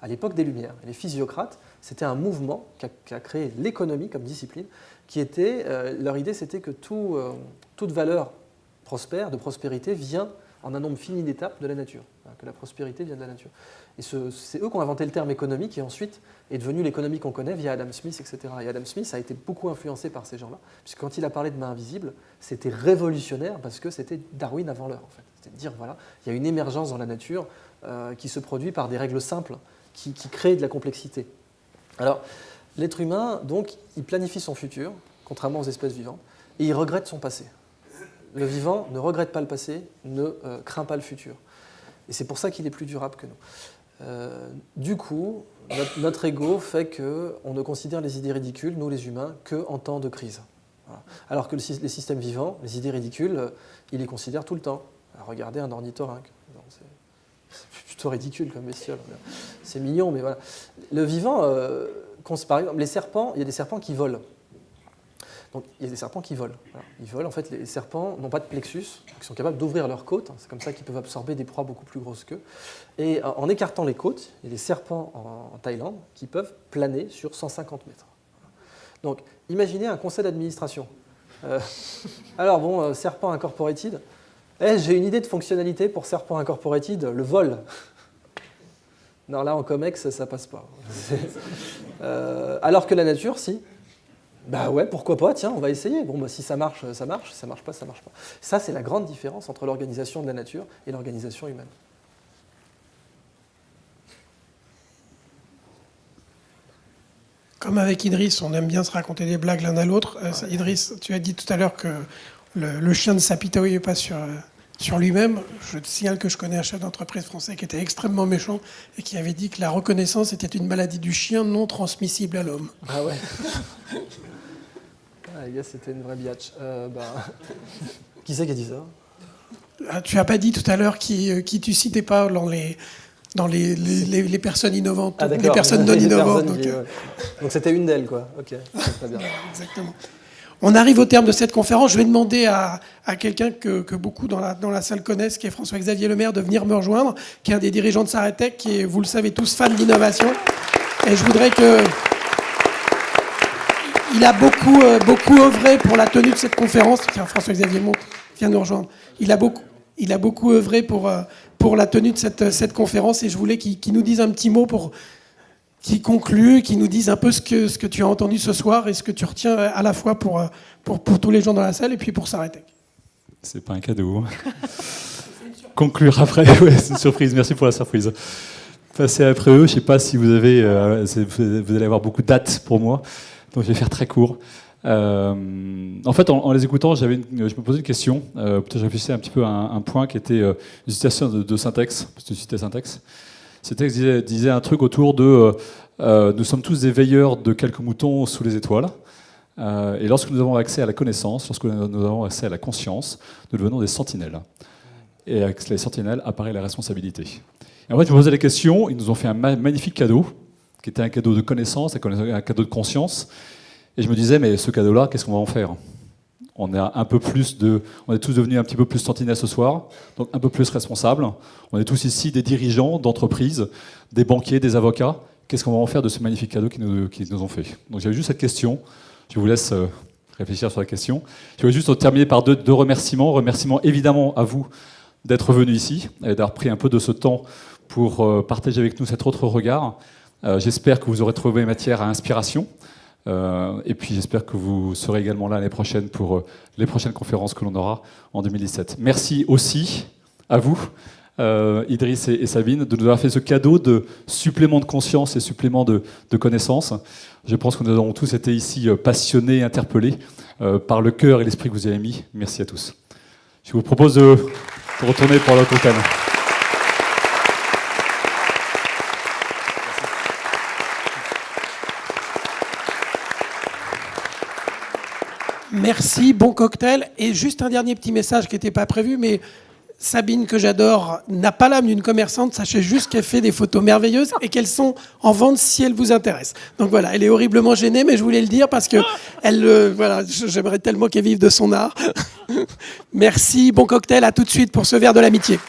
à l'époque des Lumières. Et les physiocrates, c'était un mouvement qui a créé l'économie comme discipline, qui était, leur idée, c'était que toute valeur prospère, de prospérité, vient en un nombre fini d'étapes de la nature, que la prospérité vient de la nature. Et c'est eux qui ont inventé le terme économie, qui ensuite est devenu l'économie qu'on connaît via Adam Smith, etc. Et Adam Smith a été beaucoup influencé par ces gens-là, puisque quand il a parlé de main invisible, c'était révolutionnaire, parce que c'était Darwin avant l'heure, en fait. C'était de dire, voilà, il y a une émergence dans la nature qui se produit par des règles simples, qui créent de la complexité. Alors, L'être humain, donc, il planifie son futur, contrairement aux espèces vivantes, et il regrette son passé. Le vivant ne regrette pas le passé, ne craint pas le futur. Et c'est pour ça qu'il est plus durable que nous. Du coup, notre ego fait qu'on ne considère les idées ridicules, nous les humains, qu'en temps de crise. Voilà. Alors que les systèmes vivants, les idées ridicules, ils les considèrent tout le temps. Alors, regardez un ornithorynque. C'est plutôt ridicule comme bestiole. C'est mignon, mais voilà. Le vivant, par exemple, les serpents, il y a des serpents qui volent. Donc, il y a des serpents qui volent. Voilà. Ils volent. En fait, les serpents n'ont pas de plexus, donc ils sont capables d'ouvrir leurs côtes. C'est comme ça qu'ils peuvent absorber des proies beaucoup plus grosses qu'eux. Et en écartant les côtes, il y a des serpents en Thaïlande qui peuvent planer sur 150 mètres. Donc, imaginez un conseil d'administration. Alors, bon, Serpent Incorporated, j'ai une idée de fonctionnalité pour Serpent Incorporated, le vol. Non, là, en COMEX, ça passe pas. Alors que la nature, si. Bah ouais, pourquoi pas, tiens, on va essayer. Bon, bah, si ça marche, ça marche. Si ça marche pas, ça marche pas. Ça, c'est la grande différence entre l'organisation de la nature et l'organisation humaine. Comme avec Idriss, on aime bien se raconter des blagues l'un à l'autre. Idriss, tu as dit tout à l'heure que le chien ne s'apitoyait pas sur lui-même. Je te signale que je connais un chef d'entreprise français qui était extrêmement méchant et qui avait dit que la reconnaissance était une maladie du chien non transmissible à l'homme. Ah ouais. Les gars, c'était une vraie biatch. Qui c'est qui a dit ça? Tu n'as pas dit tout à l'heure qui tu citais pas dans les personnes innovantes, les personnes non innovantes. Donc c'était une d'elles, quoi. Ok, très bien. Exactement. On arrive au terme de cette conférence. Je vais demander à quelqu'un que beaucoup dans la salle connaissent, qui est François-Xavier Lemaire, de venir me rejoindre, qui est un des dirigeants de Saretech, qui est, vous le savez tous, fan d'innovation. Et je voudrais que... Il a beaucoup œuvré pour la tenue de cette conférence. Tiens, François-Xavier monte, viens nous rejoindre. Il a beaucoup œuvré pour la tenue de cette conférence, et je voulais qu'il nous dise un petit mot qui conclut, qui nous dise un peu ce que tu as entendu ce soir et ce que tu retiens à la fois pour tous les gens dans la salle et puis pour Saretech. C'est pas un cadeau. Conclure après, ouais, c'est une surprise. Merci pour la surprise. Passer après eux, je ne sais pas si vous allez avoir beaucoup de dates pour moi, donc je vais faire très court. En fait, en les écoutant, je me posais une question. Peut-être je réfléchissais un petit peu à un point qui était une citation de Syntex. Je citais Syntex. Syntex disait un truc autour de nous sommes tous des veilleurs de quelques moutons sous les étoiles. Et lorsque nous avons accès à la connaissance, lorsque nous avons accès à la conscience, nous devenons des sentinelles. Et avec les sentinelles apparaît la responsabilité. Et en fait, je me posais la question. Ils nous ont fait un magnifique cadeau, qui était un cadeau de connaissance, un cadeau de conscience. Et je me disais, mais ce cadeau-là, qu'est-ce qu'on va en faire ? On est tous devenus un petit peu plus sentinelles ce soir, donc un peu plus responsables. On est tous ici des dirigeants d'entreprises, des banquiers, des avocats. Qu'est-ce qu'on va en faire de ce magnifique cadeau qu'ils nous ont fait ? Donc j'avais juste cette question. Je vous laisse réfléchir sur la question. Je voulais juste terminer par deux remerciements. Remerciements évidemment à vous d'être venus ici et d'avoir pris un peu de ce temps pour partager avec nous cet autre regard. J'espère que vous aurez trouvé matière à inspiration. Et puis j'espère que vous serez également là l'année prochaine pour les prochaines conférences que l'on aura en 2017. Merci aussi à vous, Idriss et Sabine, de nous avoir fait ce cadeau de supplément de conscience et supplément de connaissances. Je pense que nous avons tous été ici passionnés, interpellés par le cœur et l'esprit que vous y avez mis. Merci à tous. Je vous propose de retourner pour l'autre thème. Merci, bon cocktail. Et juste un dernier petit message qui n'était pas prévu, mais Sabine, que j'adore, n'a pas l'âme d'une commerçante. Sachez juste qu'elle fait des photos merveilleuses et qu'elles sont en vente si elles vous intéressent. Donc voilà, elle est horriblement gênée, mais je voulais le dire parce que j'aimerais tellement qu'elle vive de son art. Merci, bon cocktail, à tout de suite pour ce verre de l'amitié.